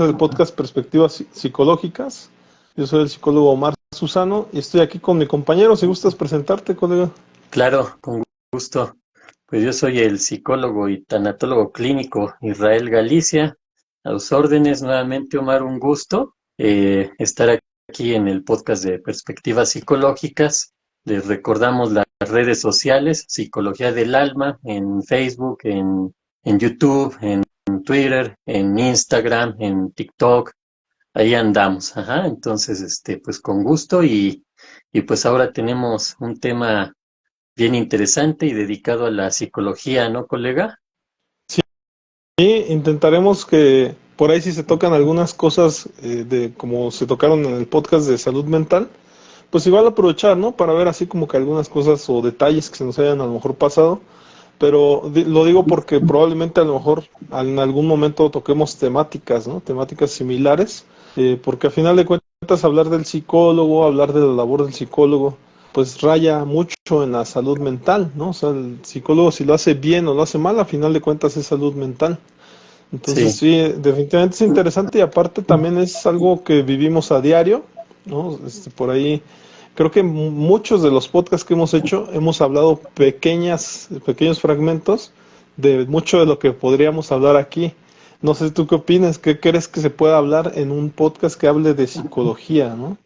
Este es el podcast Perspectivas Psicológicas. Yo soy el psicólogo Omar Susano y estoy aquí con mi compañero. Si gustas presentarte, colega. Claro, con gusto. Pues yo soy el psicólogo y tanatólogo clínico Israel Galicia. A tus órdenes nuevamente, Omar, un gusto estar aquí en el podcast de Perspectivas Psicológicas. Les recordamos las redes sociales, Psicología del Alma, en Facebook, en YouTube, en Twitter, en Instagram, en TikTok. Ahí andamos, ajá. Entonces, pues con gusto y pues ahora tenemos un tema bien interesante y dedicado a la psicología, ¿no, colega? Y intentaremos que por ahí si se tocan algunas cosas de como se tocaron en el podcast de salud mental, pues igual aprovechar, ¿no? Para ver así como que algunas cosas o detalles que se nos hayan a lo mejor pasado. Pero lo digo porque probablemente a lo mejor en algún momento toquemos temáticas, ¿no? Temáticas similares, porque a final de cuentas hablar del psicólogo, hablar de la labor del psicólogo, pues raya mucho en la salud mental, ¿no? O sea, el psicólogo si lo hace bien o lo hace mal, a final de cuentas es salud mental. Entonces Sí, sí, definitivamente es interesante y aparte también es algo que vivimos a diario, ¿no? Por ahí creo que muchos de los podcasts que hemos hecho hemos hablado pequeños fragmentos de mucho de lo que podríamos hablar aquí. No sé tú qué opinas, qué crees que se pueda hablar en un podcast que hable de psicología, ¿no?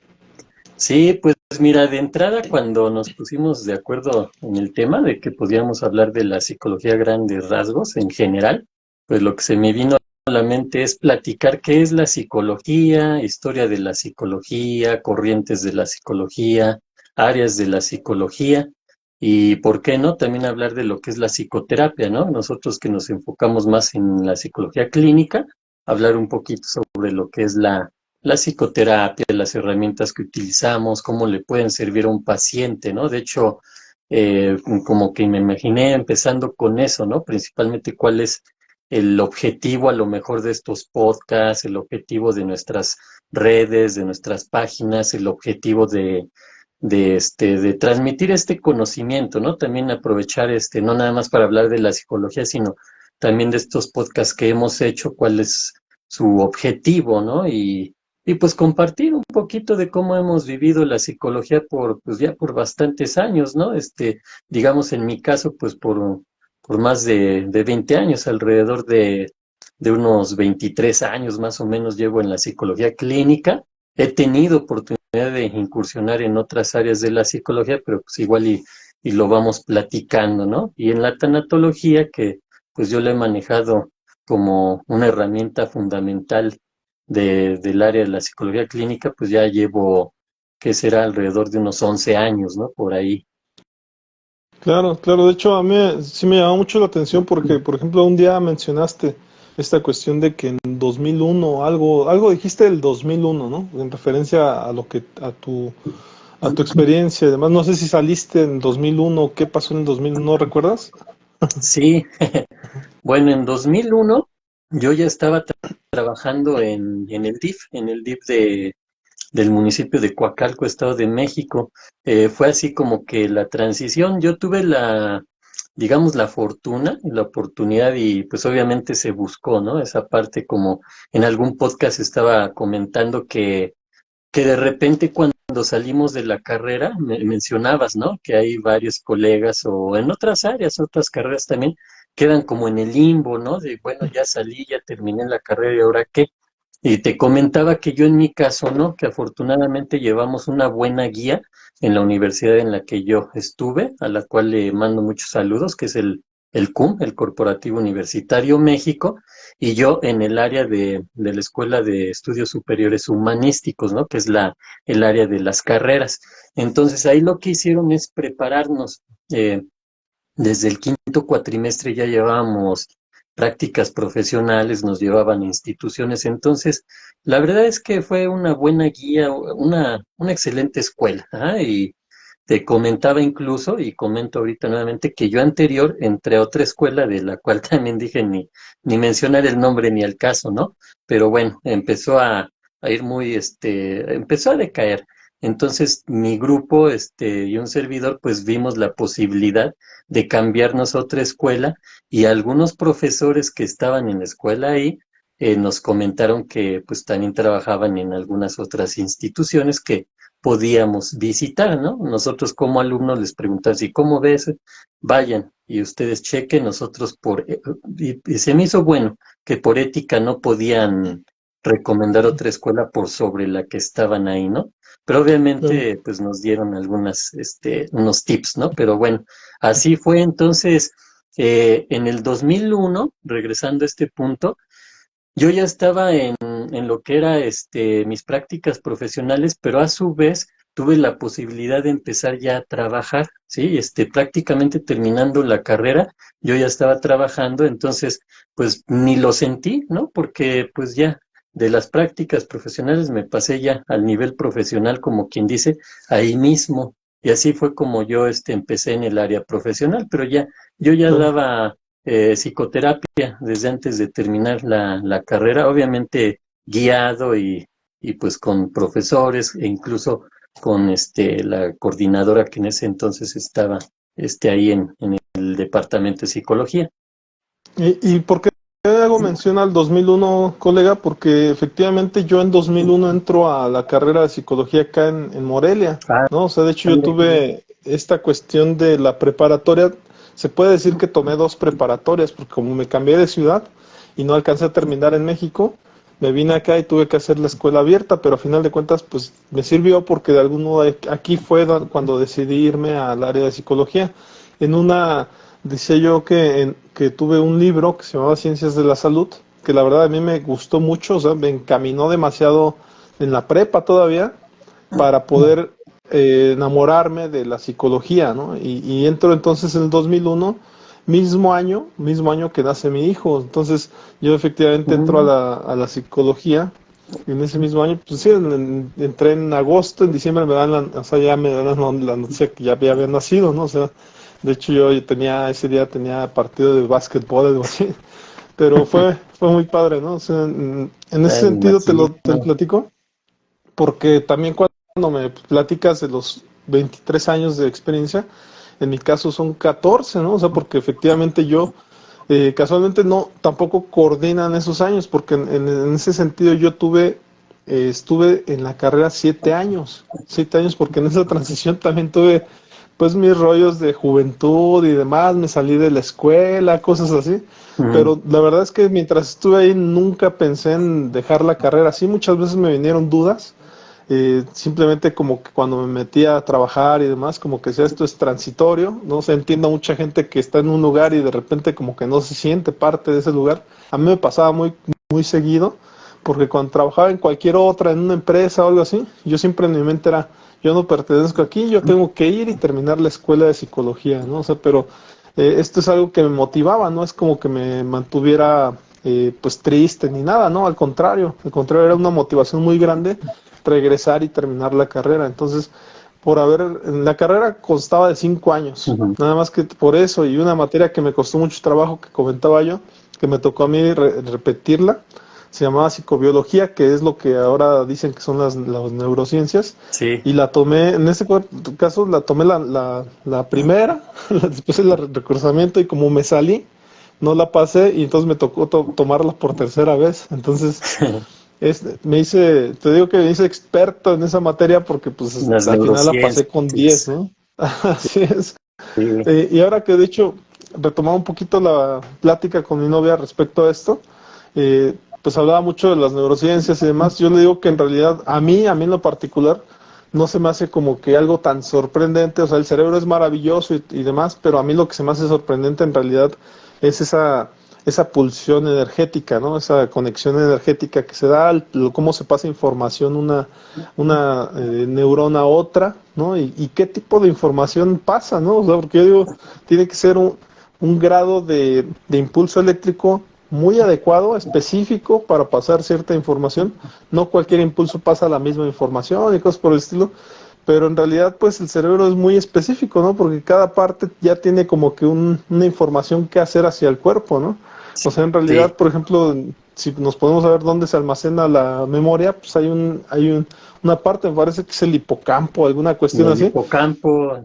sí, pues mira, de entrada cuando nos pusimos de acuerdo en el tema de que podíamos hablar de la psicología a grandes rasgos en general, pues lo que se me vino a la mente es platicar qué es la psicología, historia de la psicología, corrientes de la psicología, áreas de la psicología y, ¿por qué no? También hablar de lo que es la psicoterapia, ¿no? Nosotros que nos enfocamos más en la psicología clínica, hablar un poquito sobre lo que es la psicoterapia, las herramientas que utilizamos, cómo le pueden servir a un paciente, ¿no? De hecho, como que me imaginé empezando con eso, ¿no? Principalmente cuál es el objetivo a lo mejor de estos podcasts, el objetivo de nuestras redes, de nuestras páginas, el objetivo de transmitir este conocimiento, ¿no? También aprovechar no nada más para hablar de la psicología, sino también de estos podcasts que hemos hecho, cuál es su objetivo, ¿no? Y pues compartir un poquito de cómo hemos vivido la psicología pues ya por bastantes años, ¿no? Digamos en mi caso, pues por más de 20 años, alrededor de unos 23 años más o menos llevo en la psicología clínica. He tenido oportunidad de incursionar en otras áreas de la psicología, pero pues igual y lo vamos platicando, ¿no? Y en la tanatología, que pues yo lo he manejado como una herramienta fundamental del área de la psicología clínica, pues ya llevo, que será alrededor de unos 11 años, ¿no? Por ahí. Claro, claro, de hecho a mí sí me llamó mucho la atención porque, por ejemplo, un día mencionaste esta cuestión de que en 2001 algo dijiste del 2001, ¿no? En referencia a lo que a tu experiencia y demás. No sé si saliste en 2001, qué pasó en el 2001, ¿no recuerdas? Sí, bueno, en 2001 yo ya estaba trabajando en el DIF, del municipio de Coacalco, Estado de México. Fue así como que la transición, yo tuve digamos, la fortuna y la oportunidad y pues obviamente se buscó, ¿no? Esa parte como en algún podcast estaba comentando que de repente cuando salimos de la carrera, mencionabas, ¿no? Que hay varios colegas o en otras áreas, otras carreras también, quedan como en el limbo, ¿no? De, bueno, ya salí, ya terminé la carrera y ahora qué. Y te comentaba que yo en mi caso, ¿no? Que afortunadamente llevamos una buena guía en la universidad en la que yo estuve, a la cual le mando muchos saludos, que es el CUM, el Corporativo Universitario México, y yo en el área de la Escuela de Estudios Superiores Humanísticos, ¿no? Que es el área de las carreras. Entonces ahí lo que hicieron es prepararnos. Desde el quinto cuatrimestre ya llevábamos prácticas profesionales, nos llevaban a instituciones. Entonces, la verdad es que fue una buena guía, una excelente escuela. Ajá. Y te comentaba incluso, y comento ahorita nuevamente, que yo anterior entré a otra escuela de la cual también dije ni mencionar el nombre ni el caso, ¿no? Pero bueno, empezó a ir empezó a decaer. Entonces, mi grupo, y un servidor, pues vimos la posibilidad de cambiarnos a otra escuela y algunos profesores que estaban en la escuela ahí, nos comentaron que pues también trabajaban en algunas otras instituciones que podíamos visitar, ¿no? Nosotros como alumnos les preguntamos, ¿y cómo ves? Vayan y ustedes chequen, nosotros y se me hizo bueno que por ética no podían recomendar otra escuela por sobre la que estaban ahí, ¿no? Pero Claro. obviamente pues nos dieron unos tips, ¿no? Pero bueno, así fue entonces, en el 2001, regresando a este punto, yo ya estaba en lo que era mis prácticas profesionales, pero a su vez tuve la posibilidad de empezar ya a trabajar, ¿sí? Prácticamente terminando la carrera, yo ya estaba trabajando, entonces, pues ni lo sentí, ¿no? Porque pues ya de las prácticas profesionales me pasé ya al nivel profesional, como quien dice, ahí mismo. Y así fue como yo empecé en el área profesional, pero ya, yo ya Claro. daba psicoterapia desde antes de terminar la carrera, obviamente guiado y pues con profesores e incluso con la coordinadora que en ese entonces estaba ahí en el departamento de psicología. ¿Y por qué hago mención al 2001, colega? Porque efectivamente yo en 2001 entro a la carrera de psicología acá en Morelia, Ah, ¿no? O sea, de hecho yo mira qué bien. tuve esta cuestión de la preparatoria. Se puede decir que tomé dos preparatorias, porque como me cambié de ciudad y no alcancé a terminar en México, me vine acá y tuve que hacer la escuela abierta, pero a final de cuentas pues me sirvió porque de algún modo aquí fue cuando decidí irme al área de psicología. En una Decía yo que tuve un libro que se llamaba Ciencias de la Salud, que la verdad a mí me gustó mucho, o sea, me encaminó demasiado en la prepa todavía para poder enamorarme de la psicología, ¿no? Y entro entonces en el 2001, mismo año que nace mi hijo. Entonces yo efectivamente entro a Mm, la psicología. Y en ese mismo año, pues sí, entré en agosto, en diciembre me dan o sea, ya me dan la noticia que ya había nacido, ¿no? O sea, de hecho ese día tenía partido de básquetbol, algo así, pero fue muy padre, ¿no? O sea, en ese me sentido imagino. te lo platico, porque también cuando me platicas de los 23 años de experiencia, en mi caso son 14, ¿no? O sea, porque efectivamente yo, casualmente no, tampoco coordinan esos años, porque en ese sentido yo estuve en la carrera 7 años, porque en esa transición también tuve pues mis rollos de juventud y demás, me salí de la escuela, cosas así, Mm, pero la verdad es que mientras estuve ahí nunca pensé en dejar la carrera, sí muchas veces me vinieron dudas, simplemente como que cuando me metí a trabajar y demás, como que sea esto es transitorio, no se entienda mucha gente que está en un lugar y de repente como que no se siente parte de ese lugar. A mí me pasaba muy seguido, porque cuando trabajaba en cualquier otra, en una empresa o algo así, yo siempre en mi mente era, yo no pertenezco aquí, yo tengo que ir y terminar la escuela de psicología, ¿no? O sea, pero esto es algo que me motivaba, no es como que me mantuviera pues triste ni nada, ¿no? Al contrario, era una motivación muy grande regresar y terminar la carrera. Entonces, la carrera constaba de 5 años, ujú. nada más que por eso, y una materia que me costó mucho trabajo, que comentaba yo, que me tocó a mí repetirla, se llamaba psicobiología, que es lo que ahora dicen que son las neurociencias, Sí. y la tomé, en ese caso la tomé la primera, después del recursamiento, y como me salí, no la pasé, y entonces me tocó tomarla por tercera vez. Entonces, te digo que me hice experto en esa materia porque pues Las al final la pasé con 10, neurociencias. ¿no? Así es. Sí. Y ahora que de hecho retomaba un poquito la plática con mi novia respecto a esto, pues hablaba mucho de las neurociencias y demás. Yo le digo que en realidad a mí en lo particular, no se me hace como que algo tan sorprendente. O sea, el cerebro es maravilloso y demás, pero a mí lo que se me hace sorprendente en realidad es esa pulsión energética, ¿no? Esa conexión energética que se da, cómo se pasa información una neurona a otra, ¿no? Y qué tipo de información pasa, ¿no? O sea, porque yo digo, tiene que ser un grado de impulso eléctrico muy adecuado, específico para pasar cierta información. No cualquier impulso pasa la misma información y cosas por el estilo, pero en realidad pues el cerebro es muy específico, ¿no? Porque cada parte ya tiene como que una información que hacer hacia el cuerpo, ¿no? O sea, en realidad, Sí. por ejemplo, si nos podemos saber dónde se almacena la memoria, pues una parte, me parece que es el hipocampo, alguna cuestión El así. hipocampo,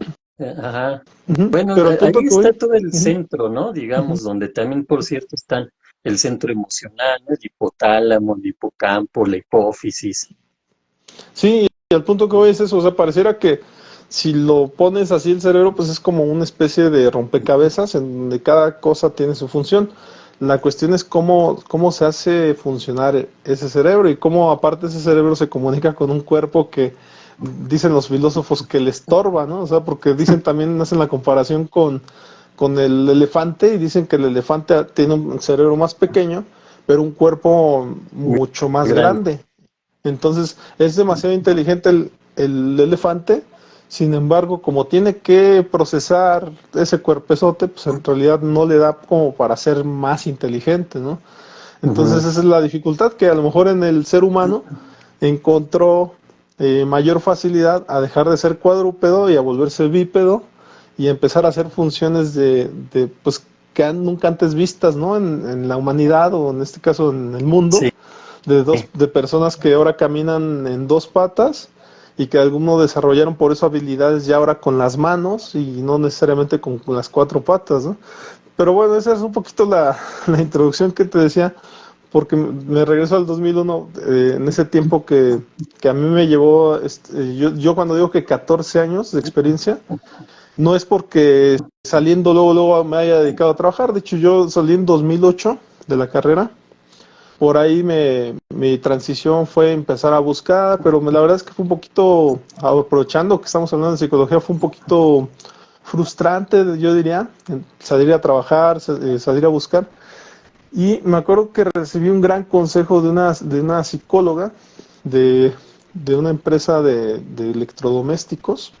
ajá. Ujú. Bueno, Pero el ahí punto que está voy, todo el ujú, centro, ¿no? ujú, Digamos, donde también, por cierto, están el centro emocional, ¿no? El hipotálamo, el hipocampo, la hipófisis. Sí, y al punto que voy es eso, o sea, pareciera que si lo pones así el cerebro, pues es como una especie de rompecabezas en donde cada cosa tiene su función. La cuestión es cómo se hace funcionar ese cerebro y cómo aparte ese cerebro se comunica con un cuerpo que dicen los filósofos que le estorba, ¿no? O sea, porque dicen también, hacen la comparación con el elefante y dicen que el elefante tiene un cerebro más pequeño, pero un cuerpo Muy mucho más grande. grande. Entonces es demasiado inteligente el elefante, sin embargo, como tiene que procesar ese cuerpezote, pues en realidad no le da como para ser más inteligente, ¿no? Entonces Ujú. esa es la dificultad que a lo mejor en el ser humano encontró mayor facilidad a dejar de ser cuadrúpedo y a volverse bípedo y empezar a hacer funciones pues que nunca antes vistas, ¿no? En la humanidad o en este caso en el mundo Sí, de personas que ahora caminan en dos patas y que algunos desarrollaron por eso habilidades ya ahora con las manos y no necesariamente con las cuatro patas, ¿no? Pero bueno, esa es un poquito la introducción que te decía, porque me regreso al 2001, en ese tiempo que a mí me llevó, yo cuando digo que 14 años de experiencia, no es porque saliendo luego me haya dedicado a trabajar, de hecho yo salí en 2008 de la carrera, por ahí mi transición fue empezar a buscar, pero la verdad es que fue un poquito, aprovechando que estamos hablando de psicología, fue un poquito frustrante, yo diría, salir a trabajar, salir a buscar. Y me acuerdo que recibí un gran consejo de una psicóloga de, de una empresa de electrodomésticos,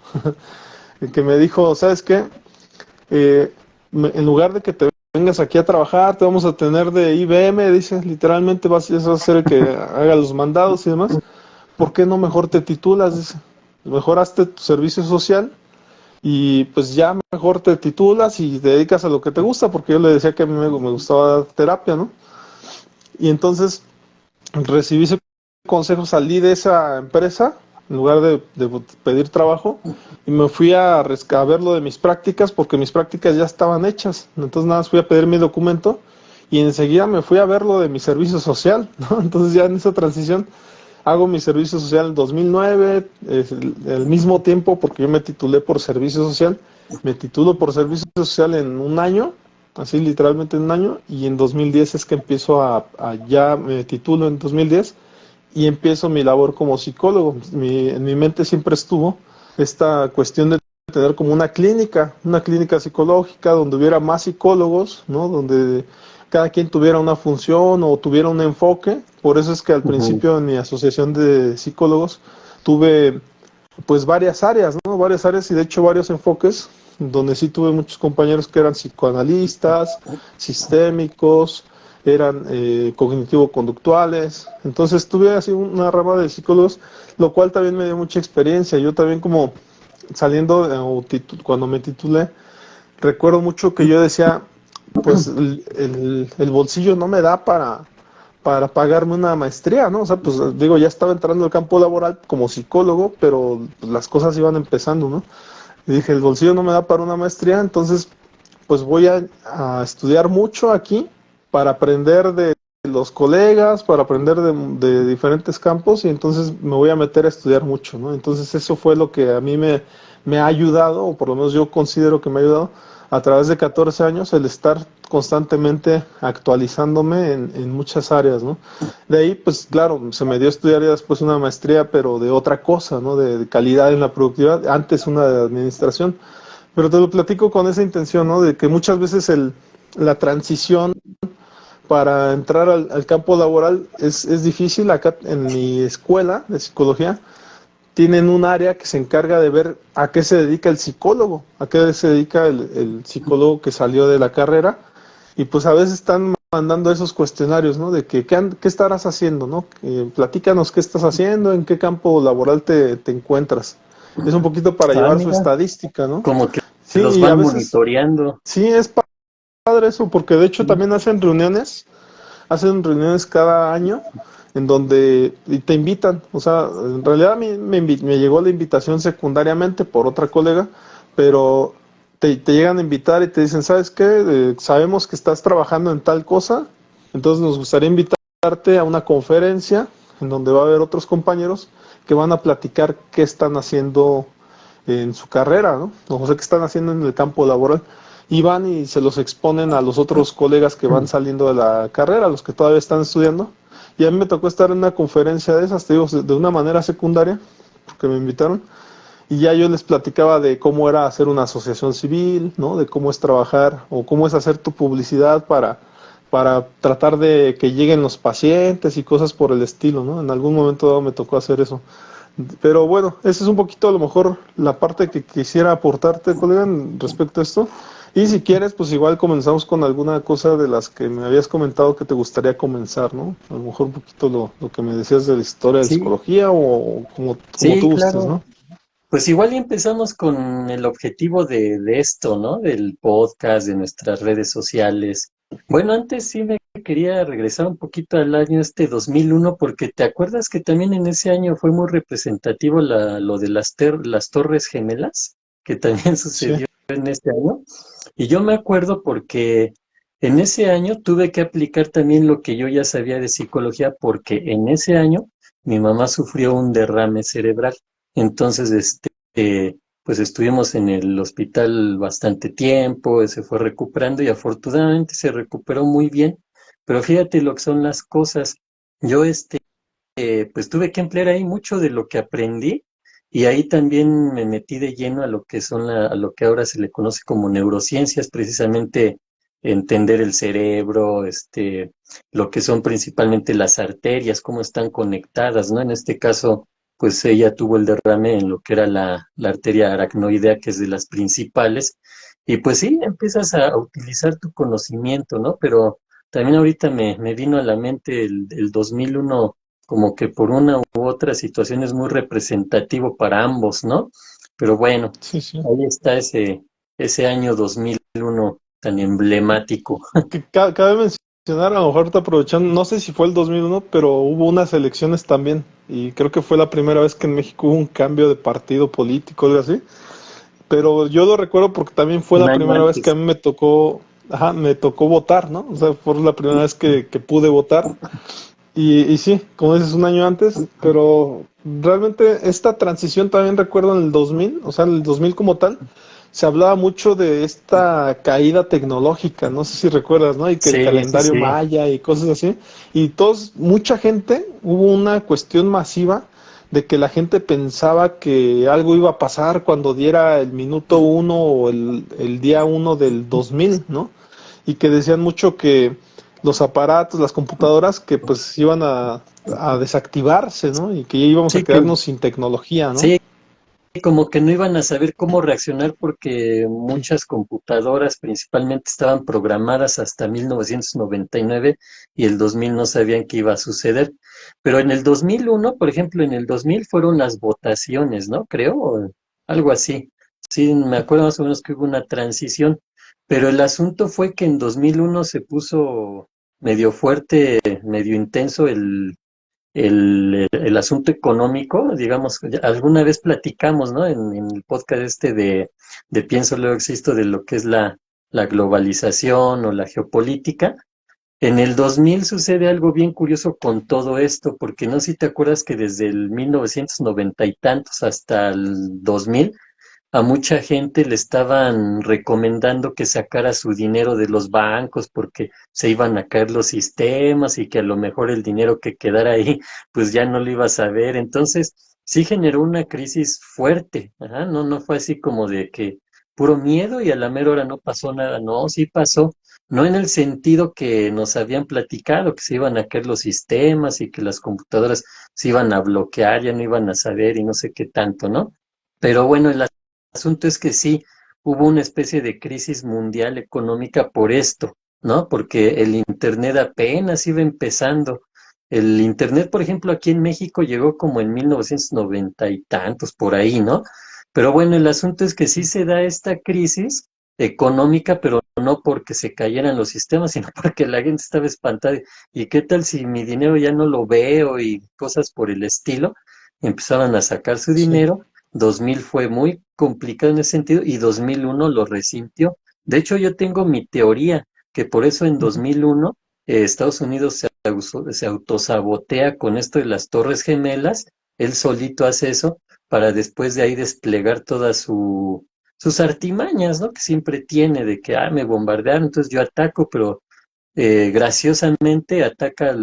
que me dijo, ¿sabes qué? eh, en lugar de que te vengas aquí a trabajar, te vamos a tener de IBM, dice, literalmente vas a ser el que haga los mandados y demás. ¿Por qué no mejor te titulas? Dice, mejor hazte tu servicio social y pues ya mejor te titulas y te dedicas a lo que te gusta, porque yo le decía que a mí me gustaba dar terapia, ¿no? Y entonces recibí ese consejo, salí de esa empresa en lugar de pedir trabajo y me fui a ver lo de mis prácticas porque mis prácticas ya estaban hechas. Entonces nada más fui a pedir mi documento y enseguida me fui a ver lo de mi servicio social, ¿no? Entonces ya en esa transición hago mi servicio social en 2009, el mismo tiempo porque yo me titulé por servicio social, me titulo por servicio social en un año, así literalmente en un año, y en 2010 es que empiezo ya me titulo en 2010 y empiezo mi labor como psicólogo. En mi mente siempre estuvo esta cuestión de tener como una clínica psicológica donde hubiera más psicólogos, ¿no? Donde cada quien tuviera una función o tuviera un enfoque. Por eso es que al ujú, principio en mi asociación de psicólogos tuve pues varias áreas, ¿no? Varias áreas y de hecho varios enfoques, donde sí tuve muchos compañeros que eran psicoanalistas, sistémicos, eran cognitivo-conductuales. Entonces tuve así una rama de psicólogos, lo cual también me dio mucha experiencia. Yo también como saliendo, cuando me titulé, recuerdo mucho que yo decía, pues el bolsillo no me da para pagarme una maestría, ¿no? O sea, pues digo, ya estaba entrando al campo laboral como psicólogo, pero pues, las cosas iban empezando, ¿no? Y dije, el bolsillo no me da para una maestría, entonces pues voy a estudiar mucho aquí para aprender de los colegas, para aprender de diferentes campos y entonces me voy a meter a estudiar mucho, ¿no? Entonces eso fue lo que a mí me ha ayudado, o por lo menos yo considero que me ha ayudado a través de 14 años el estar constantemente actualizándome en muchas áreas, ¿no? De ahí, pues claro, se me dio a estudiar ya después una maestría, pero de otra cosa, ¿no? De calidad en la productividad, antes una de administración. Pero te lo platico con esa intención, ¿no? De que muchas veces la transición para entrar al campo laboral es difícil. Acá en mi escuela de psicología tienen un área que se encarga de ver a qué se dedica el psicólogo, a qué se dedica el psicólogo que salió de la carrera. Y pues a veces están mandando esos cuestionarios, ¿no? De que qué estarás haciendo, ¿no? Platícanos qué estás haciendo, en qué campo laboral te encuentras. Es un poquito para Ah, llevar su mira, estadística, ¿no? como que Sí, los y a van veces monitoreando. sí es padre eso, porque de hecho Sí. también hacen reuniones cada año en donde y te invitan, o sea, en realidad a mí me llegó la invitación secundariamente por otra colega, pero te llegan a invitar y te dicen, ¿sabes qué? Sabemos que estás trabajando en tal cosa, Entonces nos gustaría invitarte a una conferencia en donde va a haber otros compañeros que van a platicar qué están haciendo en su carrera, ¿no? O sea, qué están haciendo en el campo laboral. Y van y se los exponen a los otros colegas que van saliendo de la carrera, los que todavía están estudiando. Y a mí me tocó estar en una conferencia de esas, te digo, de una manera secundaria, porque me invitaron. Y ya yo les platicaba de cómo era hacer una asociación civil, ¿no? De cómo es trabajar o cómo es hacer tu publicidad para tratar de que lleguen los pacientes y cosas por el estilo, ¿no? En algún momento dado me tocó hacer eso. Pero bueno, esa es un poquito a lo mejor la parte que quisiera aportarte, colega, respecto a esto. Y si quieres, pues igual comenzamos con alguna cosa de las que me habías comentado que te gustaría comenzar, ¿no? A lo mejor un poquito lo que me decías de la historia de Sí, psicología o como sí, tú gustes, claro. ¿no? Pues igual y empezamos con el objetivo de esto, ¿no? Del podcast, de nuestras redes sociales. Bueno, antes sí me quería regresar un poquito al año 2001, porque te acuerdas que también en ese año fue muy representativo lo de las Torres Gemelas, que también Sí. sucedió en ese año. Y yo me acuerdo porque en ese año tuve que aplicar también lo que yo ya sabía de psicología, porque en ese año mi mamá sufrió un derrame cerebral. Entonces, pues estuvimos en el hospital bastante tiempo, se fue recuperando y afortunadamente se recuperó muy bien. Pero fíjate lo que son las cosas. Yo, pues tuve que emplear ahí mucho de lo que aprendí y ahí también me metí de lleno a lo que a lo que ahora se le conoce como neurociencias, precisamente entender el cerebro, lo que son principalmente las arterias, cómo están conectadas, ¿no? En este caso, pues ella tuvo el derrame en lo que era la arteria aracnoidea, que es de las principales, y pues sí, empiezas a utilizar tu conocimiento, ¿no? Pero también ahorita me vino a la mente el 2001 como que por una u otra situación es muy representativo para ambos, ¿no? Pero bueno, Sí, sí. ahí está ese año 2001 tan emblemático. Que cabe mencionar, a lo mejor te aprovechando, no sé si fue el 2001, pero hubo unas elecciones también. Y creo que fue la primera vez que en México hubo un cambio de partido político, algo así. Pero yo lo recuerdo porque también fue Un la año primera vez que a antes. mí me tocó, ajá, me tocó votar, ¿no? O sea, fue la primera vez que pude votar. Y sí, como dices, un año antes, pero realmente esta transición también recuerdo en el 2000, o sea, en el 2000 como tal, se hablaba mucho de esta caída tecnológica, no sé si recuerdas, ¿no? Y que el Sí, sí, calendario sí. maya y cosas así. Y todos, mucha gente, hubo una cuestión masiva de que la gente pensaba que algo iba a pasar cuando diera el minuto uno o el día uno del 2000, ¿no? Y que decían mucho que los aparatos, las computadoras, que pues iban a desactivarse, ¿no? Y que ya íbamos a Sí, que, quedarnos sin tecnología, ¿no? sí, como que no iban a saber cómo reaccionar porque muchas computadoras principalmente estaban programadas hasta 1999 y el 2000 no sabían qué iba a suceder. Pero en el 2001, por ejemplo, en el 2000 fueron las votaciones, ¿no? Creo, o algo así. Sí, me acuerdo más o menos que hubo una transición, pero el asunto fue que en 2001 se puso medio fuerte, medio intenso el asunto económico, digamos, alguna vez platicamos, ¿no? En el podcast de Pienso Luego Existo, de lo que es la globalización o la geopolítica. En el 2000 sucede algo bien curioso con todo esto, porque no sé si te acuerdas que desde el 1990 y tantos hasta el 2000 a mucha gente le estaban recomendando que sacara su dinero de los bancos porque se iban a caer los sistemas y que a lo mejor el dinero que quedara ahí pues ya no lo ibas a ver. Entonces sí generó una crisis fuerte. Ajá, no, no fue así como de que puro miedo y a la mera hora no pasó nada. No, sí pasó. No en el sentido que nos habían platicado, que se iban a caer los sistemas y que las computadoras se iban a bloquear, ya no iban a saber y no sé qué tanto, ¿no? Pero bueno, el asunto es que sí, hubo una especie de crisis mundial económica por esto, ¿no? Porque el Internet apenas iba empezando. El Internet, por ejemplo, aquí en México llegó como en 1990 y tantos, por ahí, ¿no? Pero bueno, el asunto es que sí se da esta crisis económica, pero no porque se cayeran los sistemas, sino porque la gente estaba espantada. ¿Y qué tal si mi dinero ya no lo veo y cosas por el estilo? Empezaban a sacar su Sí. dinero. 2000 fue muy complicado en ese sentido y 2001 lo resintió. De hecho, yo tengo mi teoría que por eso en Ujú. 2001 Estados Unidos se autosabotea con esto de las Torres Gemelas, él solito hace eso para después de ahí desplegar todas sus artimañas, ¿no? Que siempre tiene de que, me bombardearon, entonces yo ataco, pero graciosamente ataca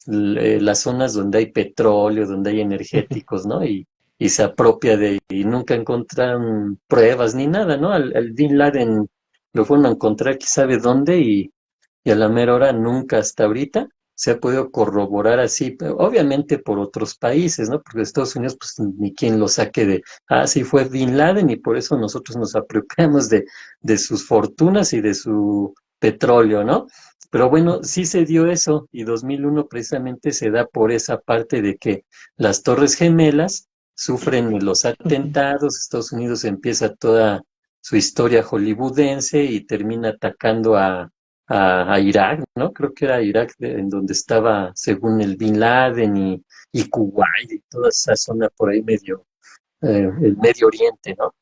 las zonas donde hay petróleo, donde hay energéticos, ¿no? Y se apropia y nunca encontraron pruebas ni nada, ¿no? Al Bin Laden lo fueron a encontrar, quién sabe dónde, y a la mera hora nunca hasta ahorita se ha podido corroborar así, pero obviamente por otros países, ¿no? Porque Estados Unidos, pues ni quien lo saque sí fue Bin Laden y por eso nosotros nos apropiamos de sus fortunas y de su petróleo, ¿no? Pero bueno, sí se dio eso y 2001 precisamente se da por esa parte de que las Torres Gemelas sufren los atentados, Estados Unidos empieza toda su historia hollywoodense y termina atacando a Irak, ¿no? Creo que era Irak en donde estaba, según el Bin Laden y Kuwait y toda esa zona por ahí el Medio Oriente, ¿no?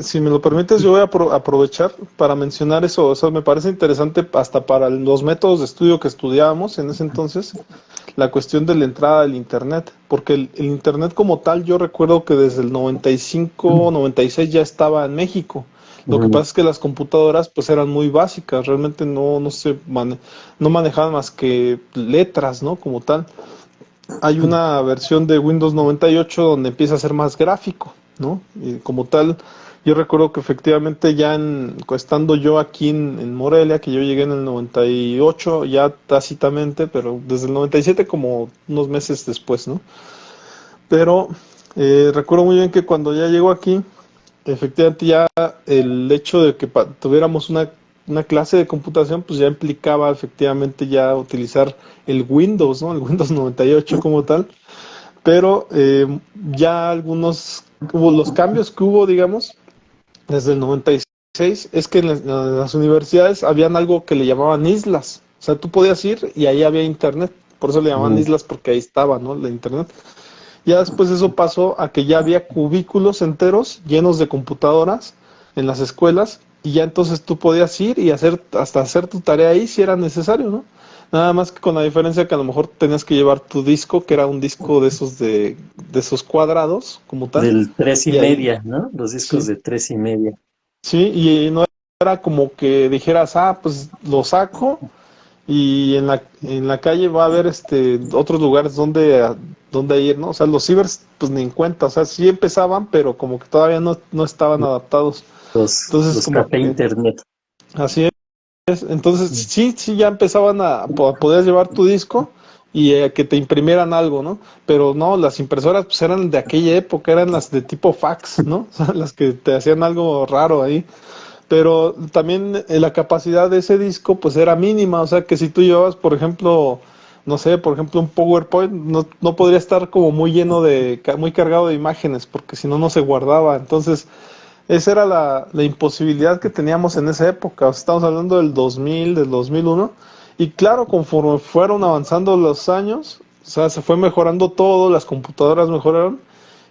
Si me lo permites, yo voy a aprovechar para mencionar eso. O sea, me parece interesante hasta para los métodos de estudio que estudiábamos en ese entonces, la cuestión de la entrada del Internet. Porque el Internet como tal, yo recuerdo que desde el 95, 96 ya estaba en México. Lo que Ujú. pasa es que las computadoras pues eran muy básicas, realmente no manejaban más que letras, ¿no? Como tal. Hay una versión de Windows 98 donde empieza a ser más gráfico, ¿no? Y como tal, yo recuerdo que efectivamente estando yo aquí en Morelia, que yo llegué en el 98, ya tácitamente, pero desde el 97 como unos meses después, ¿no? Pero recuerdo muy bien que cuando ya llegó aquí, efectivamente ya el hecho de que tuviéramos una clase de computación, pues ya implicaba efectivamente ya utilizar el Windows, ¿no? El Windows 98 como tal, pero ya los cambios que hubo, digamos, desde el 96, es que en las universidades habían algo que le llamaban islas, o sea, tú podías ir y ahí había internet, por eso le llamaban Ujú. islas porque ahí estaba, ¿no? La internet. Ya después eso pasó a que ya había cubículos enteros llenos de computadoras en las escuelas y ya entonces tú podías ir y hasta hacer tu tarea ahí si era necesario, ¿no? Nada más que con la diferencia que a lo mejor tenías que llevar tu disco, que era un disco de esos cuadrados como tal, Del tres y y ahí, media, ¿no? Los discos sí, de 3 y media. sí, y no era como que dijeras, pues lo saco y en la calle va a haber otros lugares donde ir, ¿no? O sea, los cibers, pues ni en cuenta, o sea, sí empezaban, pero como que todavía no estaban adaptados. Entonces, Los como café que internet. así es. Entonces, sí, ya empezaban podías llevar tu disco y que te imprimieran algo, ¿no? Pero no, las impresoras pues eran de aquella época, eran las de tipo fax, ¿no? O sea, las que te hacían algo raro ahí, pero también la capacidad de ese disco pues era mínima, o sea que si tú llevabas, por ejemplo, no sé, por ejemplo un PowerPoint, no podría estar como muy lleno muy cargado de imágenes, porque si no, no se guardaba. Entonces, esa era la imposibilidad que teníamos en esa época. O sea, estamos hablando del 2000, del 2001, y claro, conforme fueron avanzando los años, o sea, se fue mejorando todo, las computadoras mejoraron,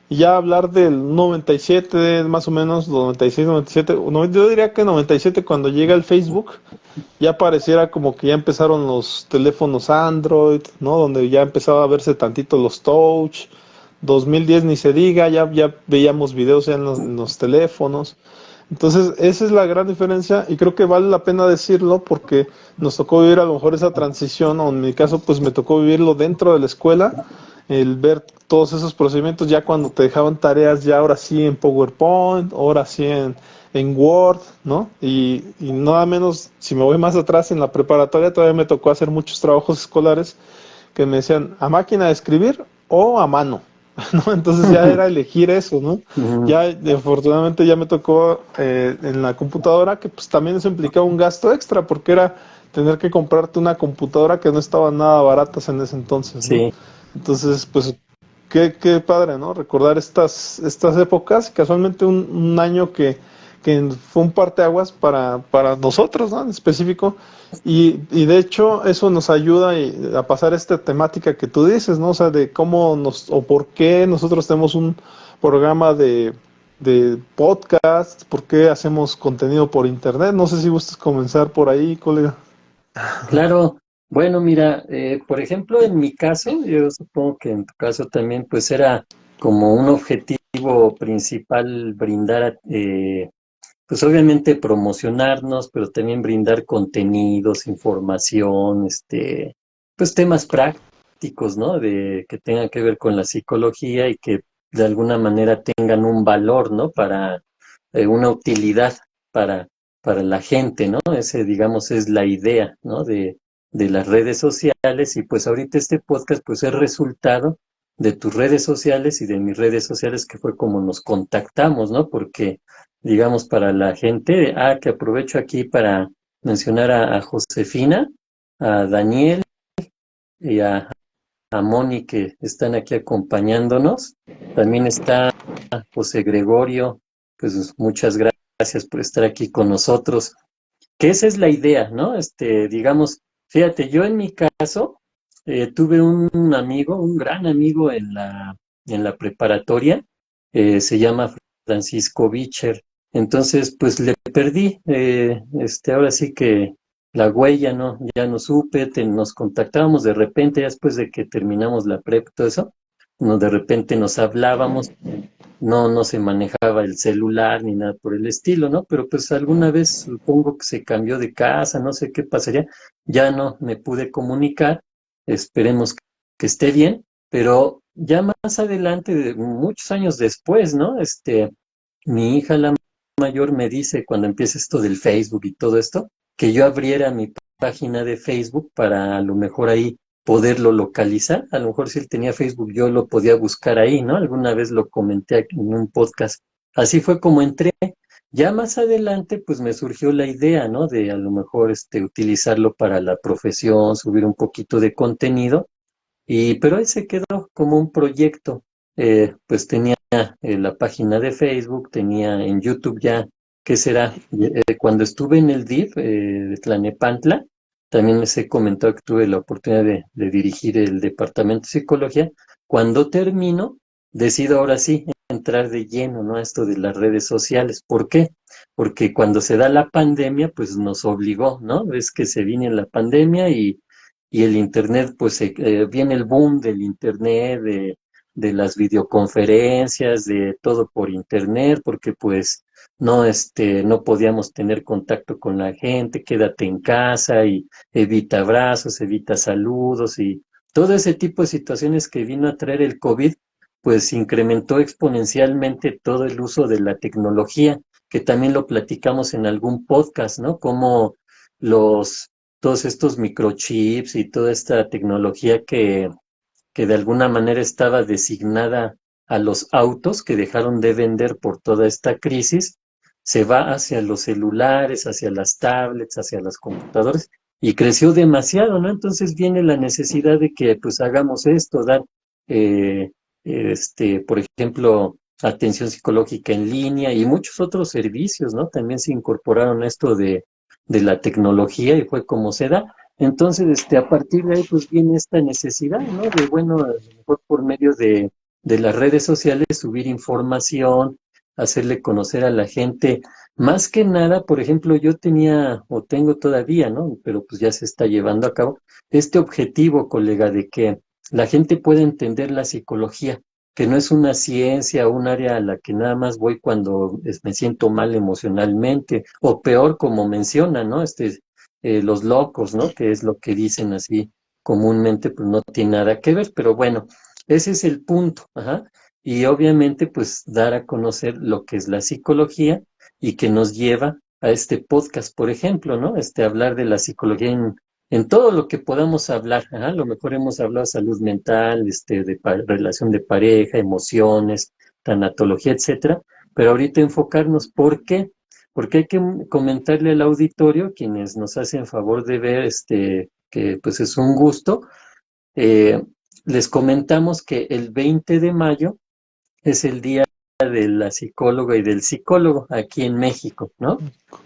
y ya hablar del 97, más o menos, 96, 97, yo diría que 97 cuando llega el Facebook, ya pareciera como que ya empezaron los teléfonos Android, ¿no? Donde ya empezaba a verse tantito los touch. 2010 ni se diga, ya veíamos videos ya en los teléfonos. Entonces, esa es la gran diferencia y creo que vale la pena decirlo porque nos tocó vivir a lo mejor esa transición, o en mi caso, pues me tocó vivirlo dentro de la escuela, el ver todos esos procedimientos ya cuando te dejaban tareas ya ahora sí en PowerPoint, ahora sí en Word, ¿no? Y nada menos, si me voy más atrás en la preparatoria, todavía me tocó hacer muchos trabajos escolares que me decían a máquina de escribir o a mano, ¿no? Entonces ya era elegir eso, ¿no? Ujú. Ya afortunadamente ya me tocó en la computadora, que pues también eso implicaba un gasto extra, porque era tener que comprarte una computadora que no estaba nada baratas en ese entonces, ¿no? Sí, Entonces, pues qué padre, ¿no? Recordar estas épocas, casualmente un año que fue un parteaguas para nosotros, ¿no? En específico. Y de hecho eso nos ayuda a pasar esta temática que tú dices, ¿no? O sea, de cómo o por qué nosotros tenemos un programa de podcast, por qué hacemos contenido por internet. No sé si gustas comenzar por ahí, colega. Claro, bueno, mira, por ejemplo, en mi caso, yo supongo que en tu caso también, pues era como un objetivo principal brindar, pues obviamente promocionarnos, pero también brindar contenidos, información, pues temas prácticos, ¿no? De que tengan que ver con la psicología y que de alguna manera tengan un valor, ¿no? Para una utilidad para, para la gente, ¿no? Ese, digamos, es la idea, ¿no? De las redes sociales y pues ahorita este podcast pues es resultado de tus redes sociales y de mis redes sociales que fue como nos contactamos, ¿no? Porque, digamos, para la gente, que aprovecho aquí para mencionar a Josefina, a Daniel y a Moni que están aquí acompañándonos. También está José Gregorio, pues muchas gracias por estar aquí con nosotros. Que esa es la idea, ¿no? Digamos, fíjate, yo en mi caso tuve un amigo, un gran amigo en la preparatoria, se llama Francisco Bicher. Entonces, pues le perdí, ahora sí que la huella, ¿no? Ya no supe, nos contactábamos de repente, ya después de que terminamos la prep, todo eso, de repente nos hablábamos, no se manejaba el celular ni nada por el estilo, ¿no? Pero pues alguna vez supongo que se cambió de casa, no sé qué pasaría, ya no me pude comunicar, esperemos que esté bien, pero ya más adelante, muchos años después, ¿no? Mi hija la mayor me dice cuando empieza esto del Facebook y todo esto, que yo abriera mi página de Facebook para a lo mejor ahí poderlo localizar. A lo mejor si él tenía Facebook, yo lo podía buscar ahí, ¿no? Alguna vez lo comenté aquí en un podcast. Así fue como entré. Ya más adelante, pues me surgió la idea, ¿no? De a lo mejor utilizarlo para la profesión, subir un poquito de contenido. Pero ahí se quedó como un proyecto. Pues tenía la página de Facebook, tenía en YouTube ya, ¿qué será? Cuando estuve en el DIF de Tlanepantla, también les he comentado que tuve la oportunidad de dirigir el departamento de psicología. Cuando termino, decido ahora sí entrar de lleno, ¿no? A esto de las redes sociales. ¿Por qué? Porque cuando se da la pandemia, pues nos obligó, ¿no? Ves que se viene la pandemia y el Internet, pues viene el boom del Internet, de las videoconferencias, de todo por Internet, porque pues no podíamos tener contacto con la gente, quédate en casa y evita abrazos, evita saludos y todo ese tipo de situaciones que vino a traer el COVID, pues incrementó exponencialmente todo el uso de la tecnología, que también lo platicamos en algún podcast, ¿no? Como los todos estos microchips y toda esta tecnología que de alguna manera estaba designada a los autos que dejaron de vender por toda esta crisis, se va hacia los celulares, hacia las tablets, hacia las computadoras y creció demasiado, ¿no? Entonces viene la necesidad de que pues hagamos esto, dar, eh, por ejemplo, atención psicológica en línea y muchos otros servicios, ¿no? También se incorporaron a esto de la tecnología y fue como se da. Entonces, a partir de ahí, pues viene esta necesidad, ¿no? De, bueno, a lo mejor por medio de las redes sociales, subir información, hacerle conocer a la gente. Más que nada, por ejemplo, yo tenía, o tengo todavía, ¿no? Pero pues ya se está llevando a cabo, este objetivo, colega, de que la gente pueda entender la psicología, que no es una ciencia, un área a la que nada más voy cuando me siento mal emocionalmente, o peor, como menciona, ¿no? Los locos, ¿no? Que es lo que dicen así comúnmente, pues no tiene nada que ver, pero bueno, ese es el punto, ajá. Y obviamente, pues dar a conocer lo que es la psicología y que nos lleva a este podcast, por ejemplo, ¿no? Hablar de la psicología en todo lo que podamos hablar, ajá. A lo mejor hemos hablado de salud mental, relación de pareja, emociones, tanatología, etcétera, pero ahorita enfocarnos, ¿por qué? Porque hay que comentarle al auditorio, quienes nos hacen favor de ver, que pues es un gusto, eh, les comentamos que el 20 de mayo es el día de la psicóloga y del psicólogo aquí en México, ¿no?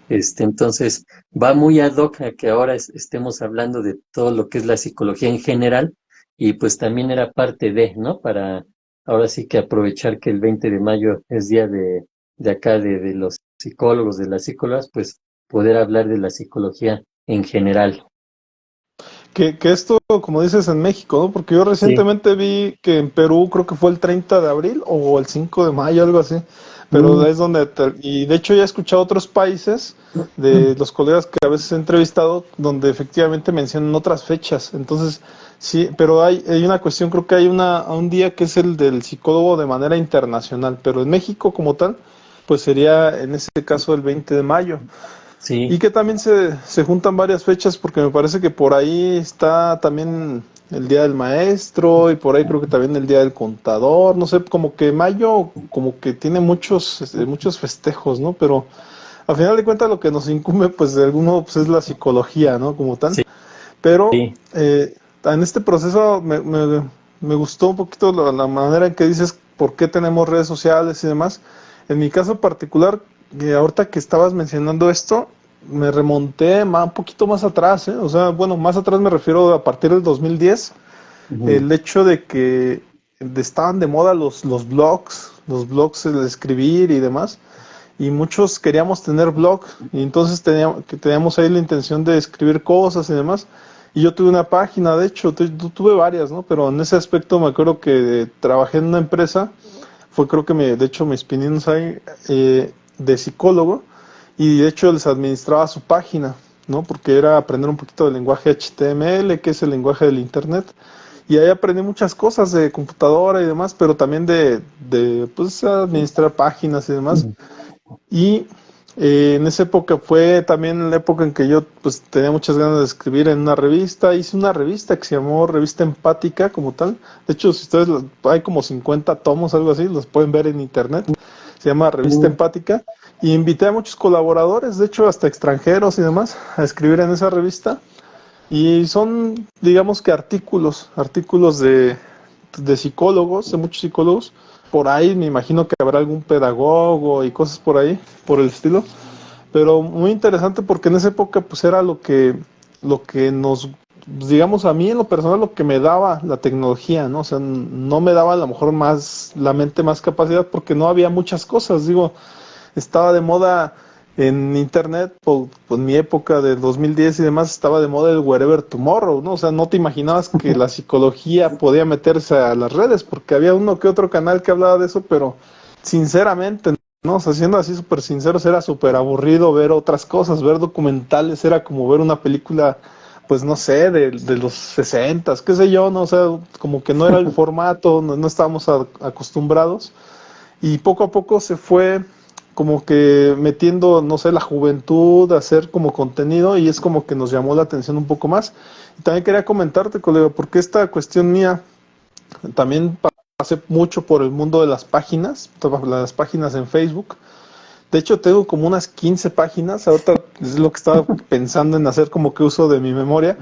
Entonces, va muy ad hoc a que ahora estemos hablando de todo lo que es la psicología en general y pues también era parte de, ¿no? Para ahora sí que aprovechar que el 20 de mayo es día de acá, de los psicólogos, de las psicólogas, pues poder hablar de la psicología en general. que esto, como dices, en México, ¿no? Porque yo Sí. recientemente vi que en Perú creo que fue el 30 de abril o el 5 de mayo, algo así. Pero Mm, es donde, y de hecho ya he escuchado otros países de los colegas que a veces he entrevistado donde efectivamente mencionan otras fechas. Entonces, sí, pero hay una cuestión, creo que hay un día que es el del psicólogo de manera internacional, pero en México como tal, pues sería en ese caso el 20 de mayo. Y sí. que también se juntan varias fechas porque me parece que por ahí está también el Día del Maestro y por ahí creo que también el Día del Contador, no sé, como que mayo como que tiene muchos festejos, ¿no? Pero al final de cuentas lo que nos incumbe pues de alguno pues es la psicología, ¿no? Como tal. Pero Sí. en este proceso me gustó un poquito la manera en que dices por qué tenemos redes sociales y demás. En mi caso particular, ahorita que estabas mencionando esto, me remonté un poquito más atrás, ¿eh? O sea, bueno, más atrás me refiero a partir del 2010, Ujú. el hecho de que estaban de moda los blogs, el escribir y demás, y muchos queríamos tener blog, y entonces teníamos ahí la intención de escribir cosas y demás. Y yo tuve una página, de hecho, tuve varias, ¿no? Pero en ese aspecto me acuerdo que trabajé en una empresa, fue creo que de hecho mis pininos ahí, de psicólogo, y de hecho les administraba su página, ¿no? Porque era aprender un poquito del lenguaje HTML, que es el lenguaje del Internet, y ahí aprendí muchas cosas de computadora y demás, pero también de pues, administrar páginas y demás. Y en esa época fue también la época en que yo pues tenía muchas ganas de escribir en una revista. Hice una revista que se llamó Revista Empática como tal. De hecho, si ustedes hay como 50 tomos, algo así, los pueden ver en internet. Se llama Revista Mm, Empática. Y invité a muchos colaboradores, de hecho hasta extranjeros y demás, a escribir en esa revista. Y son, digamos que artículos de psicólogos, de muchos psicólogos. Por ahí me imagino que habrá algún pedagogo y cosas por ahí, por el estilo. Pero muy interesante porque en esa época pues era lo que nos, digamos a mí en lo personal lo que me daba la tecnología, ¿no? O sea, no me daba a lo mejor más, la mente más capacidad porque no había muchas cosas, digo, estaba de moda en internet, por mi época de 2010 y demás, estaba de moda el Wherever Tomorrow, ¿no? O sea, no te imaginabas que la psicología podía meterse a las redes, porque había uno que otro canal que hablaba de eso, pero sinceramente, ¿no? O sea, siendo así súper sinceros, era súper aburrido ver otras cosas, ver documentales, era como ver una película, pues no sé, de los 60, qué sé yo, ¿no? O sea, como que no era el formato, no estábamos acostumbrados y poco a poco se fue como que metiendo, no sé, la juventud a hacer como contenido y es como que nos llamó la atención un poco más. Y también quería comentarte, colega, porque esta cuestión mía también pasé mucho por el mundo de las páginas en Facebook. De hecho, tengo como unas 15 páginas. Ahorita es lo que estaba pensando en hacer como que uso de mi memoria.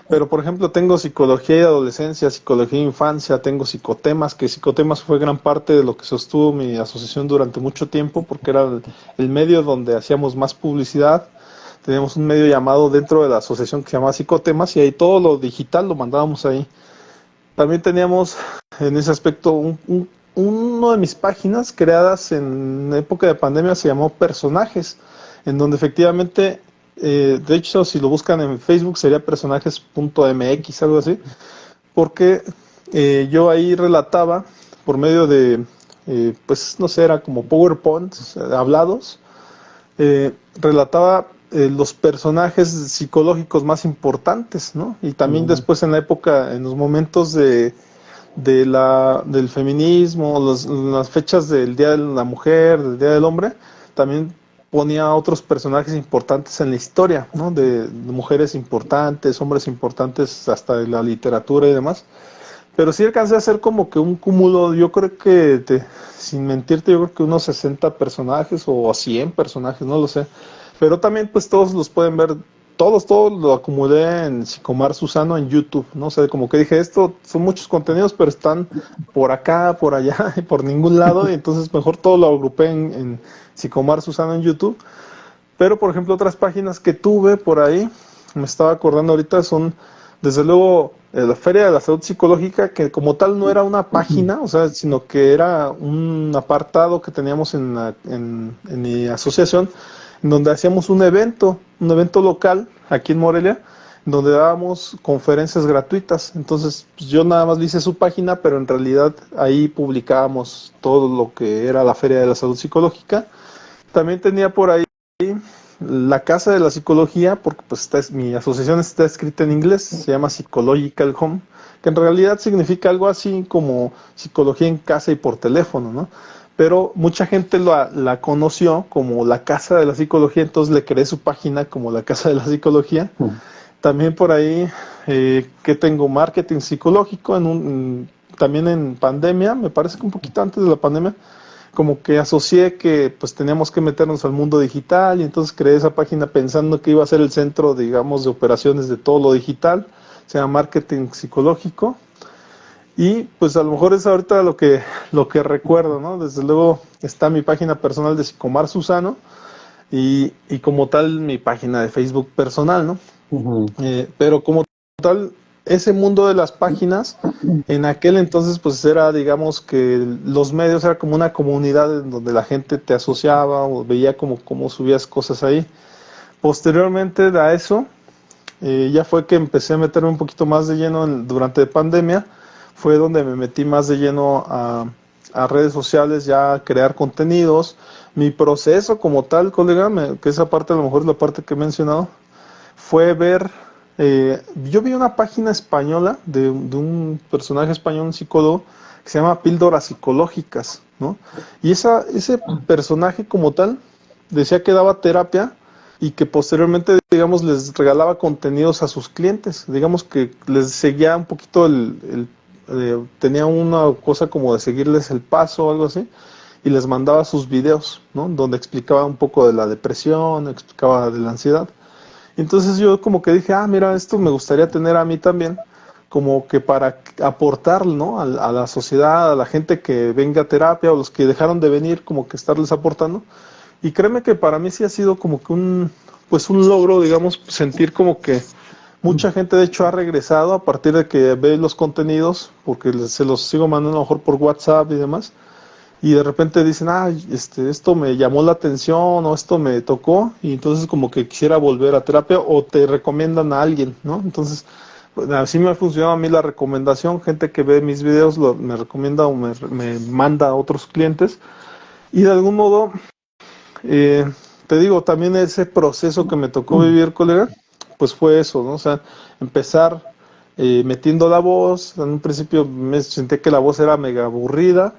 Pero, por ejemplo, tengo psicología y adolescencia, psicología e infancia, tengo psicotemas, que psicotemas fue gran parte de lo que sostuvo mi asociación durante mucho tiempo, porque era el medio donde hacíamos más publicidad. Teníamos un medio llamado dentro de la asociación que se llamaba Psicotemas y ahí todo lo digital lo mandábamos ahí. También teníamos en ese aspecto uno de mis páginas creadas en época de pandemia se llamó Personajes, en donde efectivamente, de hecho, si lo buscan en Facebook sería personajes.mx, algo así, porque yo ahí relataba por medio pues no sé, era como PowerPoint hablados, relataba los personajes psicológicos más importantes, ¿no? Y también mm, después en la época, en los momentos del feminismo, las fechas del Día de la Mujer, del Día del Hombre, también ponía otros personajes importantes en la historia, ¿no? De mujeres importantes, hombres importantes, hasta de la literatura y demás. Pero sí alcancé a hacer como que un cúmulo, yo creo que, sin mentirte, yo creo que unos 60 personajes o 100 personajes, no lo sé. Pero también pues todos los pueden ver, todos lo acumulé en Psicomar Susano en YouTube, ¿no? O sea, como que dije, esto son muchos contenidos, pero están por acá, por allá y por ningún lado, y entonces mejor todo lo agrupé en Psicomar Susano en YouTube. Pero, por ejemplo, otras páginas que tuve por ahí, me estaba acordando ahorita, son, desde luego, la Feria de la Salud Psicológica, que como tal no era una página, o sea, sino que era un apartado que teníamos en mi asociación, en donde hacíamos un evento local aquí en Morelia, donde dábamos conferencias gratuitas. Entonces, pues, yo nada más le hice su página, pero en realidad ahí publicábamos todo lo que era la Feria de la Salud Psicológica. También tenía por ahí la Casa de la Psicología, porque pues mi asociación está escrita en inglés, se llama Psychological Home, que en realidad significa algo así como psicología en casa y por teléfono, ¿no? Pero mucha gente la conoció como la Casa de la Psicología, entonces le creé su página como la Casa de la Psicología. También por ahí, que tengo marketing psicológico, también en pandemia, me parece que un poquito antes de la pandemia, como que asocié que pues teníamos que meternos al mundo digital y entonces creé esa página pensando que iba a ser el centro, digamos, de operaciones de todo lo digital, se llama marketing psicológico. Y pues a lo mejor es ahorita lo que recuerdo, ¿no? Desde luego está mi página personal de Psicomar Susano y como tal mi página de Facebook personal, ¿no? Ujú. Pero como tal, ese mundo de las páginas, en aquel entonces pues era, digamos que los medios era como una comunidad en donde la gente te asociaba o veía como subías cosas ahí. Posteriormente a eso, ya fue que empecé a meterme un poquito más de lleno durante pandemia, fue donde me metí más de lleno a redes sociales, ya a crear contenidos. Mi proceso como tal, colega, que esa parte a lo mejor es la parte que he mencionado, fue ver, yo vi una página española de un personaje español, un psicólogo, que se llama Píldoras Psicológicas, ¿no? Y ese personaje como tal decía que daba terapia y que posteriormente, digamos, les regalaba contenidos a sus clientes, digamos que les seguía un poquito tenía una cosa como de seguirles el paso o algo así, y les mandaba sus videos, ¿no? Donde explicaba un poco de la depresión, explicaba de la ansiedad. Entonces yo como que dije, mira, esto me gustaría tener a mí también, como que para aportar, ¿no? A la sociedad, a la gente que venga a terapia o los que dejaron de venir, como que estarles aportando. Y créeme que para mí sí ha sido como que pues un logro, digamos, sentir como que mucha gente de hecho ha regresado a partir de que ve los contenidos, porque se los sigo mandando a lo mejor por WhatsApp y demás, y de repente dicen, esto me llamó la atención o esto me tocó, y entonces como que quisiera volver a terapia o te recomiendan a alguien, ¿no? Entonces, pues, así me ha funcionado a mí la recomendación, gente que ve mis videos me recomienda o me manda a otros clientes, y de algún modo, eh, te digo, también ese proceso que me tocó vivir, colega, pues fue eso, ¿no? O sea, empezar metiendo la voz, en un principio me sentí que la voz era mega aburrida,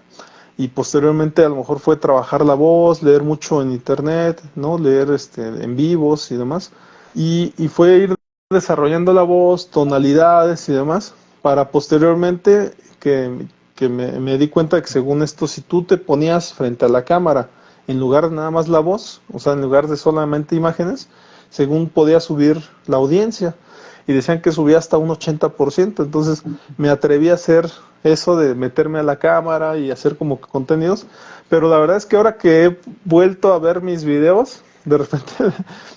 y posteriormente a lo mejor fue trabajar la voz, leer mucho en internet, ¿no? Leer en vivos y demás. Y fue ir desarrollando la voz, tonalidades y demás, para posteriormente que me di cuenta de que según esto, si tú te ponías frente a la cámara, en lugar de nada más la voz, o sea, en lugar de solamente imágenes, según podía subir la audiencia. Y decían que subía hasta un 80%. Entonces me atreví a hacer eso de meterme a la cámara y hacer como contenidos, pero la verdad es que ahora que he vuelto a ver mis videos, de repente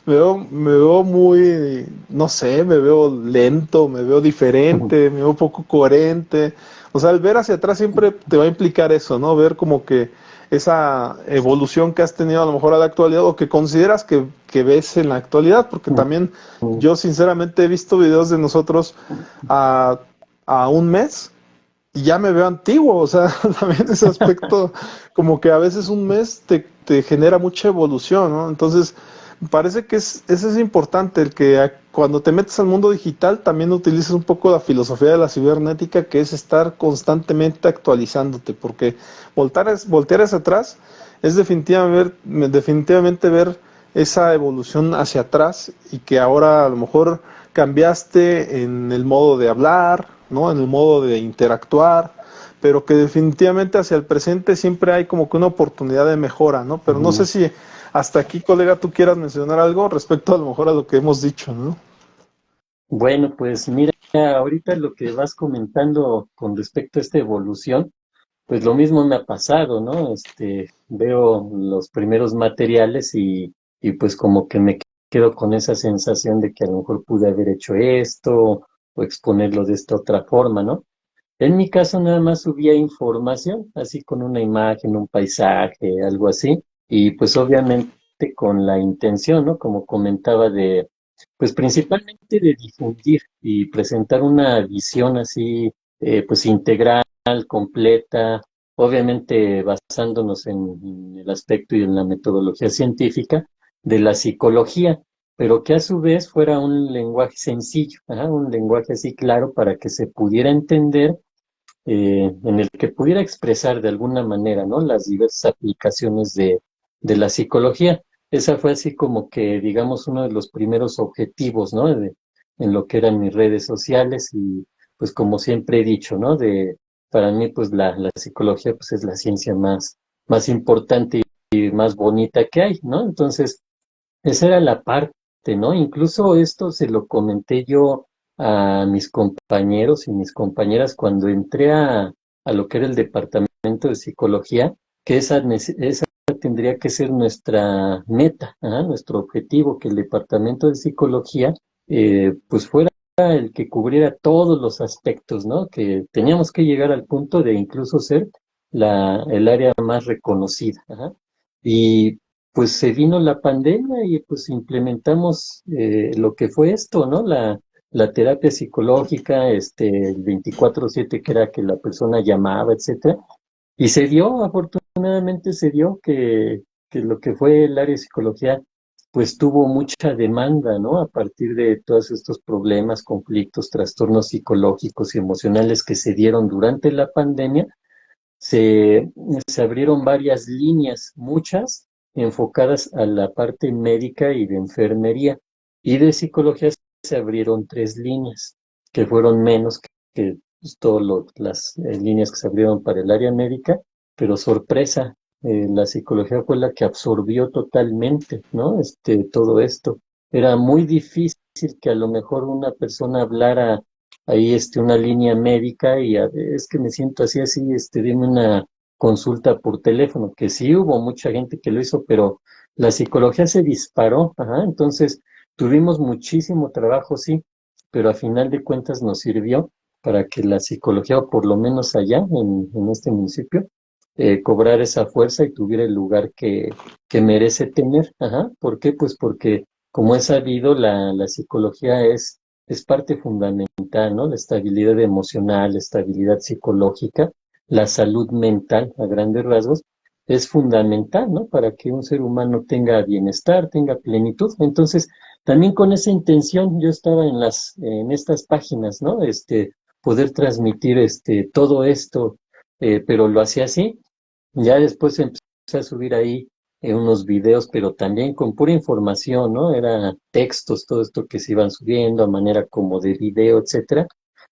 me veo muy, no sé, me veo lento, me veo diferente, me veo poco coherente. O sea, el ver hacia atrás siempre te va a implicar eso, ¿no? Ver como que esa evolución que has tenido a lo mejor a la actualidad o que consideras que ves en la actualidad, porque también yo sinceramente he visto videos de nosotros a, a un mes y ya me veo antiguo, o sea, también ese aspecto, como que a veces un mes te genera mucha evolución, ¿no? Entonces, me parece que ese es importante, el que cuando te metes al mundo digital también utilices un poco la filosofía de la cibernética, que es estar constantemente actualizándote, porque voltear hacia atrás es definitivamente ver esa evolución hacia atrás y que ahora a lo mejor cambiaste en el modo de hablar, ¿no? En el modo de interactuar, pero que definitivamente hacia el presente siempre hay como que una oportunidad de mejora, ¿no? Pero no sé si hasta aquí, colega, tú quieras mencionar algo respecto a lo mejor a lo que hemos dicho, ¿no? Bueno, pues mira, ahorita lo que vas comentando con respecto a esta evolución, pues lo mismo me ha pasado, ¿no? Veo los primeros materiales y pues como que me quedo con esa sensación de que a lo mejor pude haber hecho esto o exponerlo de esta otra forma, ¿no? En mi caso nada más subía información, así con una imagen, un paisaje, algo así, y pues obviamente con la intención, ¿no? Como comentaba pues principalmente de difundir y presentar una visión así, pues integral, completa, obviamente basándonos en el aspecto y en la metodología científica de la psicología, pero que a su vez fuera un lenguaje sencillo, ajá, un lenguaje así claro para que se pudiera entender, en el que pudiera expresar de alguna manera, ¿no? Las diversas aplicaciones de la psicología. Esa fue así como que, digamos, uno de los primeros objetivos, ¿no? En lo que eran mis redes sociales y, pues, como siempre he dicho, ¿no? Para mí, pues, la psicología, pues, es la ciencia más importante y más bonita que hay, ¿no? Entonces, esa era la parte, ¿no? Incluso esto se lo comenté yo a mis compañeros y mis compañeras cuando entré a lo que era el departamento de psicología, que esa tendría que ser nuestra meta, ¿ah? Nuestro objetivo, que el departamento de psicología, pues fuera el que cubriera todos los aspectos, ¿no? Que teníamos que llegar al punto de incluso ser el área más reconocida. Ajá. Y pues se vino la pandemia y pues implementamos, lo que fue esto, ¿no? La terapia psicológica, el 24/7, que era que la persona llamaba, etcétera. Y se dio, afortunadamente se dio que lo que fue el área de psicología, pues tuvo mucha demanda, ¿no? A partir de todos estos problemas, conflictos, trastornos psicológicos y emocionales que se dieron durante la pandemia, se, se abrieron varias líneas, muchas enfocadas a la parte médica y de enfermería. Y de psicología se abrieron 3 líneas, que fueron menos que pues, todas las líneas que se abrieron para el área médica, pero sorpresa, la psicología fue la que absorbió totalmente, ¿no? Todo esto. Era muy difícil que a lo mejor una persona hablara ahí, una línea médica y es que me siento así, así, dime una consulta por teléfono, que sí hubo mucha gente que lo hizo, pero la psicología se disparó, ajá, entonces tuvimos muchísimo trabajo, sí, pero a final de cuentas nos sirvió para que la psicología, o por lo menos allá en este municipio, cobrara esa fuerza y tuviera el lugar que merece tener, ajá. ¿Por qué? Pues porque, como es sabido, la psicología es parte fundamental, ¿no? La estabilidad emocional, la estabilidad psicológica, la salud mental, a grandes rasgos, es fundamental, ¿no? Para que un ser humano tenga bienestar, tenga plenitud. Entonces, también con esa intención yo estaba en estas páginas, ¿no? Poder transmitir, todo esto, pero lo hacía así. Ya después empecé a subir ahí, unos videos, pero también con pura información, ¿no? Era textos, todo esto que se iban subiendo a manera como de video, etcétera,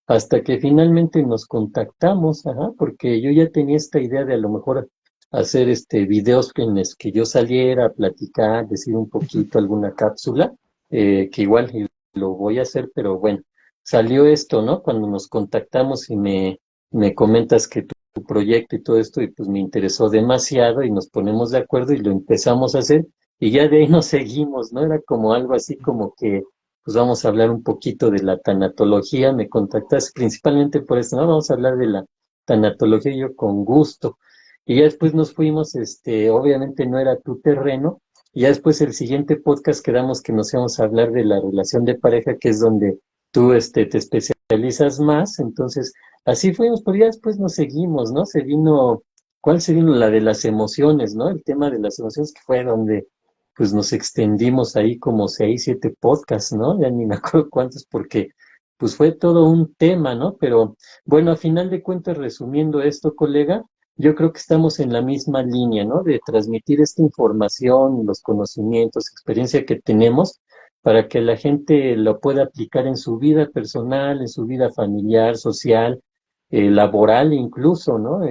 hasta que finalmente nos contactamos, ajá, porque yo ya tenía esta idea de a lo mejor hacer videos en los que yo saliera a platicar, decir un poquito alguna cápsula, que igual y lo voy a hacer, pero bueno, salió esto, ¿no? Cuando nos contactamos y me comentas que tu proyecto y todo esto, y pues me interesó demasiado y nos ponemos de acuerdo y lo empezamos a hacer y ya de ahí nos seguimos, ¿no? Era como algo así como que, pues vamos a hablar un poquito de la tanatología, me contactaste principalmente por eso, ¿no? Vamos a hablar de la tanatología y yo con gusto. Y ya después nos fuimos, obviamente no era tu terreno, y ya después el siguiente podcast quedamos que nos íbamos a hablar de la relación de pareja, que es donde tú, te especializas más, entonces así fuimos, pero ya después nos seguimos, ¿no? ¿Cuál se vino? La de las emociones, ¿no? El tema de las emociones, que fue donde pues nos extendimos ahí como 6, 7 podcasts, ¿no? Ya ni me acuerdo cuántos, porque pues fue todo un tema, ¿no? Pero bueno, a final de cuentas, resumiendo esto, colega, yo creo que estamos en la misma línea, ¿no? De transmitir esta información, los conocimientos, experiencia que tenemos para que la gente lo pueda aplicar en su vida personal, en su vida familiar, social, laboral incluso, ¿no?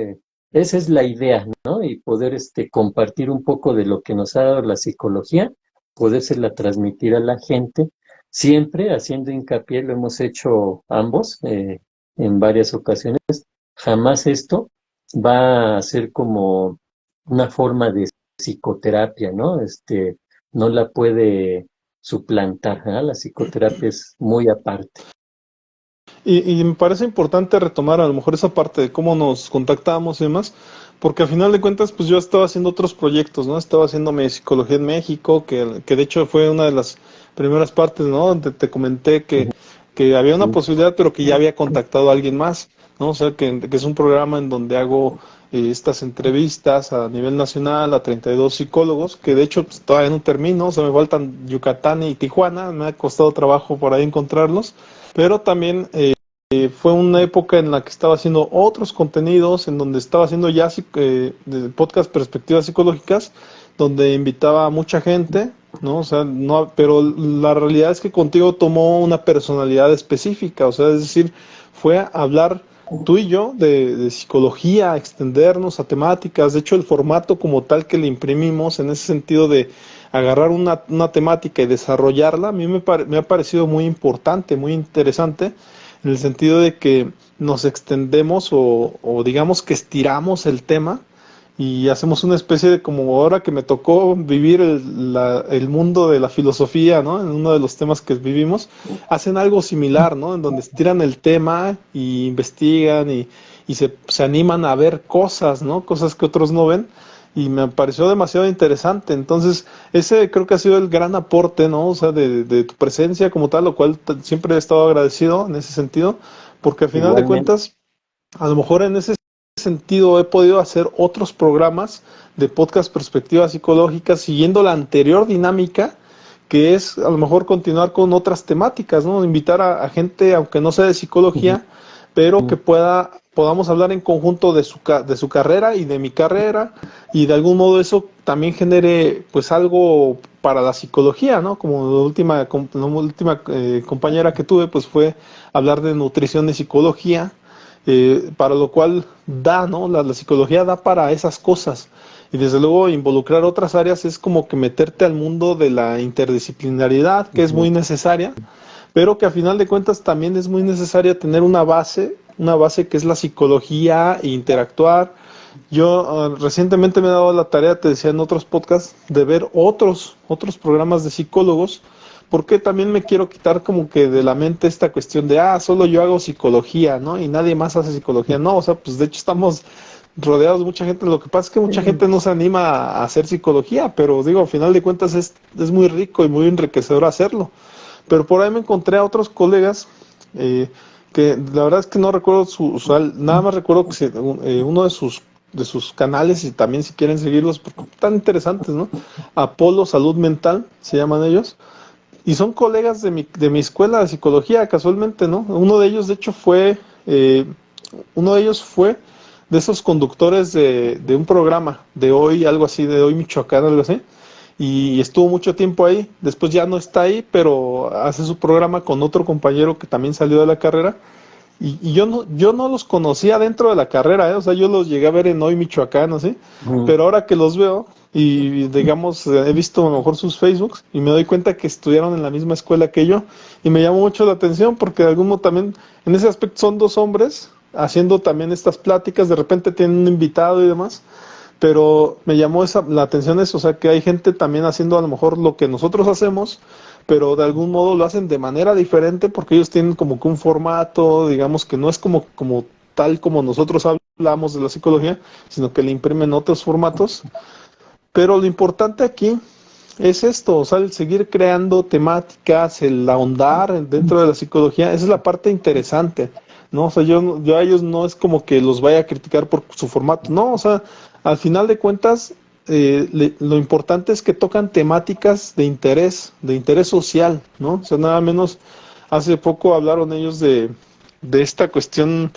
Esa es la idea, ¿no? Y poder, compartir un poco de lo que nos ha dado la psicología, podérsela transmitir a la gente, siempre haciendo hincapié, lo hemos hecho ambos, en varias ocasiones, jamás esto va a ser como una forma de psicoterapia, ¿no? No la puede suplantar, ¿ah? La psicoterapia es muy aparte. Y me parece importante retomar a lo mejor esa parte de cómo nos contactamos y demás, porque al final de cuentas, pues yo estaba haciendo otros proyectos, ¿no? Estaba haciendo mi psicología en México, que de hecho fue una de las primeras partes, ¿no? Donde te comenté que había una posibilidad, pero que ya había contactado a alguien más, ¿no? O sea, que es un programa en donde hago estas entrevistas a nivel nacional a 32 psicólogos, que de hecho pues, todavía no termino, o sea, me faltan Yucatán y Tijuana, me ha costado trabajo por ahí encontrarlos, pero también fue una época en la que estaba haciendo otros contenidos, en donde estaba haciendo ya de podcast Perspectivas Psicológicas, donde invitaba a mucha gente, ¿no? O sea, no, pero la realidad es que contigo tomó una personalidad específica, o sea, es decir, fue a hablar tú y yo de psicología, extendernos a temáticas, de hecho el formato como tal que le imprimimos en ese sentido de agarrar una temática y desarrollarla, a mí me ha parecido muy importante, muy interesante, en el sentido de que nos extendemos o digamos que estiramos el tema y hacemos una especie de, como ahora que me tocó vivir el mundo de la filosofía, ¿no? En uno de los temas que vivimos, hacen algo similar, ¿no? En donde estiran el tema y investigan y se animan a ver cosas, ¿no? Cosas que otros no ven. Y me pareció demasiado interesante. Entonces, ese creo que ha sido el gran aporte, ¿no? O sea, de tu presencia como tal, lo cual siempre he estado agradecido en ese sentido, porque al final de Igualmente. cuentas, a lo mejor en ese sentido he podido hacer otros programas de podcast perspectivas psicológicas siguiendo la anterior dinámica que es a lo mejor continuar con otras temáticas, ¿no? Invitar a gente, aunque no sea de psicología, pero que podamos hablar en conjunto de su carrera y de mi carrera, y de algún modo eso también genere pues algo para la psicología, ¿no? Como la última compañera que tuve, pues fue hablar de nutrición y psicología, para lo cual da, ¿no? La psicología da para esas cosas. Y desde luego involucrar otras áreas es como que meterte al mundo de la interdisciplinariedad, que es muy necesaria, pero que a final de cuentas también es muy necesaria tener una base que es la psicología e interactuar. Yo recientemente me he dado la tarea, te decía en otros podcasts, de ver otros programas de psicólogos, porque también me quiero quitar como que de la mente esta cuestión de, solo yo hago psicología, ¿no? Y nadie más hace psicología. No, o sea, pues de hecho estamos rodeados de mucha gente. Lo que pasa es que mucha gente no se anima a hacer psicología, pero digo, al final de cuentas es muy rico y muy enriquecedor hacerlo. Pero por ahí me encontré a otros colegas que la verdad es que no recuerdo nada más recuerdo que uno de sus canales, y también si quieren seguirlos, porque están interesantes, ¿no? Apolo Salud Mental, se llaman ellos, y son colegas de mi escuela de psicología, casualmente, ¿no? Eh, uno de ellos fue de esos conductores de un programa, de hoy, algo así, de hoy Michoacán, algo así, y estuvo mucho tiempo ahí, después ya no está ahí, pero hace su programa con otro compañero que también salió de la carrera, y yo no los conocía dentro de la carrera, ¿eh? O sea, yo los llegué a ver en Hoy Michoacán, así, pero ahora que los veo y digamos, he visto a lo mejor sus Facebooks y me doy cuenta que estudiaron en la misma escuela que yo y me llamó mucho la atención porque de algún modo también en ese aspecto son dos hombres haciendo también estas pláticas, de repente tienen un invitado y demás, pero me llamó la atención eso, o sea, que hay gente también haciendo a lo mejor lo que nosotros hacemos, pero de algún modo lo hacen de manera diferente porque ellos tienen como que un formato, digamos que no es como tal como nosotros hablamos de la psicología, sino que le imprimen otros formatos. Pero lo importante aquí es esto, o sea, el seguir creando temáticas, el ahondar dentro de la psicología, esa es la parte interesante, ¿no? O sea, yo a ellos no es como que los vaya a criticar por su formato, no, o sea, al final de cuentas, lo importante es que tocan temáticas de interés social, ¿no? O sea, nada menos, hace poco hablaron ellos de esta cuestión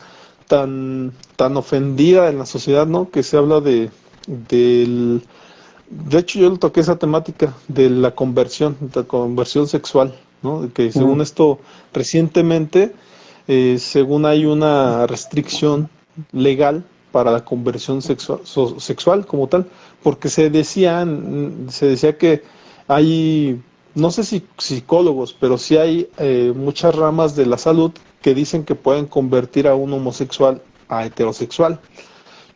tan ofendida en la sociedad, ¿no? Que se habla del de hecho, yo le toqué esa temática de la conversión sexual, ¿no? Que según esto, recientemente, según hay una restricción legal para la conversión sexual como tal, porque se decía que hay, no sé si psicólogos, pero sí hay muchas ramas de la salud que dicen que pueden convertir a un homosexual a heterosexual.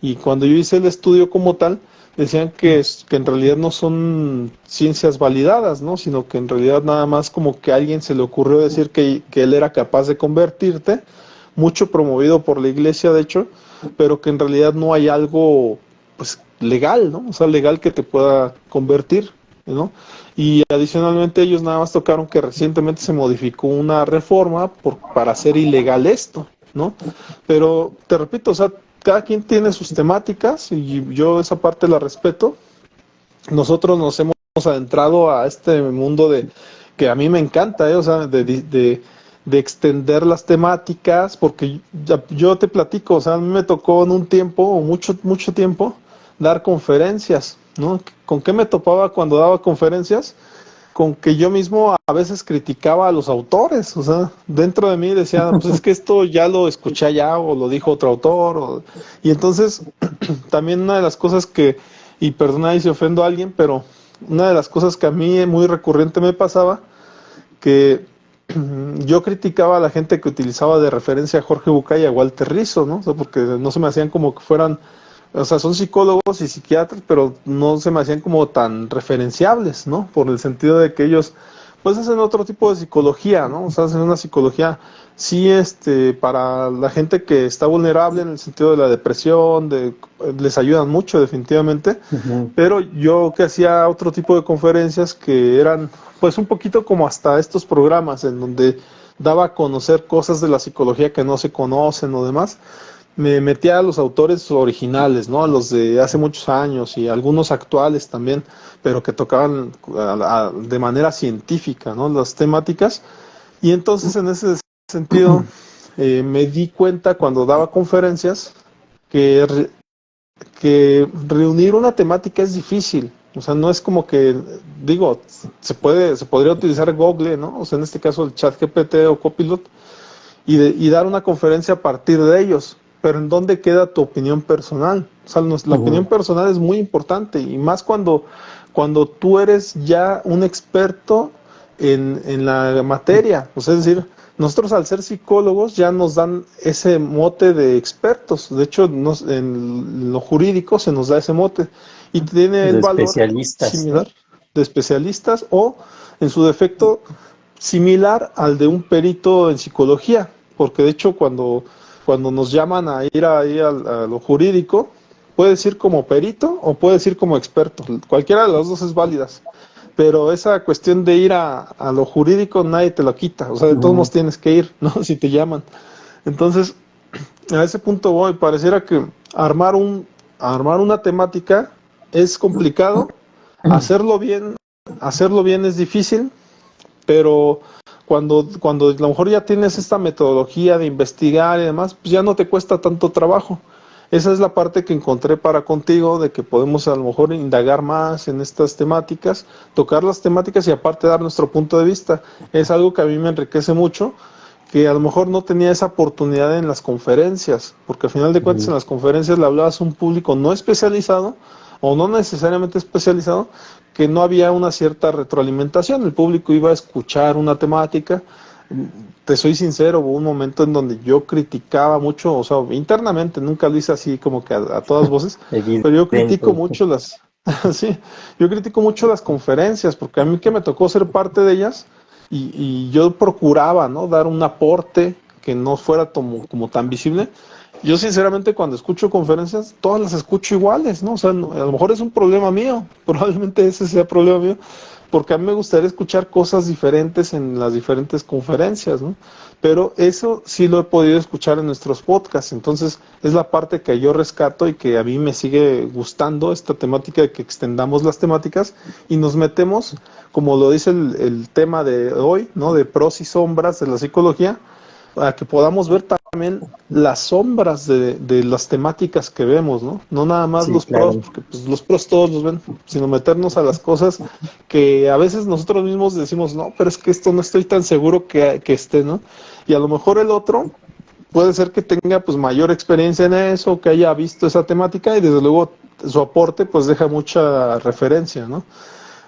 Y cuando yo hice el estudio como tal, decían que en realidad no son ciencias validadas, ¿no? Sino que en realidad nada más como que a alguien se le ocurrió decir que él era capaz de convertirte, mucho promovido por la iglesia, de hecho, pero que en realidad no hay algo pues legal, ¿no? O sea, legal que te pueda convertir, ¿no? Y adicionalmente ellos nada más tocaron que recientemente se modificó una reforma para hacer ilegal esto, ¿no? Pero te repito, o sea, cada quien tiene sus temáticas y yo esa parte la respeto. Nosotros nos hemos adentrado a este mundo de que a mí me encanta, o sea, de extender las temáticas, porque yo te platico, o sea, a mí me tocó en un tiempo, o mucho tiempo, dar conferencias, ¿no? ¿Con qué me topaba cuando daba conferencias? Con que yo mismo a veces criticaba a los autores, o sea, dentro de mí decía, pues es que esto ya lo escuché allá o lo dijo otro autor, y entonces también una de las cosas que, y perdona si ofendo a alguien, pero una de las cosas que a mí muy recurrente me pasaba, que yo criticaba a la gente que utilizaba de referencia a Jorge Bucay y a Walter Rizzo, ¿no? O sea, porque no se me hacían como que fueran, o sea, son psicólogos y psiquiatras, pero no se me hacían como tan referenciables, ¿no? Por el sentido de que ellos, pues hacen otro tipo de psicología, ¿no? O sea, hacen una psicología, sí, para la gente que está vulnerable en el sentido de la depresión, les ayudan mucho definitivamente, Ujú. pero yo que hacía otro tipo de conferencias que eran, pues un poquito como hasta estos programas en donde daba a conocer cosas de la psicología que no se conocen o demás, me metía a los autores originales, ¿no? A los de hace muchos años y algunos actuales también, pero que tocaban de manera científica, ¿no? Las temáticas. Y entonces en ese sentido me di cuenta cuando daba conferencias que, que reunir una temática es difícil. O sea, no es como que, digo, se podría utilizar Google, ¿no? O sea, en este caso el chat GPT o Copilot, y dar una conferencia a partir de ellos. Pero ¿en dónde queda tu opinión personal? O sea, la opinión Ujú. personal es muy importante y más cuando tú eres ya un experto en la materia. O sea, es decir, nosotros al ser psicólogos ya nos dan ese mote de expertos. De hecho, en lo jurídico se nos da ese mote y tiene el De valor especialistas, ¿no? similar de especialistas o, en su defecto, similar al de un perito en psicología, porque de hecho cuando nos llaman a ir ahí a lo jurídico, puedes ir como perito o puedes ir como experto, cualquiera de las dos es válida, pero esa cuestión de ir a lo jurídico nadie te lo quita, o sea, de todos modos Ujú. tienes que ir, ¿no? Si te llaman. Entonces, a ese punto voy, pareciera que armar un, armar una temática es complicado, hacerlo bien, hacerlo bien es difícil, pero cuando a lo mejor ya tienes esta metodología de investigar y demás, pues ya no te cuesta tanto trabajo. Esa es la parte que encontré para contigo, de que podemos a lo mejor indagar más en estas temáticas, tocar las temáticas y aparte dar nuestro punto de vista. Es algo que a mí me enriquece mucho, que a lo mejor no tenía esa oportunidad en las conferencias, porque al final de cuentas en Ujú. las conferencias le hablabas a un público no especializado o no necesariamente especializado, que no había una cierta retroalimentación, el público iba a escuchar una temática. Te soy sincero, hubo un momento en donde yo criticaba mucho, o sea, internamente, nunca lo hice así como que a todas voces, pero yo critico Evidente. mucho sí, yo critico mucho las conferencias, porque a mí que me tocó ser parte de ellas, y yo procuraba, ¿no? Dar un aporte que no fuera como tan visible. Yo sinceramente cuando escucho conferencias, todas las escucho iguales, ¿no? O sea, a lo mejor es un problema mío, probablemente ese sea problema mío, porque a mí me gustaría escuchar cosas diferentes en las diferentes conferencias, ¿no? Pero eso sí lo he podido escuchar en nuestros podcasts, entonces es la parte que yo rescato y que a mí me sigue gustando, esta temática de que extendamos las temáticas y nos metemos, como lo dice el tema de hoy, ¿no? De pros y sombras de la psicología, para que podamos ver también las sombras de las temáticas que vemos, ¿no? No nada más Sí, los pros, claro. porque pues, los pros todos los ven, sino meternos a las cosas que a veces nosotros mismos decimos, no, pero es que esto no estoy tan seguro que esté, ¿no? Y a lo mejor el otro puede ser que tenga pues mayor experiencia en eso, que haya visto esa temática y desde luego su aporte pues deja mucha referencia, ¿no?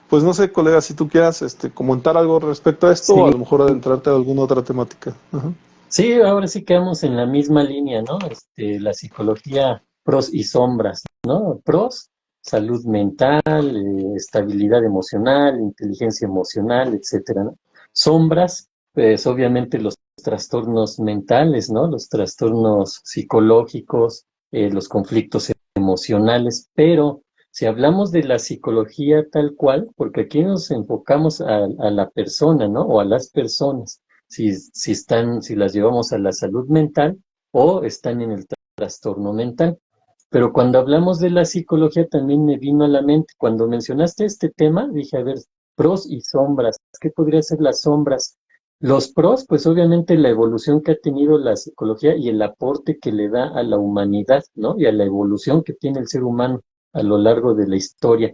Pues no sé, colega, si tú quieras comentar algo respecto a esto o a Sí, lo mejor adentrarte a alguna otra temática. Ajá. sí, ahora sí quedamos en la misma línea, ¿no? La psicología, pros y sombras, ¿no? Pros, salud mental, estabilidad emocional, inteligencia emocional, etcétera, ¿no? Sombras, pues obviamente los trastornos mentales, ¿no? Los trastornos psicológicos, los conflictos emocionales, pero si hablamos de la psicología tal cual, porque aquí nos enfocamos a la persona, ¿no? O a las personas, si las llevamos a la salud mental o están en el trastorno mental. Pero cuando hablamos de la psicología también me vino a la mente, cuando mencionaste este tema, dije, a ver, pros y sombras, ¿qué podría ser las sombras? Los pros, pues obviamente la evolución que ha tenido la psicología y el aporte que le da a la humanidad, ¿no? Y a la evolución que tiene el ser humano a lo largo de la historia.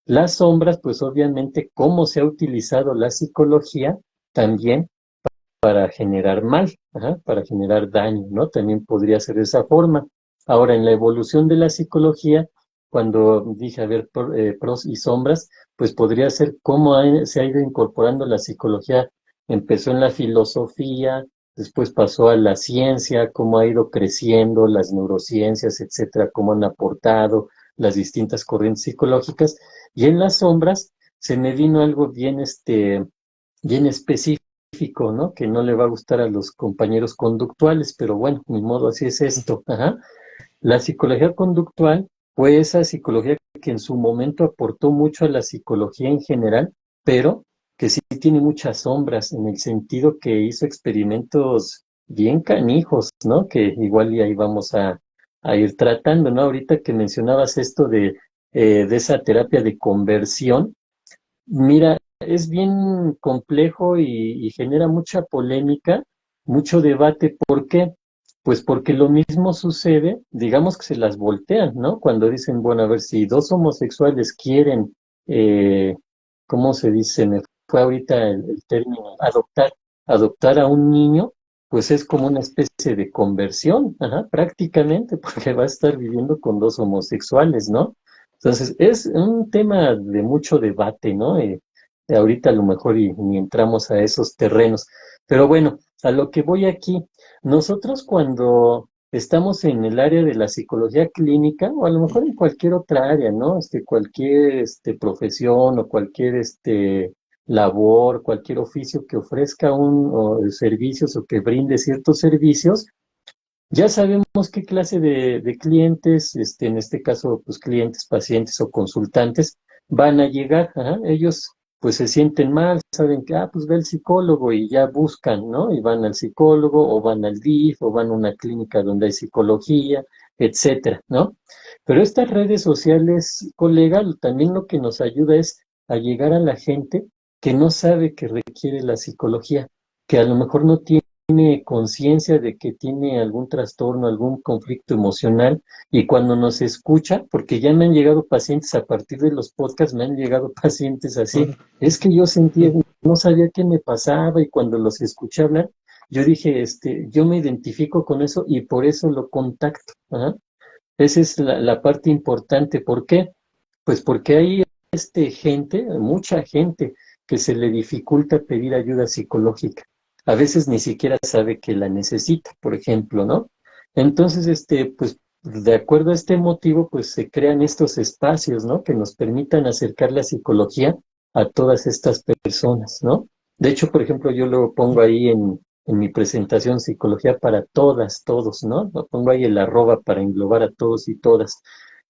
Las sombras, pues obviamente cómo se ha utilizado la psicología también para generar mal, ajá, para generar daño, ¿no? También podría ser de esa forma. Ahora, en la evolución de la psicología, cuando dije, a ver, pros y sombras, pues podría ser cómo se ha ido incorporando la psicología. Empezó en la filosofía, después pasó a la ciencia, cómo ha ido creciendo las neurociencias, etcétera, cómo han aportado las distintas corrientes psicológicas. Y en las sombras se me vino algo bien, bien específico, ¿no? Que no le va a gustar a los compañeros conductuales, pero bueno, ni modo, así es esto. Ajá. La psicología conductual fue esa psicología que en su momento aportó mucho a la psicología en general, pero que sí tiene muchas sombras en el sentido que hizo experimentos bien canijos, ¿no? Que igual y ahí vamos a ir tratando, ¿no? Ahorita que mencionabas esto de esa terapia de conversión, mira, es bien complejo y genera mucha polémica, mucho debate. ¿Por qué? Pues porque lo mismo sucede, digamos que se las voltean, ¿no? Cuando dicen, bueno, a ver, si dos homosexuales quieren, eh, ¿cómo se dice? Me fue ahorita el término, adoptar a un niño, pues es como una especie de conversión, ajá, prácticamente, porque va a estar viviendo con dos homosexuales, ¿no? Entonces, es un tema de mucho debate, ¿no? Ahorita a lo mejor y ni entramos a esos terrenos. Pero bueno, a lo que voy aquí, nosotros cuando estamos en el área de la psicología clínica, o a lo mejor en cualquier otra área, ¿no? Cualquier profesión o cualquier labor, cualquier oficio que ofrezca servicios o que brinde ciertos servicios, ya sabemos qué clase de clientes, en este caso, pues clientes, pacientes o consultantes, van a llegar. Ajá. Ellos pues se sienten mal, saben que, pues ve al psicólogo y ya buscan, ¿no? Y van al psicólogo o van al DIF o van a una clínica donde hay psicología, etcétera, ¿no? Pero estas redes sociales, colega, también lo que nos ayuda es a llegar a la gente que no sabe que requiere la psicología, que a lo mejor no tiene conciencia de que tiene algún trastorno, algún conflicto emocional, y cuando nos escucha, porque ya me han llegado pacientes a partir de los podcasts, me han llegado pacientes así, es que yo sentía, no sabía qué me pasaba y cuando los escuché hablar, yo dije, yo me identifico con eso y por eso lo contacto. ¿Ah? Esa es la parte importante. ¿Por qué? Pues porque hay gente, mucha gente, que se le dificulta pedir ayuda psicológica. A veces ni siquiera sabe que la necesita, por ejemplo, ¿no? Entonces, pues, de acuerdo a este motivo, pues se crean estos espacios, ¿no? Que nos permitan acercar la psicología a todas estas personas, ¿no? De hecho, por ejemplo, yo lo pongo ahí en mi presentación Psicología para todas, todos, ¿no? Lo pongo ahí el arroba para englobar a todos y todas.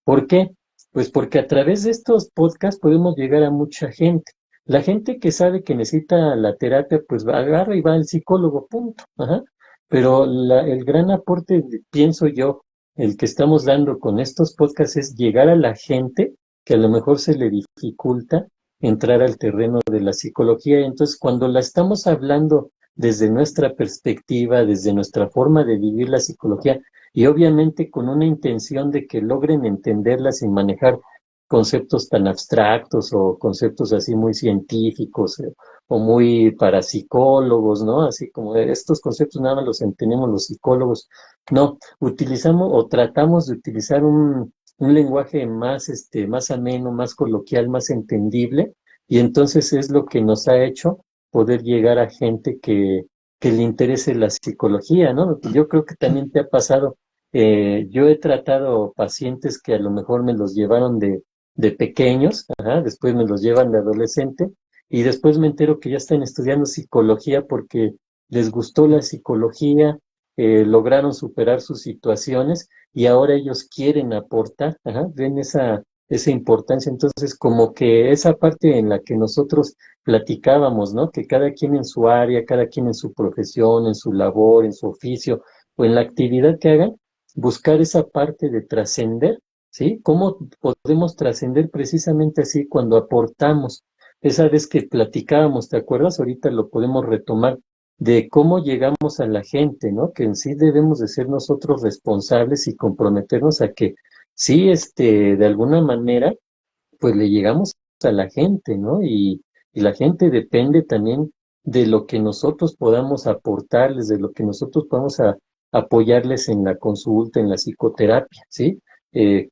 ¿Por qué? Pues porque a través de estos podcasts podemos llegar a mucha gente. La gente que sabe que necesita la terapia, pues agarra y va al psicólogo, punto. Ajá. Pero el gran aporte, pienso yo, el que estamos dando con estos podcasts es llegar a la gente que a lo mejor se le dificulta entrar al terreno de la psicología. Entonces, cuando la estamos hablando desde nuestra perspectiva, desde nuestra forma de vivir la psicología, y obviamente con una intención de que logren entenderla sin manejar conceptos tan abstractos o conceptos así muy científicos, o muy parapsicólogos, ¿no? Así como estos conceptos nada más los entendemos los psicólogos. No, utilizamos o tratamos de utilizar un lenguaje más, más ameno, más coloquial, más entendible, y entonces es lo que nos ha hecho poder llegar a gente que le interese la psicología, ¿no? Yo creo que también te ha pasado. Yo he tratado pacientes que a lo mejor me los llevaron de pequeños, ajá, después me los llevan de adolescente, y después me entero que ya están estudiando psicología porque les gustó la psicología, lograron superar sus situaciones y ahora ellos quieren aportar, ajá, ven esa importancia. Entonces, como que esa parte en la que nosotros platicábamos, ¿no? Que cada quien en su área, cada quien en su profesión, en su labor, en su oficio o en la actividad que hagan, buscar esa parte de trascender, ¿sí? ¿Cómo podemos trascender precisamente así cuando aportamos? Esa vez que platicábamos, ¿te acuerdas? Ahorita lo podemos retomar de cómo llegamos a la gente, ¿no? Que en sí debemos de ser nosotros responsables y comprometernos a que sí, de alguna manera, pues le llegamos a la gente, ¿no? Y la gente depende también de lo que nosotros podamos aportarles, de lo que nosotros podamos apoyarles en la consulta, en la psicoterapia, ¿sí?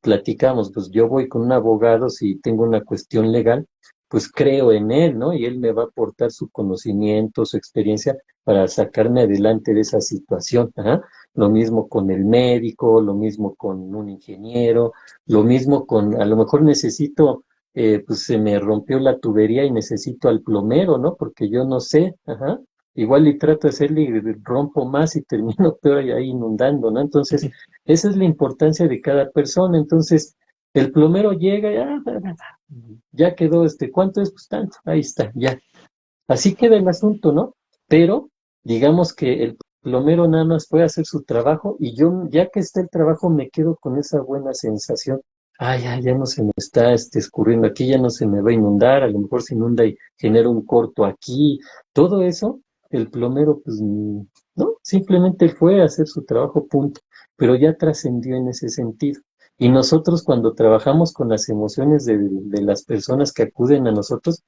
Platicamos, pues yo voy con un abogado si tengo una cuestión legal, pues creo en él, ¿no? Y él me va a aportar su conocimiento, su experiencia para sacarme adelante de esa situación. Ajá. Lo mismo con el médico, lo mismo con un ingeniero, lo mismo con, a lo mejor necesito, pues se me rompió la tubería y necesito al plomero, ¿no? Porque yo no sé, ajá. Igual y trato de hacerle y rompo más y termino peor y ahí inundando, ¿no? Entonces, esa es la importancia de cada persona. Entonces, el plomero llega y ya quedó, ¿cuánto es? Pues tanto, ahí está, ya. Así queda el asunto, ¿no? Pero digamos que el plomero nada más fue a hacer su trabajo y yo, ya que está el trabajo, me quedo con esa buena sensación. Ay, ya no se me está escurriendo aquí, ya no se me va a inundar, a lo mejor se inunda y genera un corto aquí. Todo eso, el plomero, pues, no, simplemente fue a hacer su trabajo, punto. Pero ya trascendió en ese sentido. Y nosotros cuando trabajamos con las emociones de las personas que acuden a nosotros,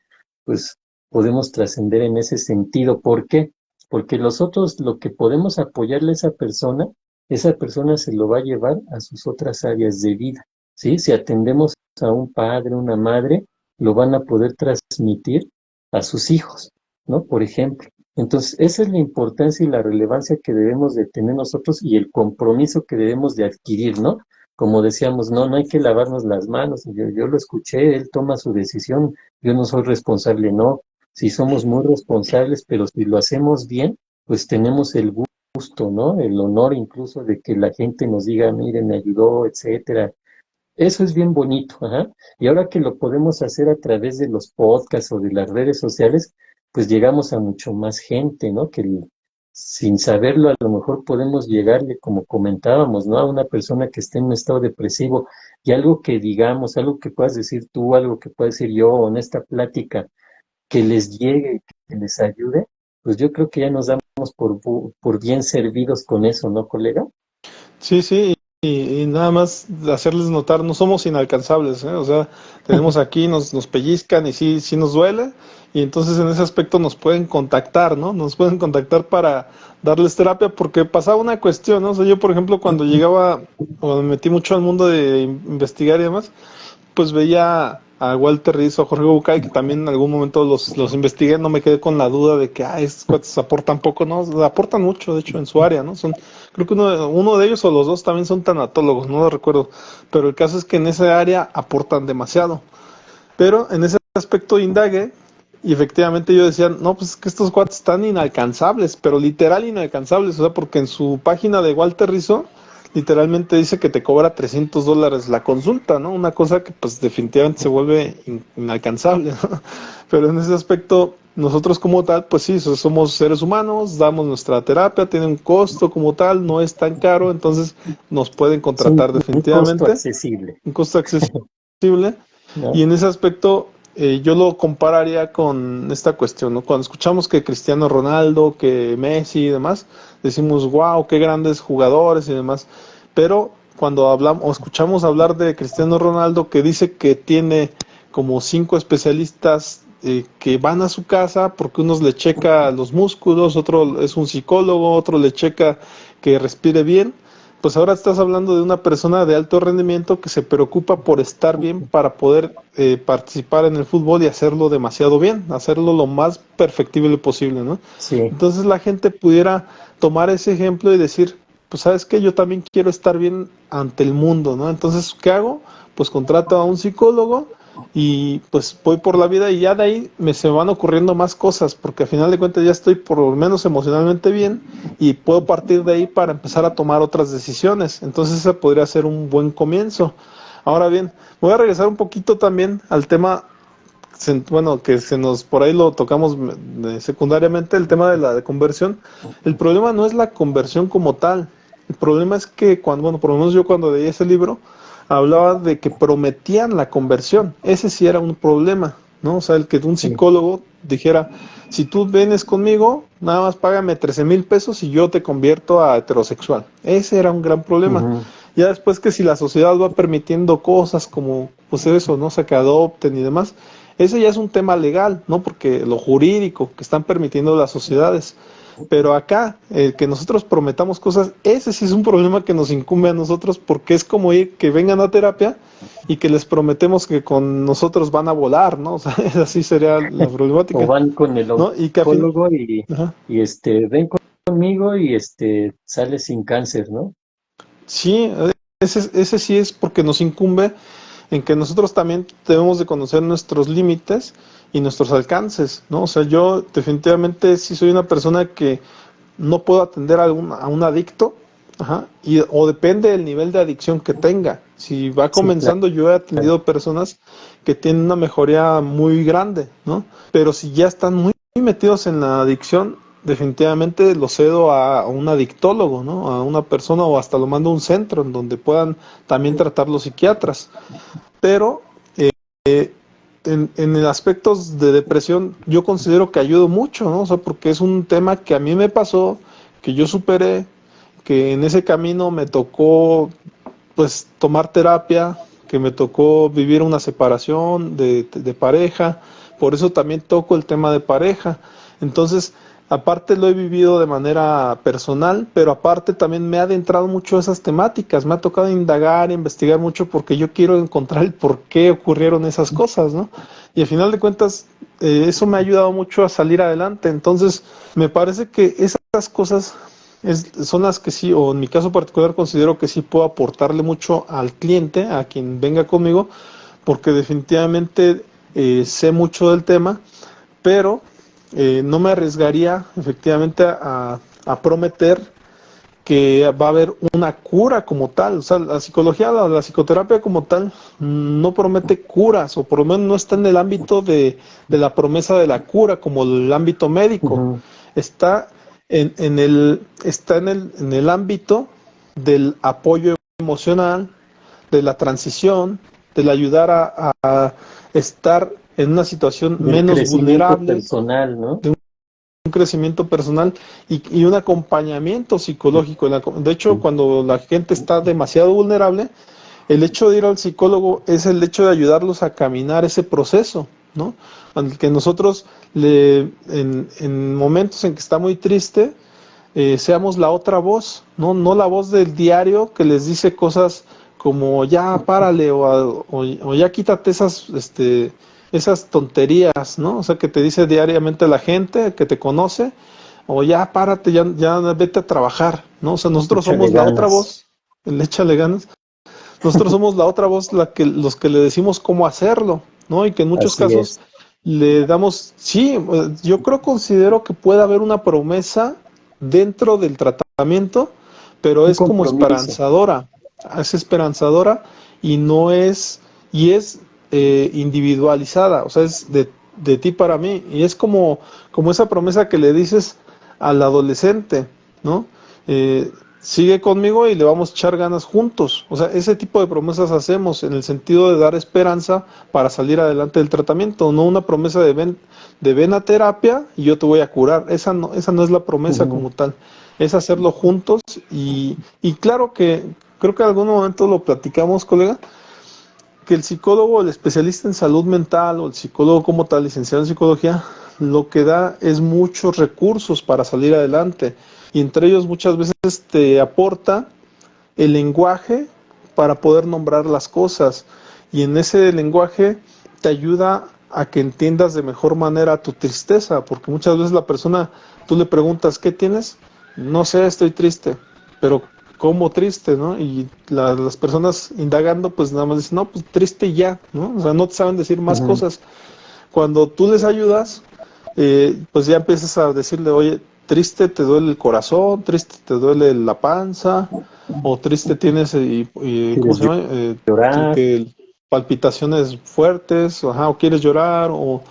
pues podemos trascender en ese sentido. ¿Por qué? Porque nosotros lo que podemos apoyarle a esa persona se lo va a llevar a sus otras áreas de vida, ¿sí? Si atendemos a un padre, una madre, lo van a poder transmitir a sus hijos, ¿no? Por ejemplo. Entonces, esa es la importancia y la relevancia que debemos de tener nosotros y el compromiso que debemos de adquirir, ¿no? Como decíamos, no hay que lavarnos las manos. Yo lo escuché, él toma su decisión, yo no soy responsable, no. Sí somos muy responsables, pero si lo hacemos bien, pues tenemos el gusto, ¿no? El honor incluso de que la gente nos diga, mire, me ayudó, etcétera. Eso es bien bonito, ajá. Y ahora que lo podemos hacer a través de los podcasts o de las redes sociales, pues llegamos a mucho más gente, ¿no? Sin saberlo, a lo mejor podemos llegarle, como comentábamos, ¿no? A una persona que esté en un estado depresivo y algo que digamos, algo que puedas decir tú, algo que pueda decir yo en esta plática que les llegue, que les ayude, pues yo creo que ya nos damos por bien servidos con eso, ¿no, colega? Sí, sí, y nada más hacerles notar, no somos inalcanzables, ¿eh? O sea, tenemos aquí, nos pellizcan y sí, sí nos duele, y entonces en ese aspecto nos pueden contactar, ¿no? Nos pueden contactar para darles terapia, porque pasaba una cuestión, ¿no? O sea, yo, por ejemplo, cuando llegaba, o me metí mucho al mundo de investigar y demás, pues veía a Walter Rizzo, a Jorge Bucay, que también en algún momento los investigué, no me quedé con la duda de que, estos cuates aportan poco, no, aportan mucho, de hecho, en su área, ¿no? Creo que uno de ellos o los dos también son tanatólogos, no lo recuerdo, pero el caso es que en esa área aportan demasiado. Pero en ese aspecto indagué y efectivamente yo decía, no, pues es que estos cuates están inalcanzables, pero literal inalcanzables, o sea, porque en su página de Walter Rizzo literalmente dice que te cobra $300 la consulta, ¿no? Una cosa que pues definitivamente se vuelve inalcanzable, ¿no? Pero en ese aspecto, nosotros como tal, pues sí, somos seres humanos, damos nuestra terapia, tiene un costo como tal, no es tan caro, entonces nos pueden Es un, contratar un costo definitivamente, accesible, un costo accesible, y ¿no? en ese aspecto yo lo compararía con esta cuestión, ¿no? Cuando escuchamos que Cristiano Ronaldo, que Messi y demás, decimos, wow, qué grandes jugadores y demás. Pero cuando hablamos o escuchamos hablar de Cristiano Ronaldo, que dice que tiene como 5 especialistas que van a su casa, porque unos le checa los músculos, otro es un psicólogo, otro le checa que respire bien, pues ahora estás hablando de una persona de alto rendimiento que se preocupa por estar bien para poder participar en el fútbol y hacerlo demasiado bien, hacerlo lo más perfectible posible, ¿no? Sí, Entonces la gente pudiera tomar ese ejemplo y decir, pues sabes que yo también quiero estar bien ante el mundo, ¿no? Entonces, ¿qué hago? Pues contrato a un psicólogo y pues voy por la vida y ya de ahí se van ocurriendo más cosas, porque al final de cuentas ya estoy por lo menos emocionalmente bien y puedo partir de ahí para empezar a tomar otras decisiones. Entonces ese podría ser un buen comienzo. Ahora bien, voy a regresar un poquito también al tema, bueno, que se nos por ahí lo tocamos secundariamente, el tema de la conversión. El problema no es la conversión como tal. El problema es que cuando, bueno, por lo menos yo cuando leí ese libro, hablaba de que prometían la conversión. Ese sí era un problema, ¿no? O sea, el que un Sí. psicólogo dijera, si tú vienes conmigo, nada más págame 13,000 pesos y yo te convierto a heterosexual. Ese era un gran problema. Ujú. Ya después que si la sociedad va permitiendo cosas como, pues eso, ¿no? O sea, que adopten y demás, ese ya es un tema legal, ¿no? Porque lo jurídico que están permitiendo las sociedades. Pero acá, que nosotros prometamos cosas, ese sí es un problema que nos incumbe a nosotros, porque es como ir que vengan a terapia y que les prometemos que con nosotros van a volar, ¿no? O sea, así sería la O problemática, van con el ¿no? Y que a fin, oncólogo y, ajá. ven conmigo y sales sin cáncer, ¿no? Sí, ese sí es porque nos incumbe en que nosotros también debemos de conocer nuestros límites y nuestros alcances, ¿no? O sea, yo definitivamente sí soy una persona que no puedo atender a un adicto, ajá, o depende del nivel de adicción que tenga. Si va Sí, comenzando, yo he claro. atendido personas que tienen una mejoría muy grande, ¿no? Pero si ya están muy metidos en la adicción, definitivamente lo cedo a un adictólogo, ¿no? A una persona o hasta lo mando a un centro en donde puedan también tratar los psiquiatras. Pero en el aspecto de depresión yo considero que ayudo mucho, ¿no? O sea, porque es un tema que a mí me pasó, que yo superé, que en ese camino me tocó pues tomar terapia, que me tocó vivir una separación de pareja, por eso también toco el tema de pareja. Entonces, aparte lo he vivido de manera personal, pero aparte también me ha adentrado mucho a esas temáticas, me ha tocado indagar, investigar mucho porque yo quiero encontrar el por qué ocurrieron esas cosas, ¿no? Y al final de cuentas, eso me ha ayudado mucho a salir adelante. Entonces, me parece que esas cosas son las que sí, o en mi caso particular considero que sí puedo aportarle mucho al cliente, a quien venga conmigo, porque definitivamente sé mucho del tema, pero no me arriesgaría efectivamente a prometer que va a haber una cura como tal. O sea, la psicología, la psicoterapia como tal, no promete curas, o por lo menos no está en el ámbito de la promesa de la cura, como el ámbito médico. Ujú. Está en el ámbito del apoyo emocional, de la transición, del ayudar a estar en una situación Del menos crecimiento vulnerable, personal, ¿no? un crecimiento personal y un acompañamiento psicológico. De hecho, cuando la gente está demasiado vulnerable, el hecho de ir al psicólogo es el hecho de ayudarlos a caminar ese proceso, ¿no? Al que nosotros, en momentos en que está muy triste, seamos la otra voz, ¿no? No la voz del diario que les dice cosas como ya párale o ya quítate esas tonterías, ¿no? O sea, que te dice diariamente la gente que te conoce, o ya párate, ya vete a trabajar, ¿no? O sea, nosotros Échale somos la otra ganas. voz, el échale ganas, nosotros somos la otra voz, los que le decimos cómo hacerlo, ¿no? Y que en muchos Así casos es. le damos, sí, yo considero que puede haber una promesa dentro del tratamiento, pero Un es como compromiso. esperanzadora, es esperanzadora y no es, y es individualizada, o sea, es de ti para mí, y es como esa promesa que le dices al adolescente, ¿no? Sigue conmigo y le vamos a echar ganas juntos. O sea, ese tipo de promesas hacemos en el sentido de dar esperanza para salir adelante del tratamiento, no una promesa de ven a terapia y yo te voy a curar. Esa no es la promesa Ujú. como tal, es hacerlo juntos y claro que creo que en algún momento lo platicamos, colega, que el psicólogo, el especialista en salud mental o el psicólogo como tal, licenciado en psicología, lo que da es muchos recursos para salir adelante y entre ellos muchas veces te aporta el lenguaje para poder nombrar las cosas y en ese lenguaje te ayuda a que entiendas de mejor manera tu tristeza, porque muchas veces la persona, tú le preguntas, ¿qué tienes? No sé, estoy triste, pero ¿cómo triste, no? Y las personas indagando, pues nada más dicen, no, pues triste y ya, ¿no? O sea, no te saben decir más Ujú. cosas. Cuando tú les ayudas, pues ya empiezas a decirle, oye, triste te duele el corazón, triste te duele la panza, o triste tienes, ¿cómo ¿Quieres se llama? llorar? Palpitaciones fuertes, ajá, o quieres llorar, o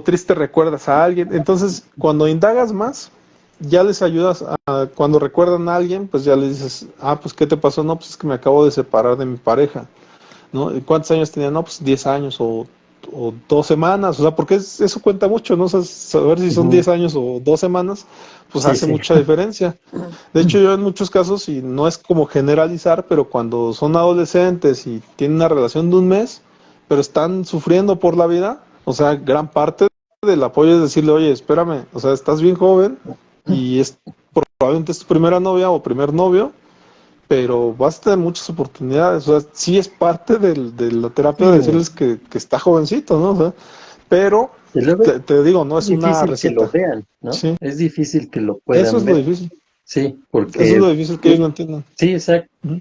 triste recuerdas a alguien. Entonces, cuando indagas más, ya les ayudas cuando recuerdan a alguien, pues ya les dices, pues ¿qué te pasó? No, pues es que me acabo de separar de mi pareja, ¿no? ¿Y cuántos años tenía? No, pues 10 años o 2 semanas, o sea, porque eso cuenta mucho, ¿no? O sea, saber si son Ujú. 10 años o 2 semanas, pues Sí, hace sí. mucha diferencia. De hecho, yo en muchos casos, y no es como generalizar, pero cuando son adolescentes y tienen una relación de un mes, pero están sufriendo por la vida, o sea, gran parte del apoyo es decirle, oye, espérame, o sea, estás bien joven y probablemente es tu primera novia o primer novio, pero vas a tener muchas oportunidades, o sea, sí es parte de la terapia de Sí. decirles que está jovencito, ¿no? O sea, pero Y luego te digo, no es es una difícil que lo receta, vean, ¿no? sí, Es difícil que lo eso puedan es lo ver. difícil, Sí, eso es porque lo difícil que ellos lo entiendan. sí, exacto. Ujú.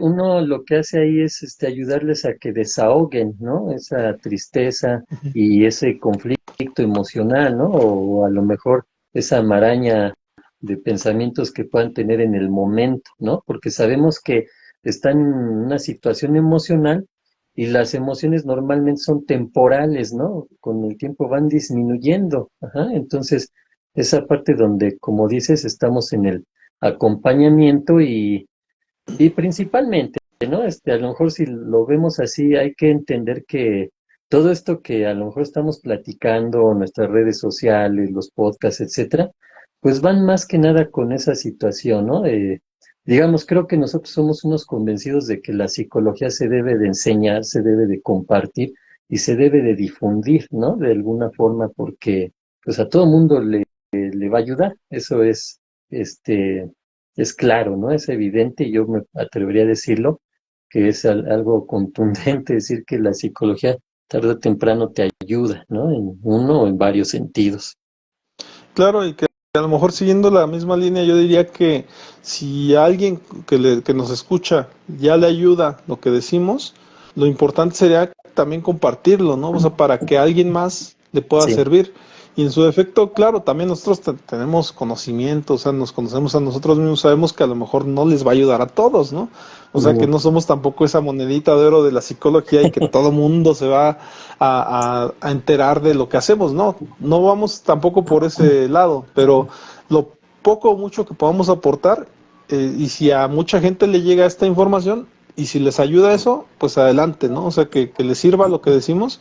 Uno lo que hace ahí es ayudarles a que desahoguen, ¿no? Esa tristeza y ese conflicto emocional, ¿no? O a lo mejor esa maraña de pensamientos que puedan tener en el momento, ¿no? Porque sabemos que están en una situación emocional y las emociones normalmente son temporales, ¿no? Con el tiempo van disminuyendo. Ajá. Entonces, esa parte donde, como dices, estamos en el acompañamiento y principalmente, ¿no? A lo mejor si lo vemos así, hay que entender que todo esto que a lo mejor estamos platicando, nuestras redes sociales, los podcasts, etcétera, pues van más que nada con esa situación, ¿no? Digamos, creo que nosotros somos unos convencidos de que la psicología se debe de enseñar, se debe de compartir y se debe de difundir, ¿no? De alguna forma, porque pues a todo mundo le va a ayudar. Eso este, es claro, ¿no? Es evidente, y yo me atrevería a decirlo, que es algo contundente decir que la psicología tarde o temprano te ayuda, ¿no? En uno o en varios sentidos. Claro, y que a lo mejor siguiendo la misma línea, yo diría que si a alguien que nos escucha ya le ayuda lo que decimos, lo importante sería también compartirlo, ¿no? O sea, para que a alguien más le pueda Sí. servir. Y en su defecto, claro, también nosotros tenemos conocimiento, o sea, nos conocemos a nosotros mismos, sabemos que a lo mejor no les va a ayudar a todos, ¿no? O sea, que Ujú. no somos tampoco esa monedita de oro de la psicología y que todo mundo se va a enterar de lo que hacemos, no, no vamos tampoco por ese lado, pero lo poco o mucho que podamos aportar, y si a mucha gente le llega esta información, y si les ayuda eso, pues adelante, ¿no? O sea, que les sirva lo que decimos.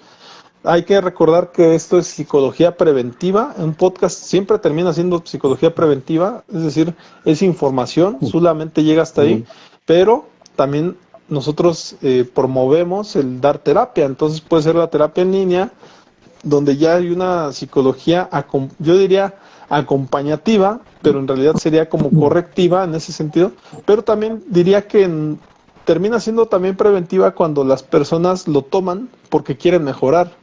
Hay que recordar que esto es psicología preventiva. Un podcast siempre termina siendo psicología preventiva, es decir, es información, solamente llega hasta ahí, Ujú. pero también nosotros promovemos el dar terapia. Entonces puede ser la terapia en línea, donde ya hay una psicología, yo diría acompañativa, pero en realidad sería como correctiva en ese sentido, pero también diría que termina siendo también preventiva cuando las personas lo toman porque quieren mejorar,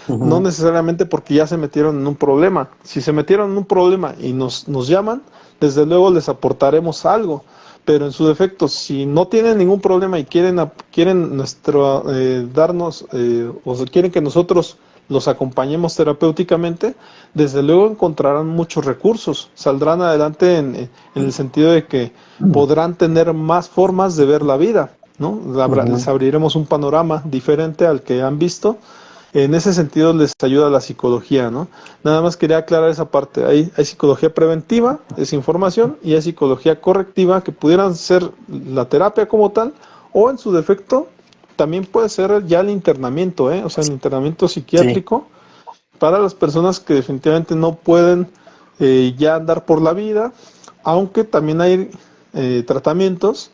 no Ujú. necesariamente porque ya se metieron en un problema. Si se metieron en un problema y nos llaman, desde luego les aportaremos algo, pero en su defecto, si no tienen ningún problema y quieren darnos, o sea, quieren que nosotros los acompañemos terapéuticamente, desde luego encontrarán muchos recursos, saldrán adelante en el sentido de que podrán tener más formas de ver la vida, ¿no? Les Ujú. abriremos un panorama diferente al que han visto. En ese sentido les ayuda la psicología, ¿no? Nada más quería aclarar esa parte. Hay psicología preventiva, es información, y hay psicología correctiva, que pudieran ser la terapia como tal, o en su defecto, también puede ser ya el internamiento, ¿eh? O sea, el internamiento Sí. psiquiátrico para las personas que definitivamente no pueden ya andar por la vida, aunque también hay tratamientos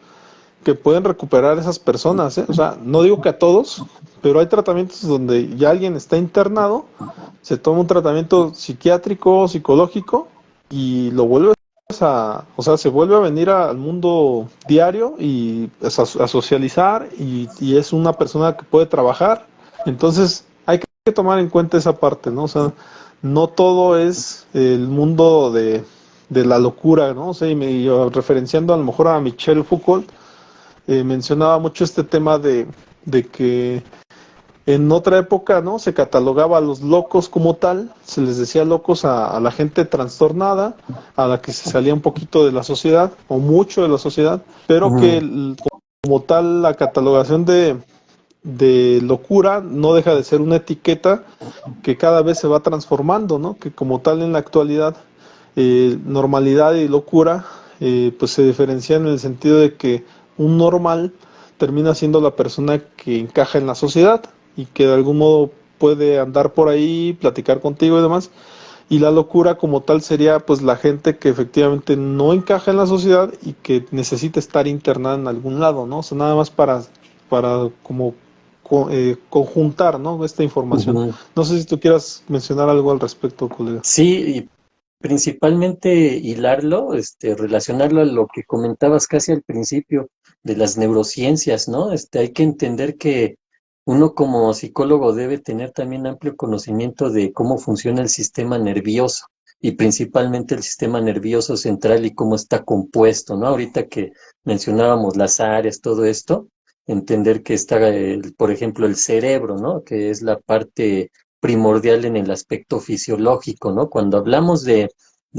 que pueden recuperar esas personas, ¿eh? O sea, no digo que a todos, pero hay tratamientos donde ya alguien está internado, se toma un tratamiento psiquiátrico, psicológico, y lo vuelves o sea, se vuelve a venir al mundo diario y a socializar, y es una persona que puede trabajar. Entonces, hay que tomar en cuenta esa parte, ¿no? O sea, no todo es el mundo de la locura, ¿no? O sea, yo, referenciando a lo mejor a Michel Foucault, mencionaba mucho este tema de que en otra época, ¿no? Se catalogaba a los locos como tal, se les decía locos a la gente trastornada, a la que se salía un poquito de la sociedad, o mucho de la sociedad, pero que Ujú. como tal la catalogación de locura no deja de ser una etiqueta que cada vez se va transformando, ¿no? Que como tal en la actualidad, normalidad y locura, pues se diferencian en el sentido de que un normal termina siendo la persona que encaja en la sociedad y que de algún modo puede andar por ahí, platicar contigo y demás. Y la locura como tal sería pues la gente que efectivamente no encaja en la sociedad y que necesita estar internada en algún lado, ¿no? O sea, nada más para como conjuntar, ¿no? Esta información. Ujú. No sé si tú quieras mencionar algo al respecto, colega. Sí, y principalmente hilarlo, relacionarlo a lo que comentabas casi al principio de las neurociencias, ¿no? Hay que entender que uno como psicólogo debe tener también amplio conocimiento de cómo funciona el sistema nervioso y principalmente el sistema nervioso central y cómo está compuesto, ¿no? Ahorita que mencionábamos las áreas, todo esto, entender que está, por ejemplo, el cerebro, ¿no? Que es la parte primordial en el aspecto fisiológico, ¿no? Cuando hablamos de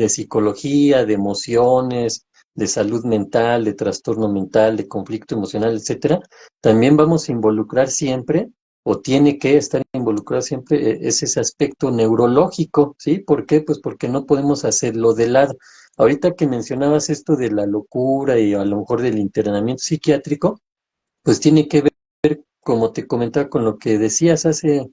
psicología, de emociones, de salud mental, de trastorno mental, de conflicto emocional, etcétera, también vamos a involucrar siempre, o tiene que estar involucrado siempre, es ese aspecto neurológico, ¿sí? ¿Por qué? Pues porque no podemos hacerlo de lado. Ahorita que mencionabas esto de la locura y a lo mejor del internamiento psiquiátrico, pues tiene que ver, como te comentaba, con lo que decías hace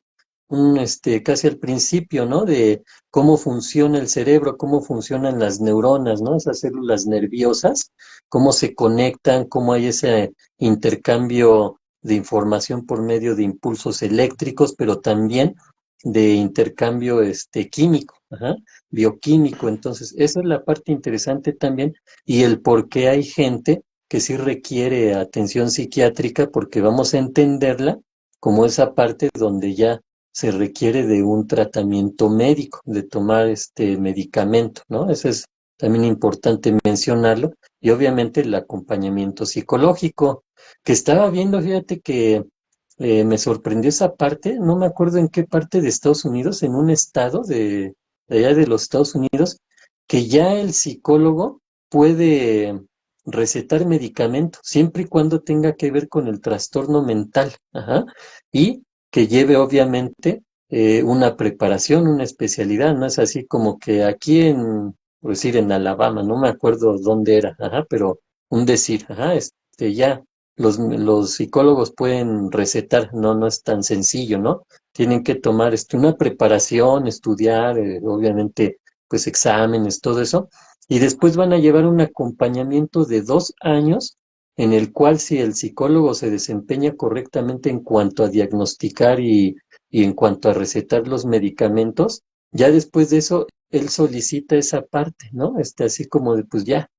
casi al principio, ¿no? De cómo funciona el cerebro, cómo funcionan las neuronas, ¿no? Esas células nerviosas, cómo se conectan, cómo hay ese intercambio de información por medio de impulsos eléctricos, pero también de intercambio químico, ajá, bioquímico. Entonces, esa es la parte interesante también y el por qué hay gente que sí requiere atención psiquiátrica porque vamos a entenderla como esa parte donde ya se requiere de un tratamiento médico, de tomar este medicamento, ¿no? Eso es también importante mencionarlo. Y obviamente el acompañamiento psicológico, que estaba viendo, fíjate que me sorprendió esa parte, no me acuerdo en qué parte de Estados Unidos, en un estado de allá de los Estados Unidos, que ya el psicólogo puede recetar medicamento, siempre y cuando tenga que ver con el trastorno mental, ajá, y que lleve obviamente una preparación, una especialidad, no es así como que aquí por decir, en Alabama, no me acuerdo dónde era, ajá, pero un decir, ajá, ya los psicólogos pueden recetar, no, no es tan sencillo, ¿no? Tienen que tomar una preparación, estudiar, obviamente, pues exámenes, todo eso, y después van a llevar un acompañamiento de 2 años en el cual si el psicólogo se desempeña correctamente en cuanto a diagnosticar y en cuanto a recetar los medicamentos, ya después de eso él solicita esa parte, ¿no? Así como de, pues ya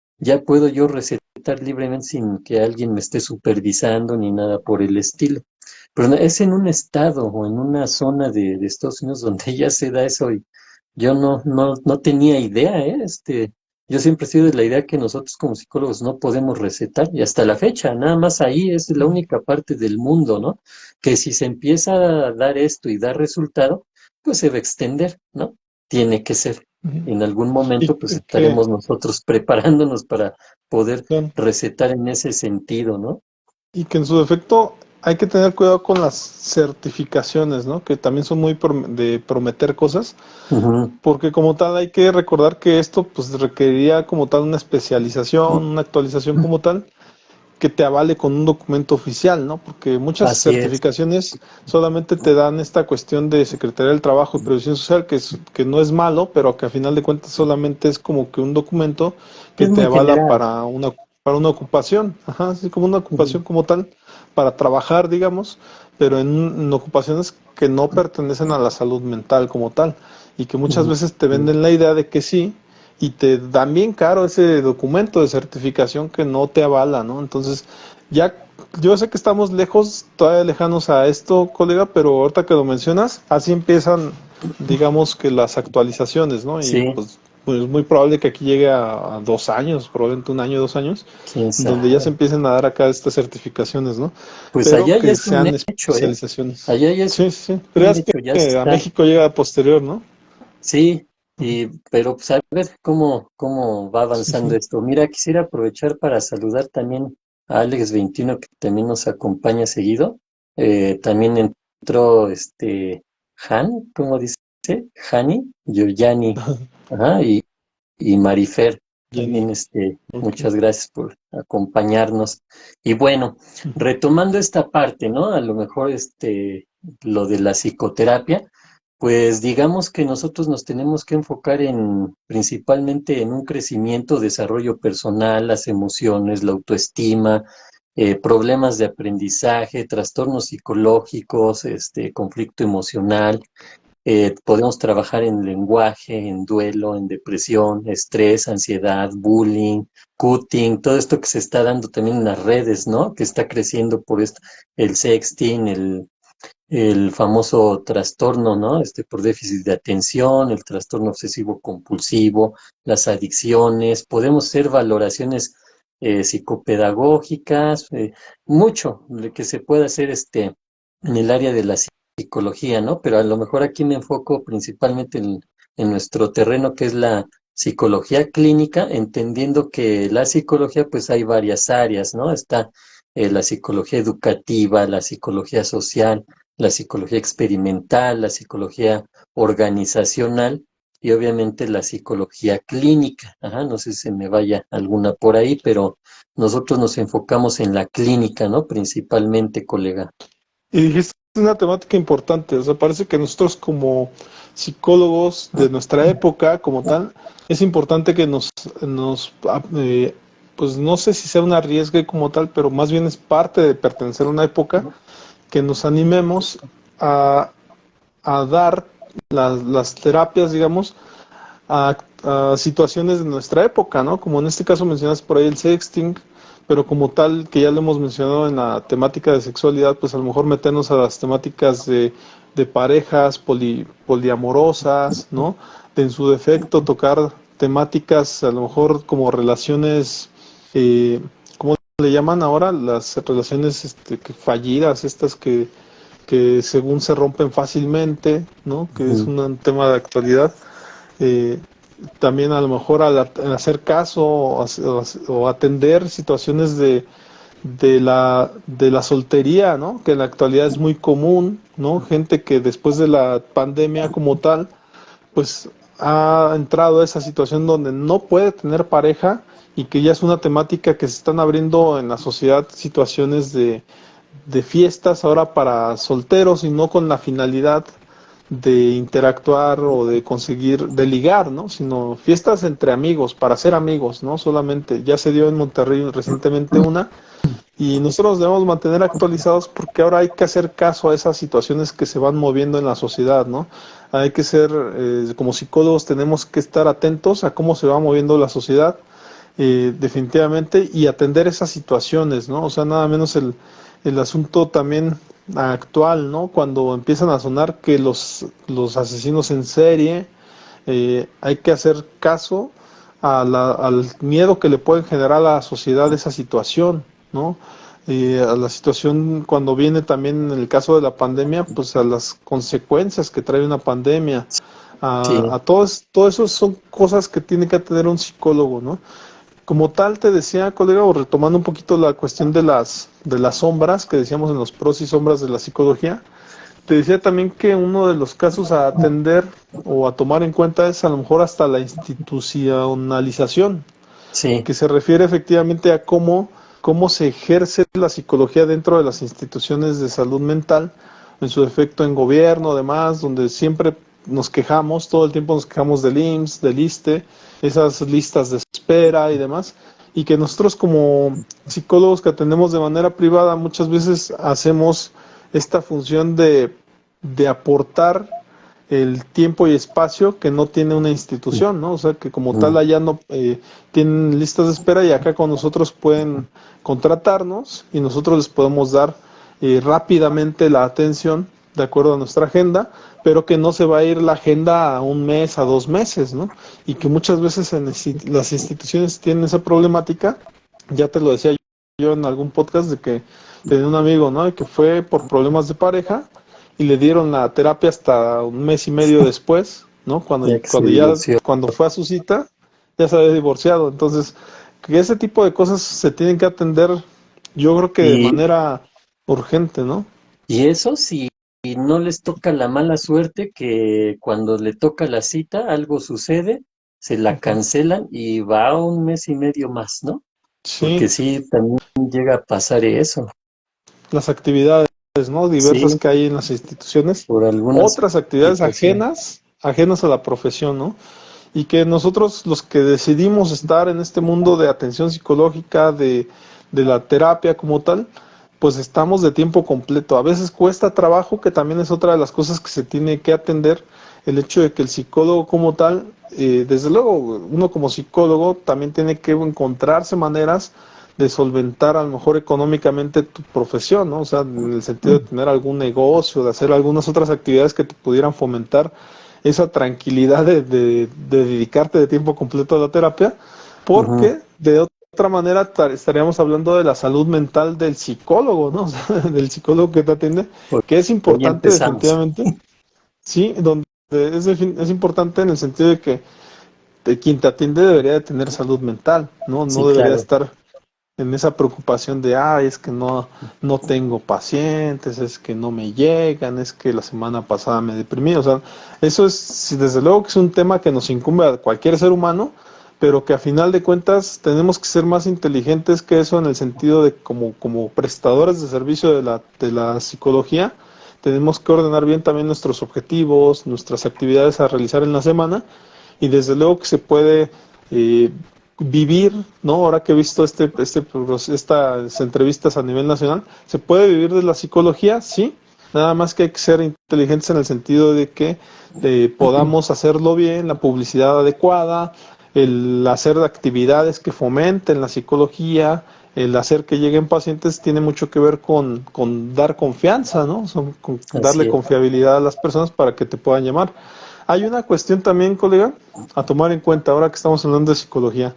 puedo yo recetar libremente sin que alguien me esté supervisando ni nada por el estilo. Pero es en un estado o en una zona de Estados Unidos donde ya se da eso y yo no tenía idea, ¿eh? Yo siempre he sido de la idea que nosotros como psicólogos no podemos recetar y hasta la fecha, nada más ahí es la única parte del mundo, ¿no? Que si se empieza a dar esto y dar resultado, pues se va a extender, ¿no? Tiene que ser. Ujú. En algún Y momento, pues que, estaremos nosotros preparándonos para poder claro, recetar en ese sentido, ¿no? y que en su defecto hay que tener cuidado con las certificaciones, ¿no? Que también son muy de prometer cosas, Ujú. porque como tal hay que recordar que esto pues requeriría como tal una especialización, una actualización como tal, que te avale con un documento oficial, ¿no? Porque muchas Así es. certificaciones solamente te dan esta cuestión de Secretaría del Trabajo y Previsión Social, que no es malo, pero que a final de cuentas solamente es como que un documento que Es te muy avala general. para una ocupación, ajá, así como una Ujú. ocupación como tal, para trabajar, digamos, pero en ocupaciones que no pertenecen a la salud mental como tal, y que muchas Ujú. veces te venden la idea de que sí, y te dan bien caro ese documento de certificación que no te avala, ¿no? Entonces, ya, yo sé que estamos lejos, todavía lejanos a esto, colega, pero ahorita que lo mencionas, así empiezan, digamos que las actualizaciones, ¿no? Y Sí. pues pues muy probable que aquí llegue a 2 años, probablemente 1 año, 2 años, quién donde ya se sabe. empiecen a dar acá estas certificaciones, ¿no? Pues Pero allá ya que es un sean hecho, ¿eh? especializaciones. Allá ya es Sí, sí, sí. Pero un es hecho, ya que a está. México llega a posterior, ¿no? Sí, Ujú. pero pues a ver cómo va Sí, avanzando sí. esto. Mira, quisiera aprovechar para saludar también a Alex21, que también nos acompaña seguido. También entró Han, ¿cómo dice? Hani, Giuliani, ajá, y Marifer. Jenny. También Ok. muchas gracias por acompañarnos. Y bueno, Ujú. retomando esta parte, ¿no? A lo mejor lo de la psicoterapia. Pues digamos que nosotros nos tenemos que enfocar principalmente en un crecimiento, desarrollo personal, las emociones, la autoestima, problemas de aprendizaje, trastornos psicológicos, conflicto emocional. Podemos trabajar en lenguaje, en duelo, en depresión, estrés, ansiedad, bullying, cutting, todo esto que se está dando también en las redes, ¿no? Que está creciendo por esto, el sexting, el famoso trastorno, ¿no? Por déficit de atención, el trastorno obsesivo compulsivo, las adicciones, podemos hacer valoraciones psicopedagógicas, mucho de que se puede hacer en el área de la psicología, ¿no? Pero a lo mejor aquí me enfoco principalmente en nuestro terreno, que es la psicología clínica, entendiendo que la psicología, pues hay varias áreas, ¿no? Está la psicología educativa, la psicología social, la psicología experimental, la psicología organizacional y obviamente la psicología clínica. Ajá, no sé si se me vaya alguna por ahí, pero nosotros nos enfocamos en la clínica, ¿no? Principalmente, colega. Y dijiste una temática importante, o sea, parece que nosotros como psicólogos de nuestra época, como tal, es importante que pues no sé si sea un arriesgue como tal, pero más bien es parte de pertenecer a una época, que nos animemos a, a dar las terapias, digamos, a situaciones de nuestra época, ¿no? Como en este caso mencionas por ahí el sexting, pero como tal, que ya lo hemos mencionado en la temática de sexualidad, pues a lo mejor meternos a las temáticas de parejas poliamorosas, ¿no? De en su defecto tocar temáticas a lo mejor como relaciones, eh, ¿cómo le llaman ahora? Las relaciones fallidas, estas que según se rompen fácilmente, ¿no? Que es Ujú. un tema de actualidad. Eh, También a lo mejor al hacer caso o atender situaciones de la soltería, ¿no? Que en la actualidad es muy común, ¿no? Gente que después de la pandemia como tal, pues ha entrado a esa situación donde no puede tener pareja y que ya es una temática que se están abriendo en la sociedad situaciones de fiestas ahora para solteros y no con la finalidad de interactuar o de conseguir, de ligar, ¿no? Sino fiestas entre amigos, para ser amigos, ¿no? Solamente. Ya se dio en Monterrey recientemente una y nosotros debemos mantener actualizados porque ahora hay que hacer caso a esas situaciones que se van moviendo en la sociedad, ¿no? Hay que ser, como psicólogos tenemos que estar atentos a cómo se va moviendo la sociedad, definitivamente, y atender esas situaciones, ¿no? O sea, nada menos el asunto también actual, ¿no? Cuando empiezan a sonar que los asesinos en serie, hay que hacer caso al miedo que le pueden generar a la sociedad esa situación, ¿no? A la situación cuando viene también en el caso de la pandemia, pues a las consecuencias que trae una pandemia, Sí, a todo eso son cosas que tiene que tener un psicólogo, ¿no? Como tal, te decía, colega, o retomando un poquito la cuestión de las sombras que decíamos en los pros y sombras de la psicología, te decía también que uno de los casos a atender o a tomar en cuenta es a lo mejor hasta la institucionalización, sí, que se refiere efectivamente a cómo se ejerce la psicología dentro de las instituciones de salud mental, en su efecto en gobierno, además, donde siempre nos quejamos, todo el tiempo nos quejamos del IMSS, del ISSSTE, esas listas de espera y demás, y que nosotros como psicólogos que atendemos de manera privada muchas veces hacemos esta función de aportar el tiempo y espacio que no tiene una institución, ¿no? O sea, que como tal mm, allá no tienen listas de espera y acá con nosotros pueden contratarnos y nosotros les podemos dar rápidamente la atención de acuerdo a nuestra agenda, pero que no se va a ir la agenda a un mes, a 2 meses, ¿no? Y que muchas veces las instituciones tienen esa problemática. Ya te lo decía yo en algún podcast de que tenía un amigo, ¿no? Y que fue por problemas de pareja y le dieron la terapia hasta un mes y medio después, ¿no? Ya que se divorció. Cuando fue a su cita, ya se había divorciado. Entonces, que ese tipo de cosas se tienen que atender, yo creo que de Y, manera urgente, ¿no? y eso si no les toca la mala suerte que cuando le toca la cita, algo sucede, se la Ujú. cancelan y va un mes y medio más, ¿no? Sí, Porque sí, también llega a pasar eso. las actividades, ¿no? Diversas Sí, que hay en las instituciones, por algunas otras actividades situaciones. ajenas a la profesión, ¿no? Y que nosotros los que decidimos estar en este mundo de atención psicológica, de la terapia como tal, pues estamos de tiempo completo. A veces cuesta trabajo, que también es otra de las cosas que se tiene que atender, el hecho de que el psicólogo como tal, desde luego, uno como psicólogo también tiene que encontrarse maneras de solventar a lo mejor económicamente tu profesión, ¿no? O sea, en el sentido de tener algún negocio, de hacer algunas otras actividades que te pudieran fomentar esa tranquilidad de dedicarte de tiempo completo a la terapia, Ujú. porque de otra manera estaríamos hablando de la salud mental del psicólogo, ¿no? O sea, del psicólogo que te atiende, Por que es ahí importante empezamos. definitivamente, sí, donde es importante en el sentido de que quien te atiende debería de tener salud mental, ¿no? Sí, No debería claro. estar en esa preocupación de, ay, es que no tengo pacientes, es que no me llegan, es que la semana pasada me deprimí. O sea, eso es, sí, desde luego que es un tema que nos incumbe a cualquier ser humano, pero que a final de cuentas tenemos que ser más inteligentes que eso en el sentido de como prestadores de servicio de la psicología, tenemos que ordenar bien también nuestros objetivos, nuestras actividades a realizar en la semana, y desde luego que se puede eh, vivir, ¿no? Ahora que he visto estas entrevistas a nivel nacional, se puede vivir de la psicología, sí, nada más que hay que ser inteligentes en el sentido de que podamos hacerlo bien, la publicidad adecuada, el hacer actividades que fomenten la psicología, el hacer que lleguen pacientes tiene mucho que ver con dar confianza, ¿no? Con darle Así es. confiabilidad a las personas para que te puedan llamar. Hay una cuestión también, colega, a tomar en cuenta ahora que estamos hablando de psicología.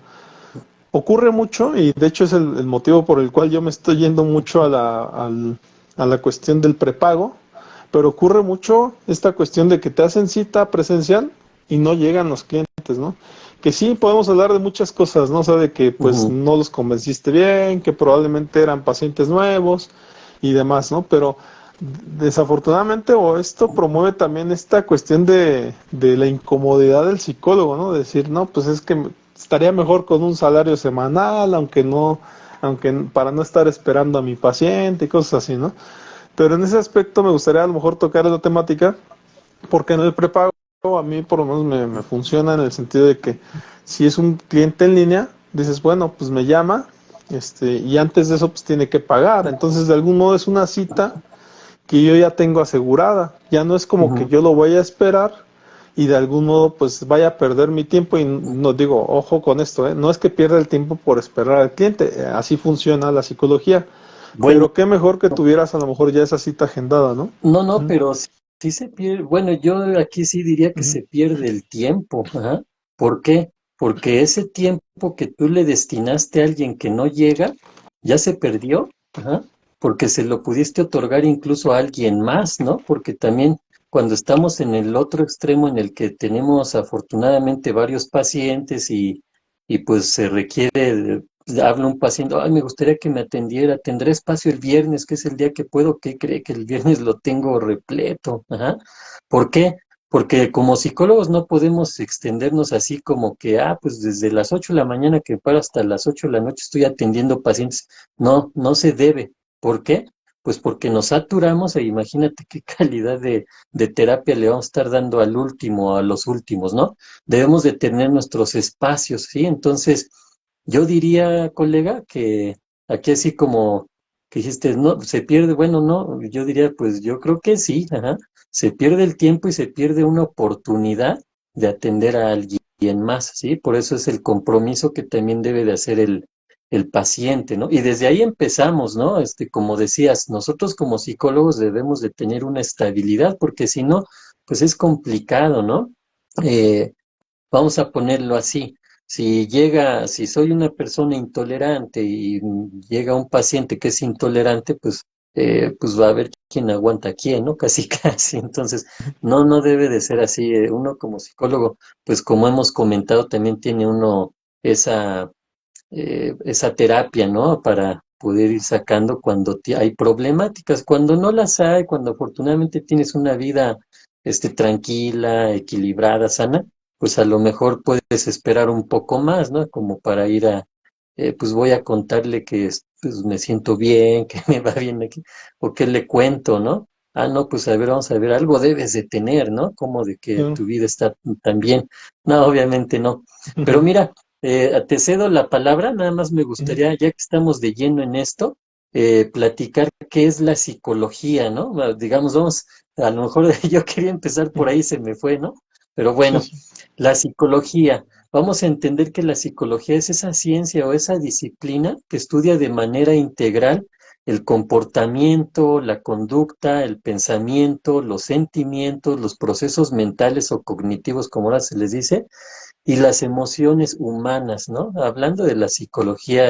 Ocurre mucho, y de hecho es el motivo por el cual yo me estoy yendo mucho a la cuestión del prepago, pero ocurre mucho esta cuestión de que te hacen cita presencial y no llegan los clientes, ¿no? Que sí podemos hablar de muchas cosas, ¿no? O sea, de que pues Ujú. no los convenciste bien, que probablemente eran pacientes nuevos y demás, ¿no? Pero desafortunadamente o esto promueve también esta cuestión de la incomodidad del psicólogo, ¿no? De decir, no, pues es que estaría mejor con un salario semanal, aunque para no estar esperando a mi paciente y cosas así, ¿no? Pero en ese aspecto me gustaría a lo mejor tocar esa temática, porque en el prepago a mí por lo menos me funciona en el sentido de que si es un cliente en línea, dices, bueno, pues me llama, y antes de eso pues tiene que pagar, entonces de algún modo es una cita que yo ya tengo asegurada. Ya no es como que Ujú. yo lo voy a esperar y de algún modo pues vaya a perder mi tiempo y no digo, ojo con esto, ¿eh? No es que pierda el tiempo por esperar al cliente, así funciona la psicología, Bueno, pero qué mejor que tuvieras a lo mejor ya esa cita agendada, ¿no? no, no, Ujú, pero sí se pierde. Bueno, yo aquí sí diría que ujú. se pierde el tiempo. Ajá. ¿Por qué? Porque ese tiempo que tú le destinaste a alguien que no llega, ya se perdió. Ajá. Porque se lo pudiste otorgar incluso a alguien más, ¿no? Porque también cuando estamos en el otro extremo en el que tenemos afortunadamente varios pacientes y pues se requiere habla un paciente, ay, me gustaría que me atendiera, tendré espacio el viernes, que es el día que puedo, ¿qué cree que el viernes lo tengo repleto? Ajá. ¿Por qué? Porque como psicólogos no podemos extendernos así como que, pues desde las 8 de la mañana que paro hasta las 8 de la noche estoy atendiendo pacientes. No, no se debe. ¿Por qué? Pues porque nos saturamos e imagínate qué calidad de terapia le vamos a estar dando al último, a los últimos, ¿no? Debemos de tener nuestros espacios, ¿sí? Entonces, yo diría, colega, que aquí así como que dijiste, no, se pierde, bueno, no, yo diría, pues yo creo que sí, ajá, se pierde el tiempo y se pierde una oportunidad de atender a alguien más, ¿sí? Por eso es el compromiso que también debe de hacer el paciente, ¿no? Y desde ahí empezamos, ¿no? Como decías, nosotros como psicólogos debemos de tener una estabilidad, porque si no, pues es complicado, ¿no? Eh, Vamos a ponerlo así. Si soy una persona intolerante y llega un paciente que es intolerante, pues va a haber quién aguanta a quién, ¿no? Casi, casi. Entonces, no debe de ser así. Uno como psicólogo, pues como hemos comentado, también tiene uno esa esa terapia, ¿no? Para poder ir sacando cuando hay problemáticas, cuando no las hay, cuando afortunadamente tienes una vida, tranquila, equilibrada, sana, pues a lo mejor puedes esperar un poco más, ¿no? Como para ir pues voy a contarle que pues me siento bien, que me va bien aquí, o que le cuento, ¿no? Ah, no, pues a ver, vamos a ver, algo debes de tener, ¿no? Como de que Claro. tu vida está tan bien. No, obviamente no. Pero mira, te cedo la palabra, nada más me Ujú. gustaría, ya que estamos de lleno en esto, platicar qué es la psicología, ¿no? Digamos, vamos, a lo mejor yo quería empezar por ahí, se me fue, ¿no? Pero Sí, bueno, sí. la psicología, vamos a entender que la psicología es esa ciencia o esa disciplina que estudia de manera integral el comportamiento, la conducta, el pensamiento, los sentimientos, los procesos mentales o cognitivos, como ahora se les dice, y las emociones humanas, ¿no? Hablando de la psicología,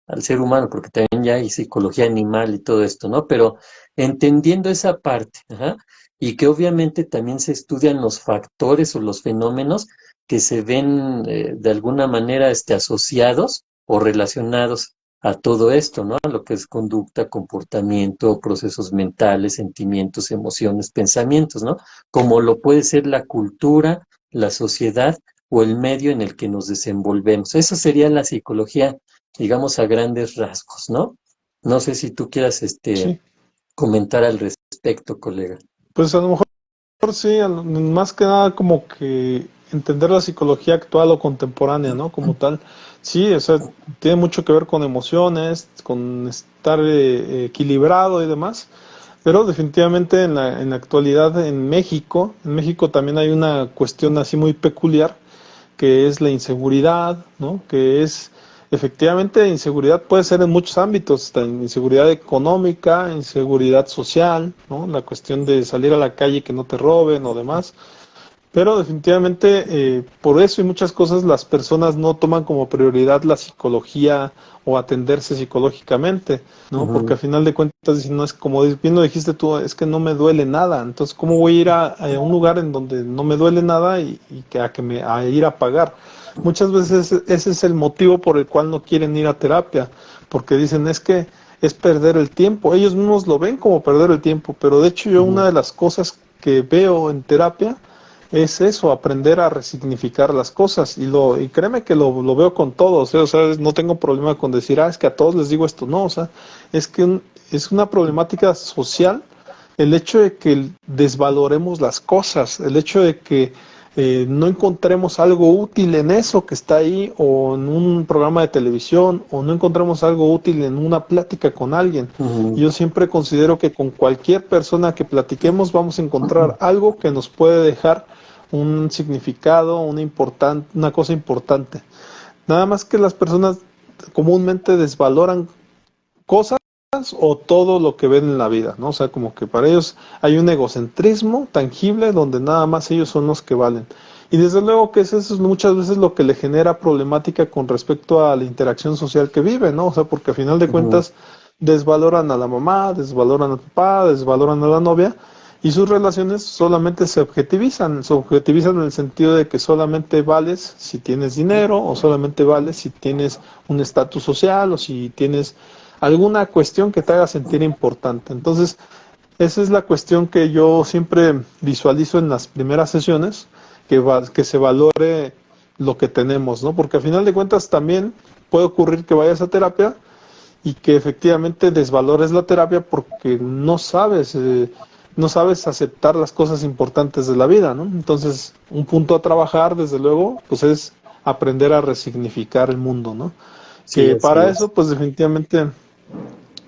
al ser humano, porque también ya hay psicología animal y todo esto, ¿no? Pero entendiendo esa parte, ajá, y que obviamente también se estudian los factores o los fenómenos que se ven de alguna manera asociados o relacionados a todo esto, ¿no? A lo que es conducta, comportamiento, procesos mentales, sentimientos, emociones, pensamientos, ¿no? Como lo puede ser la cultura, la sociedad o el medio en el que nos desenvolvemos. Eso sería la psicología, digamos, a grandes rasgos, ¿no? No sé si tú quieras Sí. comentar al respecto, colega. Pues a lo mejor sí, más que nada como que entender la psicología actual o contemporánea, ¿no? Como tal. Sí, o sea, tiene mucho que ver con emociones, con estar equilibrado y demás. Pero definitivamente en la actualidad en México también hay una cuestión así muy peculiar, que es la inseguridad, ¿no? Que es, efectivamente, inseguridad puede ser en muchos ámbitos, inseguridad económica, inseguridad social, ¿no? La cuestión de salir a la calle y que no te roben o demás. Pero definitivamente por eso y muchas cosas las personas no toman como prioridad la psicología o atenderse psicológicamente, ¿no? Porque Ujú, al final de cuentas dicen, no es como bien lo dijiste tú, es que no me duele nada. Entonces, ¿cómo voy a ir a un lugar en donde no me duele nada y a ir a pagar? Muchas veces ese es el motivo por el cual no quieren ir a terapia, porque dicen, es que es perder el tiempo. Ellos mismos lo ven como perder el tiempo, pero de hecho yo una ujú, de las cosas que veo en terapia es eso, aprender a resignificar las cosas. Y créeme que lo veo con todos, ¿eh? O sea, no tengo problema con decir, es que a todos les digo esto. No, o sea, es que es una problemática social el hecho de que desvaloremos las cosas, el hecho de que no encontremos algo útil en eso que está ahí, o en un programa de televisión, o no encontremos algo útil en una plática con alguien. ujú, Yo siempre considero que con cualquier persona que platiquemos vamos a encontrar algo que nos puede dejar un significado, una cosa importante. Nada más que las personas comúnmente desvaloran cosas o todo lo que ven en la vida, ¿no? O sea, como que para ellos hay un egocentrismo tangible donde nada más ellos son los que valen. Y desde luego que eso es muchas veces lo que le genera problemática con respecto a la interacción social que vive, ¿no? O sea, porque al final de ujú, cuentas desvaloran a la mamá, desvaloran al papá, desvaloran a la novia y sus relaciones solamente se objetivizan en el sentido de que solamente vales si tienes dinero o solamente vales si tienes un estatus social o si tienes alguna cuestión que te haga sentir importante. Entonces, esa es la cuestión que yo siempre visualizo en las primeras sesiones, que se valore lo que tenemos, ¿no? Porque al final de cuentas también puede ocurrir que vayas a terapia y que efectivamente desvalores la terapia porque no sabes aceptar las cosas importantes de la vida, ¿no? Entonces, un punto a trabajar, desde luego, pues es aprender a resignificar el mundo, ¿no? sí, Que así para es. eso, pues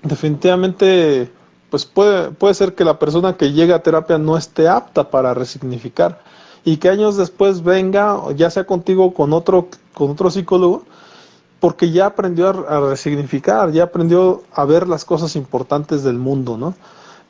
definitivamente, pues puede ser que la persona que llega a terapia no esté apta para resignificar y que años después venga, ya sea contigo o con otro psicólogo, porque ya aprendió a resignificar, ya aprendió a ver las cosas importantes del mundo, ¿no?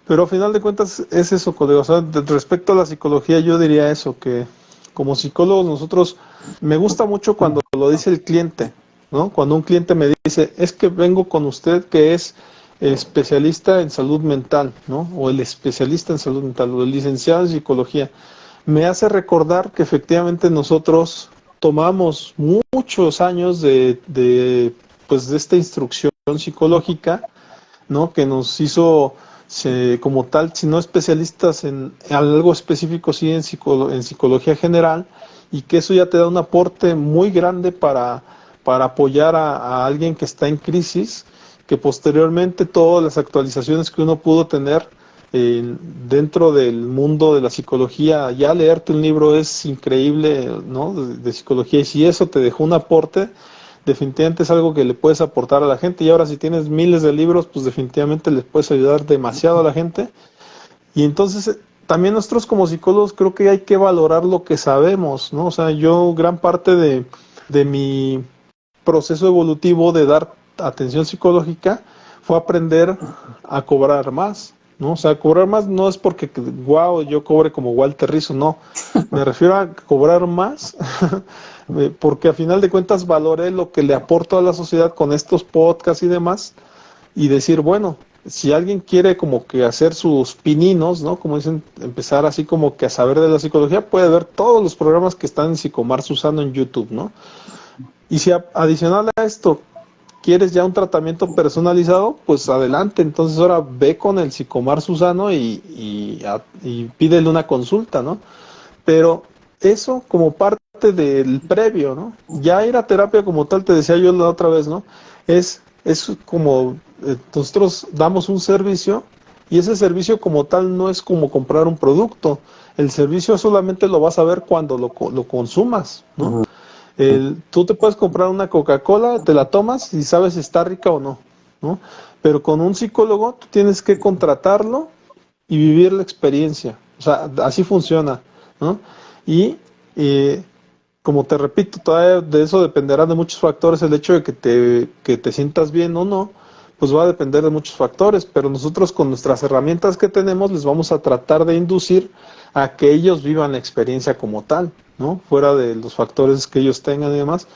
Pero a final de cuentas es eso, colega. O sea, respecto a la psicología, yo diría eso, que como psicólogos nosotros, me gusta mucho cuando lo dice el cliente, ¿no? Cuando un cliente me dice, es que vengo con usted que es el especialista en salud mental, ¿no? O el especialista en salud mental, o el licenciado en psicología. Me hace recordar que efectivamente nosotros tomamos muchos años pues, de esta instrucción psicológica, ¿no? Que nos hizo como tal, si no especialistas en algo específico, sí en psicología general, y que eso ya te da un aporte muy grande para apoyar a alguien que está en crisis, que posteriormente todas las actualizaciones que uno pudo tener dentro del mundo de la psicología, ya leerte un libro es increíble, ¿no? De psicología, y si eso te dejó un aporte, definitivamente es algo que le puedes aportar a la gente. Y ahora si tienes miles de libros, pues definitivamente les puedes ayudar demasiado a la gente. Y entonces también nosotros como psicólogos creo que hay que valorar lo que sabemos, ¿no? O sea, yo gran parte de mi proceso evolutivo de dar atención psicológica fue aprender a cobrar más, ¿no? O sea, cobrar más no es porque, wow, yo cobre como Walter Rizzo, no. Me refiero a cobrar más porque a final de cuentas valoré lo que le aporto a la sociedad con estos podcasts y demás, y decir, bueno, si alguien quiere como que hacer sus pininos, ¿no? Como dicen, empezar así como que a saber de la psicología, puede ver todos los programas que están en Psicomar Susano en YouTube, ¿no? Y si adicional a esto quieres ya un tratamiento personalizado, pues adelante. Entonces ahora ve con el Psicomar Susano y pídele una consulta, ¿no? Pero eso como parte del previo, ¿no? Ya ir a terapia como tal, te decía yo la otra vez, ¿no? Es como nosotros damos un servicio, y ese servicio como tal no es como comprar un producto. El servicio solamente lo vas a ver cuando lo consumas, ¿no? Ujú. Tú te puedes comprar una Coca-Cola, te la tomas y sabes si está rica o no, ¿no? Pero con un psicólogo tú tienes que contratarlo y vivir la experiencia. O sea, así funciona, ¿no? Y eh, como te repito, todavía de eso dependerá de muchos factores. El hecho de que te sientas bien o no, pues va a depender de muchos factores, pero nosotros con nuestras herramientas que tenemos les vamos a tratar de inducir a que ellos vivan la experiencia como tal, ¿no? Fuera de los factores que ellos tengan y demás.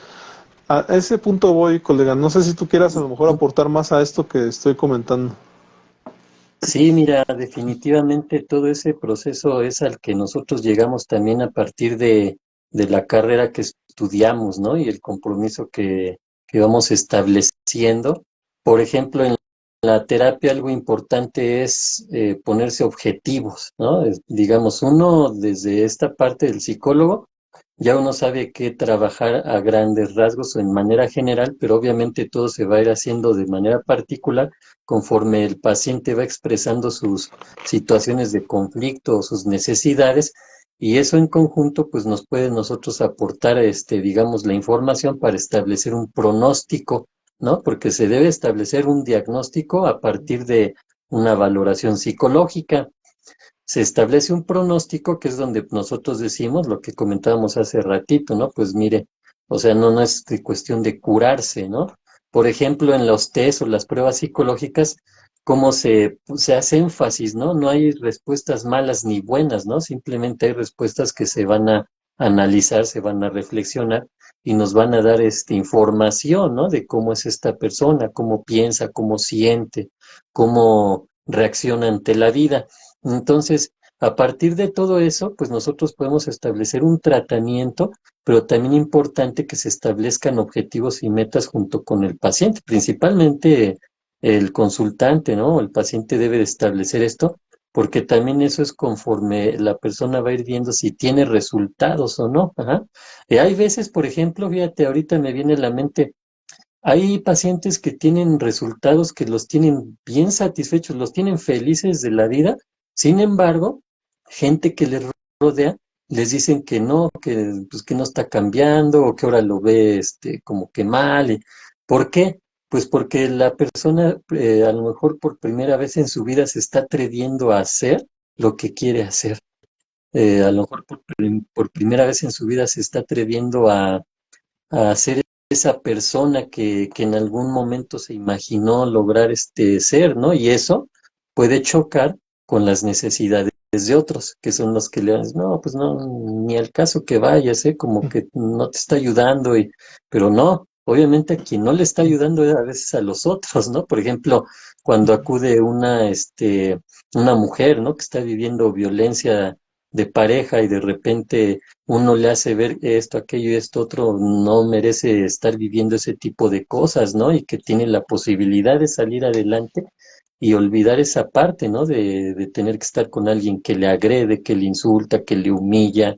A ese punto voy, colega. No sé si tú quieras a lo mejor aportar más a esto que estoy comentando. Sí, mira, definitivamente todo ese proceso es al que nosotros llegamos también a partir de la carrera que estudiamos, ¿no? Y el compromiso que vamos estableciendo. Por ejemplo, en la terapia algo importante es ponerse objetivos, ¿no? Digamos, uno desde esta parte del psicólogo ya uno sabe qué trabajar a grandes rasgos o en manera general, pero obviamente todo se va a ir haciendo de manera particular conforme el paciente va expresando sus situaciones de conflicto o sus necesidades, y eso en conjunto pues nos puede nosotros aportar digamos la información para establecer un pronóstico, ¿no? Porque se debe establecer un diagnóstico a partir de una valoración psicológica. Se establece un pronóstico que es donde nosotros decimos lo que comentábamos hace ratito, ¿no? Pues mire, o sea, no es de cuestión de curarse, ¿no? Por ejemplo, en los test o las pruebas psicológicas, cómo se hace énfasis, ¿no? No hay respuestas malas ni buenas, ¿no? Simplemente hay respuestas que se van a analizar, se van a reflexionar y nos van a dar información, ¿no? De cómo es esta persona, cómo piensa, cómo siente, cómo reacciona ante la vida. Entonces, a partir de todo eso, pues nosotros podemos establecer un tratamiento, pero también importante que se establezcan objetivos y metas junto con el paciente, principalmente el consultante, ¿no? El paciente debe de establecer esto, porque también eso es conforme la persona va a ir viendo si tiene resultados o no. Ajá. Hay veces, por ejemplo, fíjate, ahorita me viene a la mente, hay pacientes que tienen resultados que los tienen bien satisfechos, los tienen felices de la vida. Sin embargo, gente que les rodea les dicen que no, pues, que no está cambiando o que ahora lo ve como que mal. ¿Por qué? Pues porque la persona a lo mejor por primera vez en su vida se está atreviendo a hacer lo que quiere hacer. A lo mejor por primera vez en su vida se está atreviendo a hacer esa persona que en algún momento se imaginó lograr ser, ¿no? Y eso puede chocar con las necesidades de otros, que son los que le van, no, pues no, ni al caso que vayas, ¿eh? Como que no te está ayudando, pero no, obviamente a quien no le está ayudando es a veces a los otros, ¿no? Por ejemplo, cuando acude una mujer, ¿no? Que está viviendo violencia de pareja y de repente uno le hace ver esto, aquello y esto otro, no merece estar viviendo ese tipo de cosas, ¿no? Y que tiene la posibilidad de salir adelante y olvidar esa parte, ¿no? De tener que estar con alguien que le agrede, que le insulta, que le humilla,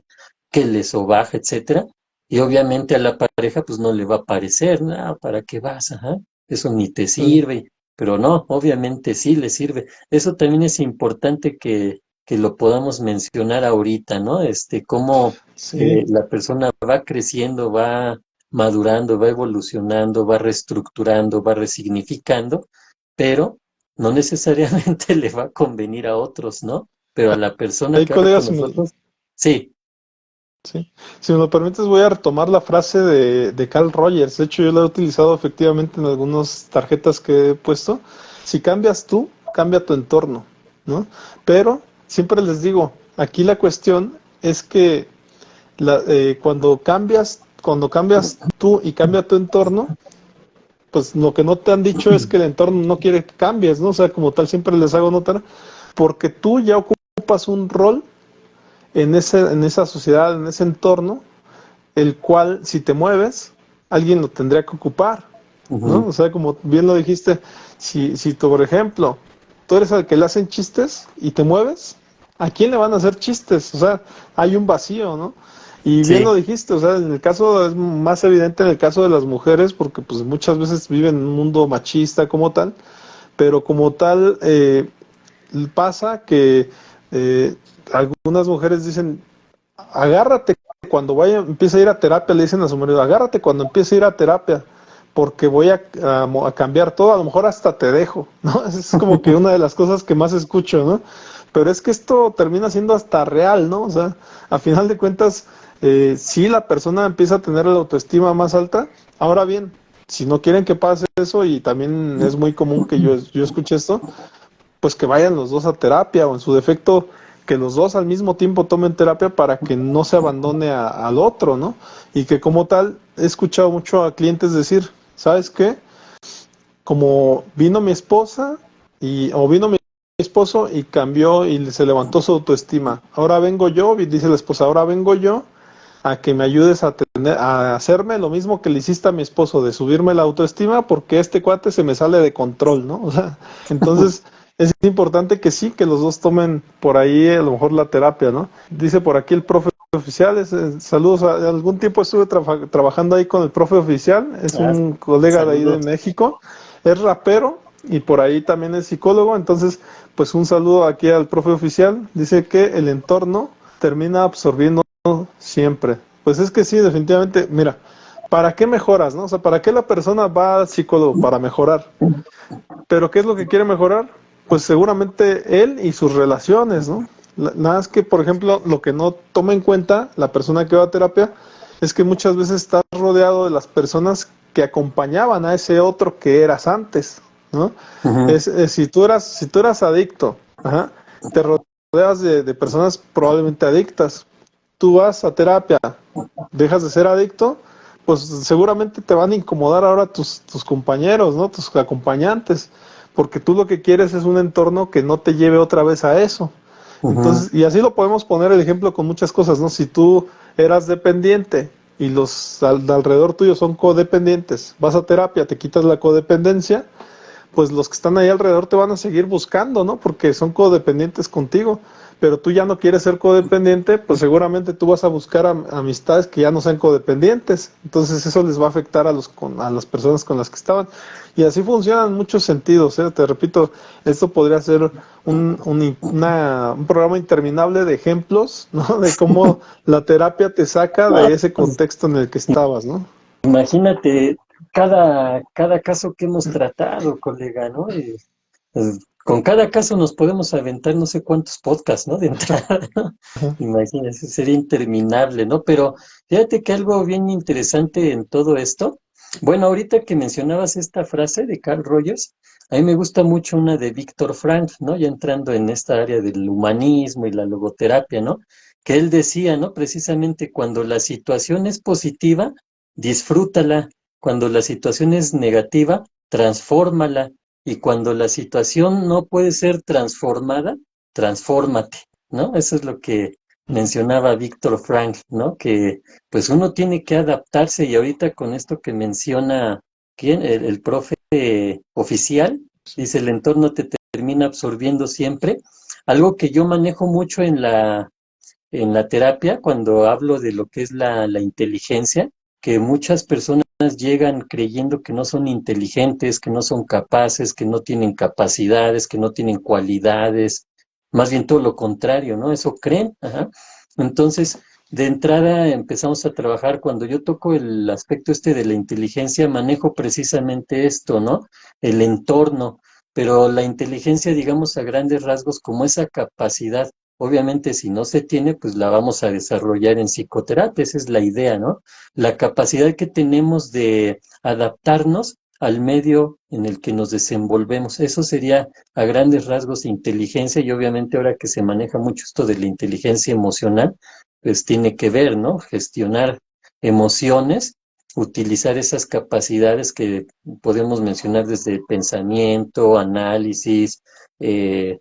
que le sobaja, etcétera. Y obviamente a la pareja pues no le va a parecer, nada, ¿para qué vas? Ajá, eso ni te sirve. Pero no, obviamente sí le sirve. Eso también es importante que lo podamos mencionar ahorita, ¿no? Cómo Sí, la persona va creciendo, va madurando, va evolucionando, va reestructurando, va resignificando, pero no necesariamente le va a convenir a otros, ¿no? Pero a la persona ahí que va colega, con nosotros, sí. sí. Si me lo permites, voy a retomar la frase de Carl Rogers. De hecho, yo la he utilizado efectivamente en algunas tarjetas que he puesto. Si cambias tú, cambia tu entorno, ¿no? Pero siempre les digo, aquí la cuestión es que cuando cambias tú y cambia tu entorno, pues lo que no te han dicho es que el entorno no quiere que cambies, ¿no? O sea, como tal, siempre les hago notar, porque tú ya ocupas un rol en esa sociedad, en ese entorno, el cual si te mueves, alguien lo tendría que ocupar, ¿no? Ujú, O sea, como bien lo dijiste, si tú, por ejemplo, tú eres al que le hacen chistes y te mueves, ¿a quién le van a hacer chistes? O sea, hay un vacío, ¿no? Y bien lo sí, dijiste, o sea, en el caso es más evidente en el caso de las mujeres, porque pues muchas veces viven en un mundo machista como tal, pero como tal pasa que eh, algunas mujeres dicen, agárrate cuando vaya, empiece a ir a terapia, le dicen a su marido, agárrate cuando empiece a ir a terapia, porque voy a cambiar todo, a lo mejor hasta te dejo, ¿no? Es como que una de las cosas que más escucho, ¿no? Pero es que esto termina siendo hasta real, ¿no? O sea, a final de cuentas, si la persona empieza a tener la autoestima más alta, ahora bien, si no quieren que pase eso, y también es muy común que yo escuche esto, pues que vayan los dos a terapia o en su defecto que los dos al mismo tiempo tomen terapia para que no se abandone al otro, ¿no? Y que como tal, he escuchado mucho a clientes decir, ¿sabes qué? Como vino mi esposa o vino mi esposo y cambió y se levantó su autoestima. Ahora vengo yo, dice la esposa, ahora vengo yo a que me ayudes a hacerme lo mismo que le hiciste a mi esposo, de subirme la autoestima, porque este cuate se me sale de control, ¿no? O sea, entonces es importante que sí, que los dos tomen por ahí a lo mejor la terapia, ¿no? Dice por aquí el profe oficial, saludos, algún tiempo estuve trabajando ahí con el profe oficial, es ah, un colega de ahí de saludos. México, es rapero y por ahí también es psicólogo, entonces pues un saludo aquí al profe oficial, dice que el entorno termina absorbiendo siempre. Pues es que sí, definitivamente, mira, ¿para qué mejoras, no? O sea, ¿para qué la persona va al psicólogo? Para mejorar. Pero ¿qué es lo que quiere mejorar? Pues seguramente él y sus relaciones, ¿no? Nada más que, por ejemplo, lo que no toma en cuenta la persona que va a terapia es que muchas veces estás rodeado de las personas que acompañaban a ese otro que eras antes, ¿no? Ujú, Si tú eras adicto, ajá, te rodeas de personas probablemente adictas. Tú vas a terapia, dejas de ser adicto, pues seguramente te van a incomodar ahora tus compañeros, ¿no? Tus acompañantes, porque tú lo que quieres es un entorno que no te lleve otra vez a eso. ujú, Entonces, y así lo podemos poner el ejemplo con muchas cosas, ¿no? Si tú eras dependiente y los de alrededor tuyo son codependientes, vas a terapia, te quitas la codependencia, pues los que están ahí alrededor te van a seguir buscando, ¿no? Porque son codependientes contigo, pero tú ya no quieres ser codependiente, pues seguramente tú vas a buscar amistades que ya no sean codependientes. Entonces eso les va a afectar a las personas con las que estaban. Y así funciona en muchos sentidos, ¿eh? Te repito, esto podría ser un programa interminable de ejemplos, ¿no? De cómo la terapia te saca no, de ese pues, contexto en el que estabas, ¿no? imagínate cada caso que hemos tratado, colega, ¿no? Con cada caso nos podemos aventar no sé cuántos podcasts, ¿no? De entrada, ¿no? Imagínense, sería interminable, ¿no? Pero fíjate que algo bien interesante en todo esto Bueno, ahorita que mencionabas esta frase de Carl Rogers, a mí me gusta mucho una de Viktor Frankl, ¿no? Ya entrando en esta área del humanismo y la logoterapia, ¿no? Que él decía, ¿no? Precisamente cuando la situación es positiva, disfrútala. Cuando la situación es negativa, transfórmala. Y cuando la situación no puede ser transformada, transfórmate, ¿no? Eso es lo que mencionaba Viktor Frankl, ¿no? Que pues uno tiene que adaptarse y ahorita con esto que menciona, ¿quién? El profe oficial, dice, el entorno te termina absorbiendo siempre. Algo que yo manejo mucho en la terapia cuando hablo de lo que es la inteligencia, que muchas personas llegan creyendo que no son inteligentes, que no son capaces, que no tienen capacidades, que no tienen cualidades, más bien todo lo contrario, ¿no? Eso creen. Ajá. Entonces, de entrada empezamos a trabajar, cuando yo toco el aspecto este de la inteligencia, manejo precisamente esto, ¿no? El entorno, pero la inteligencia, digamos, a grandes rasgos, como esa capacidad. Obviamente, si no se tiene, pues la vamos a desarrollar en psicoterapia, esa es la idea, ¿no? La capacidad que tenemos de adaptarnos al medio en el que nos desenvolvemos. Eso sería a grandes rasgos inteligencia y obviamente ahora que se maneja mucho esto de la inteligencia emocional, pues tiene que ver, ¿no? Gestionar emociones, utilizar esas capacidades que podemos mencionar desde pensamiento, análisis, eh,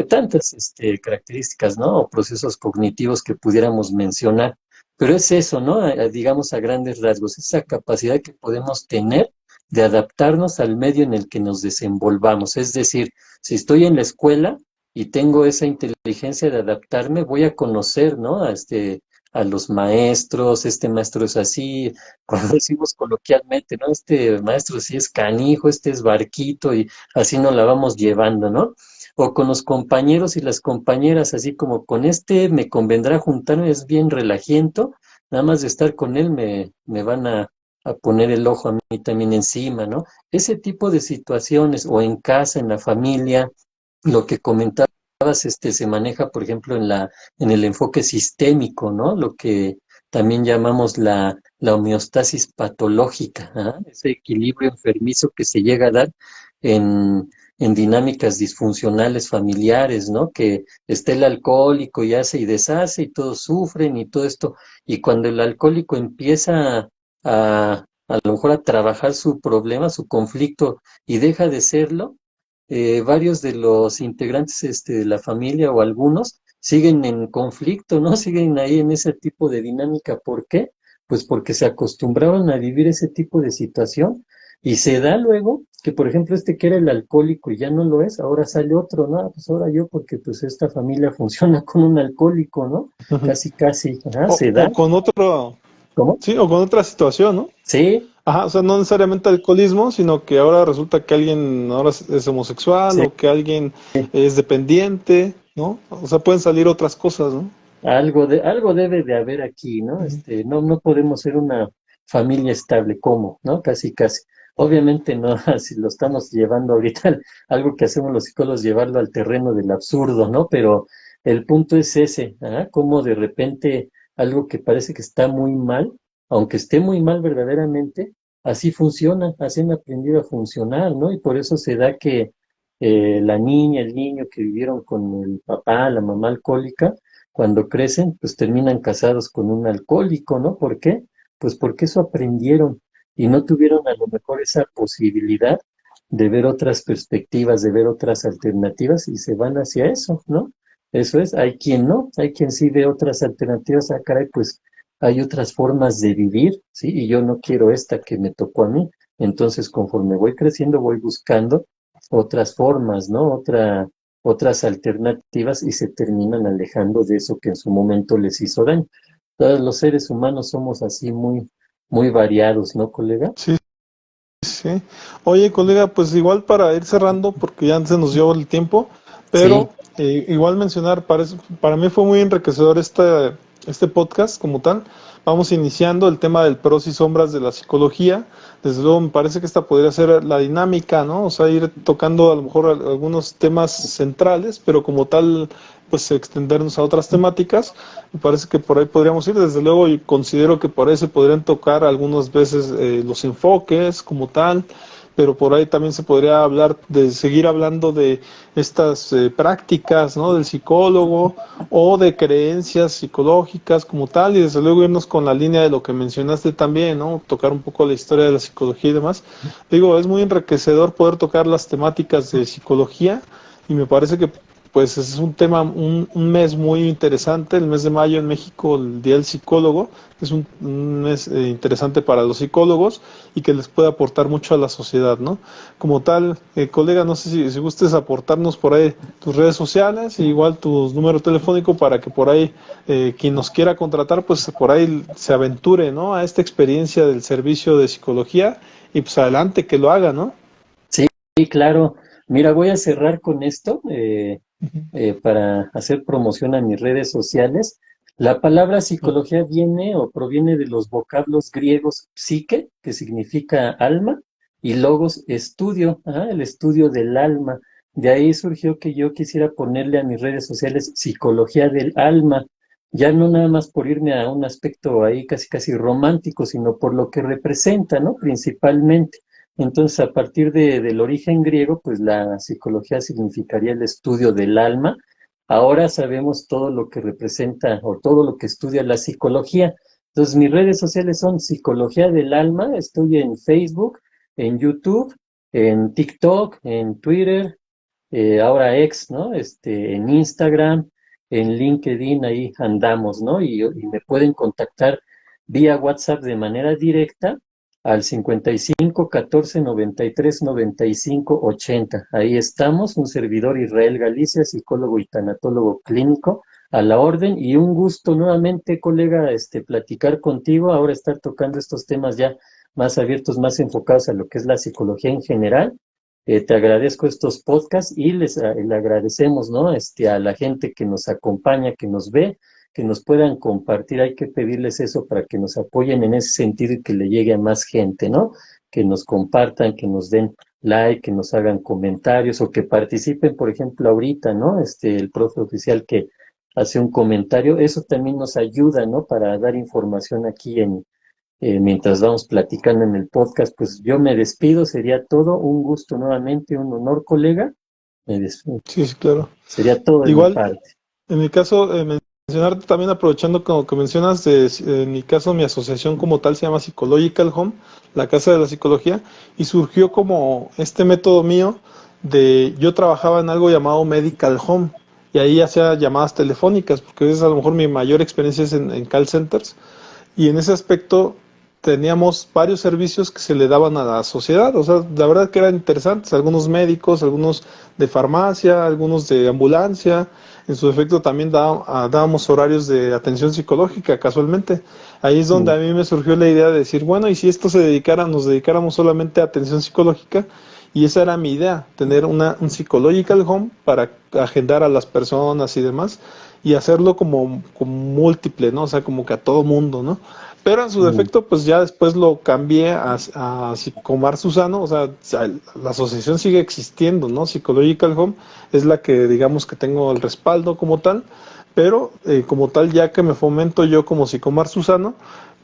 tantas características, ¿no? O procesos cognitivos que pudiéramos mencionar. Pero es eso, ¿no? Digamos a grandes rasgos, esa capacidad que podemos tener de adaptarnos al medio en el que nos desenvolvamos. Es decir, si estoy en la escuela y tengo esa inteligencia de adaptarme, voy a conocer, ¿no? A los maestros, este maestro es así, cuando decimos coloquialmente, ¿no? Este maestro sí es canijo, este es barquito y así nos la vamos llevando, ¿no? O con los compañeros y las compañeras, así como con este me convendrá juntarme, es bien relajiento, nada más de estar con él me van a poner el ojo a mí también encima, ¿no? Ese tipo de situaciones, o en casa, en la familia, lo que comentabas, se maneja, por ejemplo, en el enfoque sistémico, ¿no? Lo que también llamamos la homeostasis patológica, ¿ah? Ese equilibrio enfermizo que se llega a dar en, en dinámicas disfuncionales familiares, ¿no? Que está el alcohólico y hace y deshace y todos sufren y todo esto. Y cuando el alcohólico empieza a lo mejor a trabajar su problema, su conflicto y deja de serlo, varios de los integrantes de la familia o algunos siguen en conflicto, ¿no? Siguen ahí en ese tipo de dinámica. ¿Por qué? Pues porque se acostumbraron a vivir ese tipo de situación y se da luego que, por ejemplo, este que era el alcohólico y ya no lo es, ahora sale otro, ¿no? Pues ahora yo porque pues esta familia funciona con un alcohólico, ¿no? Casi, casi, ajá, se da. O con otro, ¿Cómo? sí, o con otra situación, ¿no? Sí, Ajá, o sea, no necesariamente alcoholismo, sino que ahora resulta que alguien ahora es homosexual sí. o que alguien es dependiente, ¿no? O sea, pueden salir otras cosas, ¿no? Algo debe de haber aquí, ¿no? No podemos ser una familia estable, ¿cómo? ¿No? Casi, casi. Obviamente no, si lo estamos llevando ahorita, algo que hacemos los psicólogos, llevarlo al terreno del absurdo, ¿no? Pero el punto es ese, ¿ah? Como de repente algo que parece que está muy mal, aunque esté muy mal verdaderamente, así funciona, así han aprendido a funcionar, ¿no? Y por eso se da que la niña, el niño que vivieron con el papá, la mamá alcohólica, cuando crecen, pues terminan casados con un alcohólico, ¿no? ¿Por qué? Pues porque eso aprendieron y no tuvieron a lo mejor esa posibilidad de ver otras perspectivas, de ver otras alternativas y se van hacia eso, ¿no? Eso es, hay quien no, hay quien sí ve otras alternativas, ah, caray, pues hay otras formas de vivir, ¿sí? Y yo no quiero esta que me tocó a mí. Entonces, conforme voy creciendo, voy buscando otras formas, ¿no? Otras alternativas y se terminan alejando de eso que en su momento les hizo daño. Todos los seres humanos somos así muy, muy variados, ¿no, colega? Sí, sí. Oye, colega, pues igual para ir cerrando, porque ya se nos llevó el tiempo, Sí, pero igual mencionar, para mí fue muy enriquecedor este podcast como tal. Vamos iniciando el tema del pros y sombras de la psicología. Desde luego me parece que esta podría ser la dinámica, ¿no? O sea, ir tocando a lo mejor algunos temas centrales, pero como tal, pues extendernos a otras temáticas. Me parece que por ahí podríamos ir. Desde luego, y considero que por ahí se podrían tocar algunas veces los enfoques como tal, pero por ahí también se podría hablar de seguir hablando de estas prácticas, ¿no? Del psicólogo o de creencias psicológicas como tal, y desde luego irnos con la línea de lo que mencionaste también, ¿no? Tocar un poco la historia de la psicología y demás. Digo, es muy enriquecedor poder tocar las temáticas de psicología y me parece que pues es un tema, un mes muy interesante, el mes de mayo en México, el Día del Psicólogo, es un mes interesante para los psicólogos y que les puede aportar mucho a la sociedad, ¿no? Como tal, colega, no sé si gustes aportarnos por ahí tus redes sociales, y igual tu número telefónico para que por ahí quien nos quiera contratar, pues por ahí se aventure, ¿no? A esta experiencia del servicio de psicología y pues adelante que lo haga, ¿no? Sí, claro. Mira, voy a cerrar con esto. Ujú. Para hacer promoción a mis redes sociales. La palabra psicología viene o proviene de los vocablos griegos psique, que significa alma, y logos, estudio, el estudio del alma. De ahí surgió que yo quisiera ponerle a mis redes sociales psicología del alma, ya no nada más por irme a un aspecto ahí casi casi romántico, sino por lo que representa, ¿no? Principalmente. Entonces, a partir del origen griego, pues la psicología significaría el estudio del alma. Ahora sabemos todo lo que representa o todo lo que estudia la psicología. Entonces, mis redes sociales son Psicología del Alma. Estoy en Facebook, en YouTube, en TikTok, en Twitter, ahora X, ¿no? En Instagram, en LinkedIn, ahí andamos, ¿no? Y me pueden contactar vía WhatsApp de manera directa al 55 14 93 95 80. Ahí estamos, un servidor Israel Galicia, psicólogo y tanatólogo clínico, a la orden, y un gusto nuevamente, colega, platicar contigo, ahora estar tocando estos temas ya más abiertos, más enfocados a lo que es la psicología en general. Te agradezco estos podcasts y le agradecemos, ¿no? A la gente que nos acompaña, que nos ve, que nos puedan compartir. Hay que pedirles eso para que nos apoyen en ese sentido y que le llegue a más gente, ¿no? Que nos compartan, que nos den like, que nos hagan comentarios o que participen, por ejemplo, ahorita, ¿no? El profe oficial que hace un comentario, eso también nos ayuda, ¿no? Para dar información aquí mientras vamos platicando en el podcast. Pues yo me despido, sería todo, un gusto nuevamente, un honor, colega. Me despido. Sí, sí, claro. Sería todo de mi Igual, parte. en mi caso, mencionarte también, aprovechando como que mencionas, en mi caso, mi asociación como tal se llama Psychological Home, la Casa de la Psicología, y surgió como este método mío de, yo trabajaba en algo llamado Medical Home, y ahí hacía llamadas telefónicas, porque es a lo mejor mi mayor experiencia es en call centers, y en ese aspecto teníamos varios servicios que se le daban a la sociedad, o sea, la verdad que eran interesantes, algunos médicos, algunos de farmacia, algunos de ambulancia, en su efecto también dábamos horarios de atención psicológica casualmente. Ahí es donde a mí me surgió la idea de decir, bueno, y si esto se dedicara, nos dedicáramos solamente a atención psicológica, y esa era mi idea, tener un psychological home para agendar a las personas y demás, y hacerlo como múltiple, ¿no? O sea, como que a todo mundo, ¿no? Pero en su Mm. defecto, pues ya después lo cambié a Psicomar Susano, o sea, la asociación sigue existiendo, ¿no? Psychological Home es la que digamos que tengo el respaldo como tal, pero como tal, ya que me fomento yo como Psicomar Susano,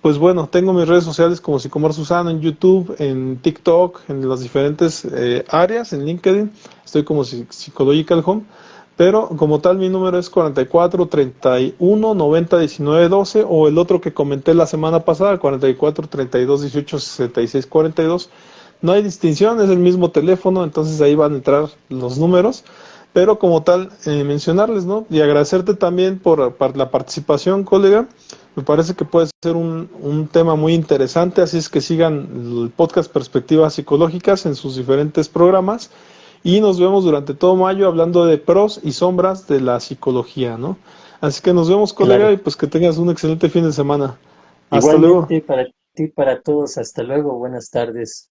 pues bueno, tengo mis redes sociales como Psicomar Susano en YouTube, en TikTok, en las diferentes áreas, en LinkedIn, estoy como Psychological Home, pero como tal mi número es 44 31 90 19 12, o el otro que comenté la semana pasada, 44 32 18 66 42. No hay distinción, es el mismo teléfono, entonces ahí van a entrar los números. Pero como tal, mencionarles, ¿no? Y agradecerte también por la participación, colega. Me parece que puede ser un tema muy interesante, así es que sigan el podcast Perspectivas Psicológicas en sus diferentes programas, y nos vemos durante todo mayo hablando de pros y sombras de la psicología, ¿no? Así que nos vemos, colega, Claro. y pues que tengas un excelente fin de semana. Hasta luego. Igualmente para ti, para todos. Hasta luego. Buenas tardes.